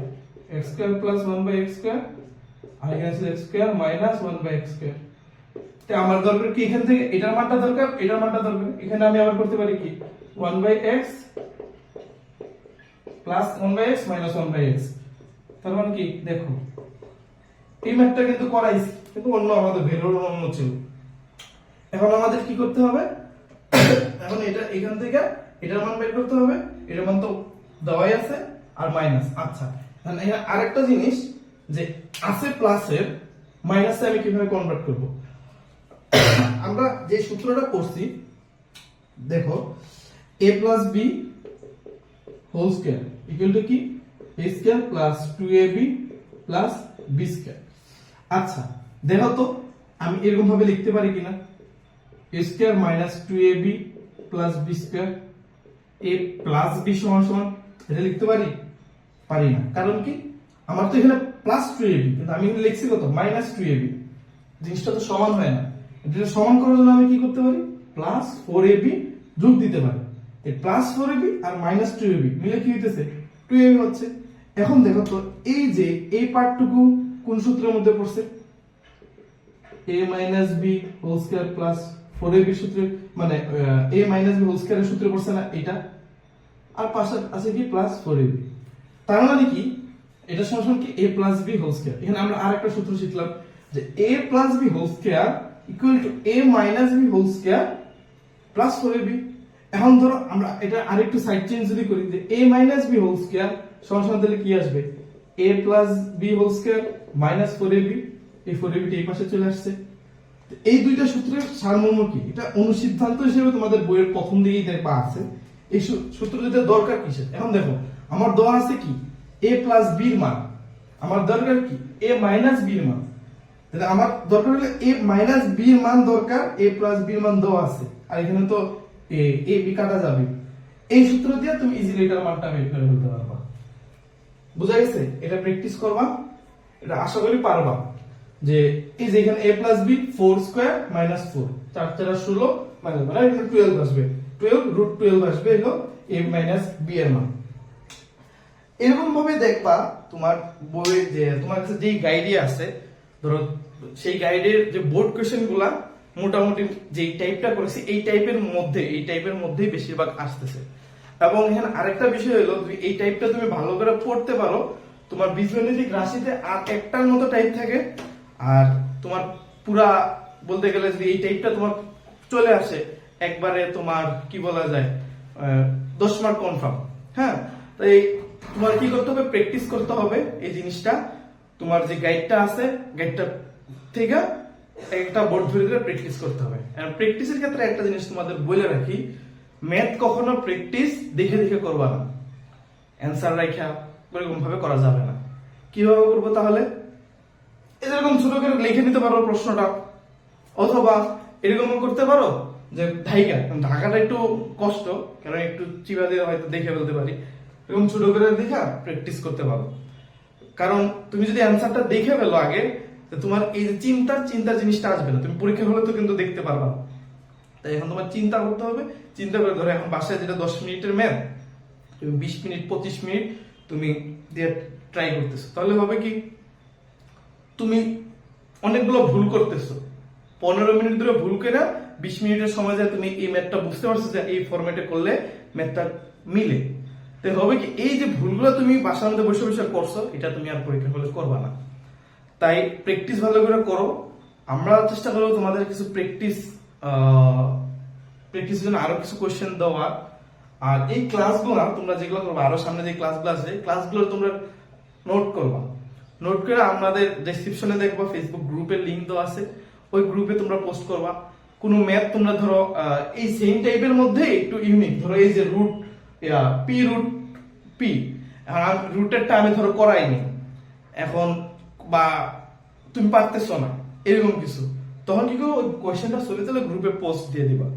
x square plus 1 by x square আর এখানে আছে x square minus 1 by x square তো আমার দরকার কি এখান থেকে এটার মানটা দরকার এটার মানটা দরকার এখানে আমি আবার করতে পারি কি 1 by x plus 1 by x minus 1 by x তার মানে কি দেখো এই ম্যাথটা কিন্তু করাইছি কিন্তু অন্য আমাদের ভেরিয়েবল অন্য ছিল এখন আমাদের কি করতে হবে এখন এটা এখান থেকে এটার মান বের করতে হবে এটার মান তো দেওয়াই আছে আর মাইনাস আচ্ছা তাহলে এখানে আরেকটা জিনিস যে আছে প্লাসের মাইনাসে আমি কিভাবে কনভার্ট করব আমরা যে সূত্রটা করছি দেখো a plus b whole square equal to কি a square plus 2ab plus b square আচ্ছা দেখো তো আমি এরকম ভাবে লিখতে পারি কিনা a square minus 2ab plus b square a plus b সমান সমান এটা লিখতে পারি পারি না কারণ কি আমার তো এখানে প্লাস 2ab কিন্তু আমি এখানে লিখছি কত মাইনাস 2ab জিনিসটা তো সমান হয় না এটা সমান করার জন্য আমি কি করতে পারি প্লাস 4ab যোগ দিতে পারি এই প্লাস 4ab আর মাইনাস 2ab মিলে কি হইতেছে 2ab হচ্ছে এখন দেখো তো এই যে এই পার্টটুকু কোন সূত্রের মধ্যে পড়ছে a minus b whole square plus 4ab সূত্রে মানে a মাইনাস b হোল স্কয়ারের সূত্রে পড়ছে না এটা আর পাশে আছে কি প্লাস 4ab তার মানে কি এটা সমান কি a plus b whole square এখানে আমরা আরেকটা সূত্র শিখলাম যে a plus b whole square equal to a minus b whole square plus 4ab এখন ধরো আমরা এটা আরেকটু সাইড চেঞ্জ যদি করি যে a minus b whole square সমান সমান তাহলে কি আসবে a plus B whole square minus 4ab, এই 4ab টি এই পাশে চলে আসছে। তো এই দুইটা সূত্রের সারমর্ম কি, এটা অনুসিদ্ধান্ত হিসেবে তোমাদের বইয়ের প্রথম দিকেই দেখবা আছে। এই সূত্র দুইটা দরকার কিসের, এখন দেখো আমার দেওয়া আছে কি a প্লাস b এর মান, আমার দরকার কি a মাইনাস b এর মান, তাহলে আমার দরকার হলো a মাইনাস b এর মান দরকার, a প্লাস b এর মান দেওয়া আছে, আর এখানে তো a b কাটা যাবে। এই সূত্র দিয়ে তুমি ইজিলি এটার মানটা বের করে ফেলতে পারবা। বুঝা গেছে? এটা প্র্যাকটিস করবা, এটা আশা করি পারবা। যে এই যে এখানে a plus b 4 square minus 4, 4 4 16 minus মানে এখানে 12 আসবে, 12 রুট 12 আসবে হলো a মাইনাস b এর মান। এরকম ভাবে দেখবা তোমার বইয়ে যে তোমার কাছে যেই গাইডে আছে, ধরো সেই গাইডের যে বোর্ড কোশ্চেন গুলা মোটামুটি যেই টাইপটা করেছে এই টাইপের মধ্যেই বেশিরভাগ আসতেছে। এবং এখানে আরেকটা বিষয় হলো তুমি এই টাইপটা তুমি ভালো করে পড়তে পারো, তোমার বীজগণিতিক রাশিতে আর একটার মতো টাইপ থাকে, আর তোমার পুরা বলতে গেলে যদি এই টাইপটা তোমার চলে আসে একবারে তোমার কি বলা যায় 10 মার্ক কনফার্ম। হ্যাঁ, তাই তোমার কি করতে হবে, প্র্যাকটিস করতে হবে এই জিনিসটা। তোমার যে গাইডটা আছে গাইডটা থেকে একটা বোর্ড ধরে ধরে প্র্যাকটিস করতে হবে। আর প্র্যাকটিসের ক্ষেত্রে একটা জিনিস তোমাদের বলে রাখি, ম্যাথ কখনো প্র্যাকটিস দেখে দেখে করবা না, অ্যানসার রাখা এরকম ভাবে করা যাবে না। কিভাবে করবো তাহলে, এরকম ছোট করে লিখে নিতে পারো প্রশ্নটা, অথবা এরকম করতে পারো যে ঢাকাটা একটু কষ্ট, কারণ একটু চিবা দিয়ে হয়তো দেখে ফেলতে পারি, এরকম ছোট করে দেখা প্র্যাকটিস করতে পারো। কারণ তুমি যদি অ্যানসারটা দেখে ফেলো আগে, তোমার এই যে চিন্তার জিনিসটা আসবে না, তুমি পরীক্ষা হলে তো কিন্তু দেখতে পারবা। তাই এখন তোমার চিন্তা করতে হবে, চিন্তা করে ধরো এখন বাসায় যেটা 10 মিনিটের ম্যাথ, তুমি 20 মিনিট 25 মিনিট তুমি দিয়ে ট্রাই করতেছো, তাহলে হবে কি তুমি অনেকগুলো ভুল করতেছো, 15 মিনিট ধরে ভুল করে 20 মিনিটের সময় যায় তুমি এই ম্যাথটা বুঝতে পারছো যে এই ফরম্যাটে করলে ম্যাথটা মিলে। তাই হবে কি এই যে ভুলগুলো তুমি বাসার মধ্যে বসে বসে করছো, এটা তুমি আর পরীক্ষা হলে করবা না। তাই প্র্যাকটিস ভালো করে করো। আমরা চেষ্টা করবো তোমাদের কিছু প্র্যাকটিসের জন্য আরো কিছু কোশ্চেন দেওয়া। আর এই ক্লাসগুলো তোমরা যেগুলো করবে, আরো সামনে যে ক্লাসগুলো আছে ক্লাসগুলো তোমরা নোট করবা, নোট করে আমাদের ডেসক্রিপশনে দেখবা ফেসবুক গ্রুপের লিংক দেওয়া আছে, ওই গ্রুপে তোমরা পোস্ট করবা। কোনো ম্যাথ তোমরা ধরো এই সেম টাইপের মধ্যে একটু ইউনিক, ধরো এই যে রুট পি রুটেরটা আমি ধরো করাইনি এখন, বা তুমি পারতেছো না এরকম কিছু, তখন কি করো ওই কোয়েশ্চেনটা সরে তাহলে গ্রুপে পোস্ট দিয়ে দিবা।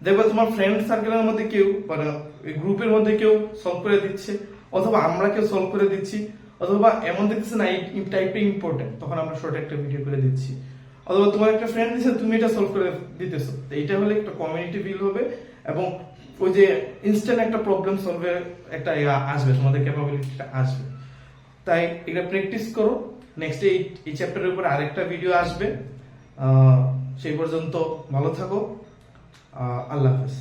দেখবা তোমার ফ্রেন্ড সার্কেলের মধ্যে কেউ মানে গ্রুপের মধ্যে কেউ সলভ করে দিচ্ছে, অথবা আমরা কেউ সলভ করে দিচ্ছি, অথবা এমন দেখতেছে না এই টাইপটা ইম্পর্টেন্ট, তখন আমরা শর্ট একটা ভিডিও করে দিচ্ছি, অথবা তোমার একটা ফ্রেন্ড দিচ্ছে তুমি এটা সলভ করে দিতেছো। এইটা হলে একটা কমিউনিটি বিল হবে, এবং ওই যে ইনস্ট্যান্ট একটা প্রবলেম সলভের একটা আসবে, তোমাদের ক্যাপাবিলিটিটা আসবে। তাই এটা প্র্যাকটিস করো। নেক্সট এই চ্যাপ্টারের উপর আরেকটা ভিডিও আসবে। সেই পর্যন্ত ভালো থাকো। আল্লাহ হাফেজ।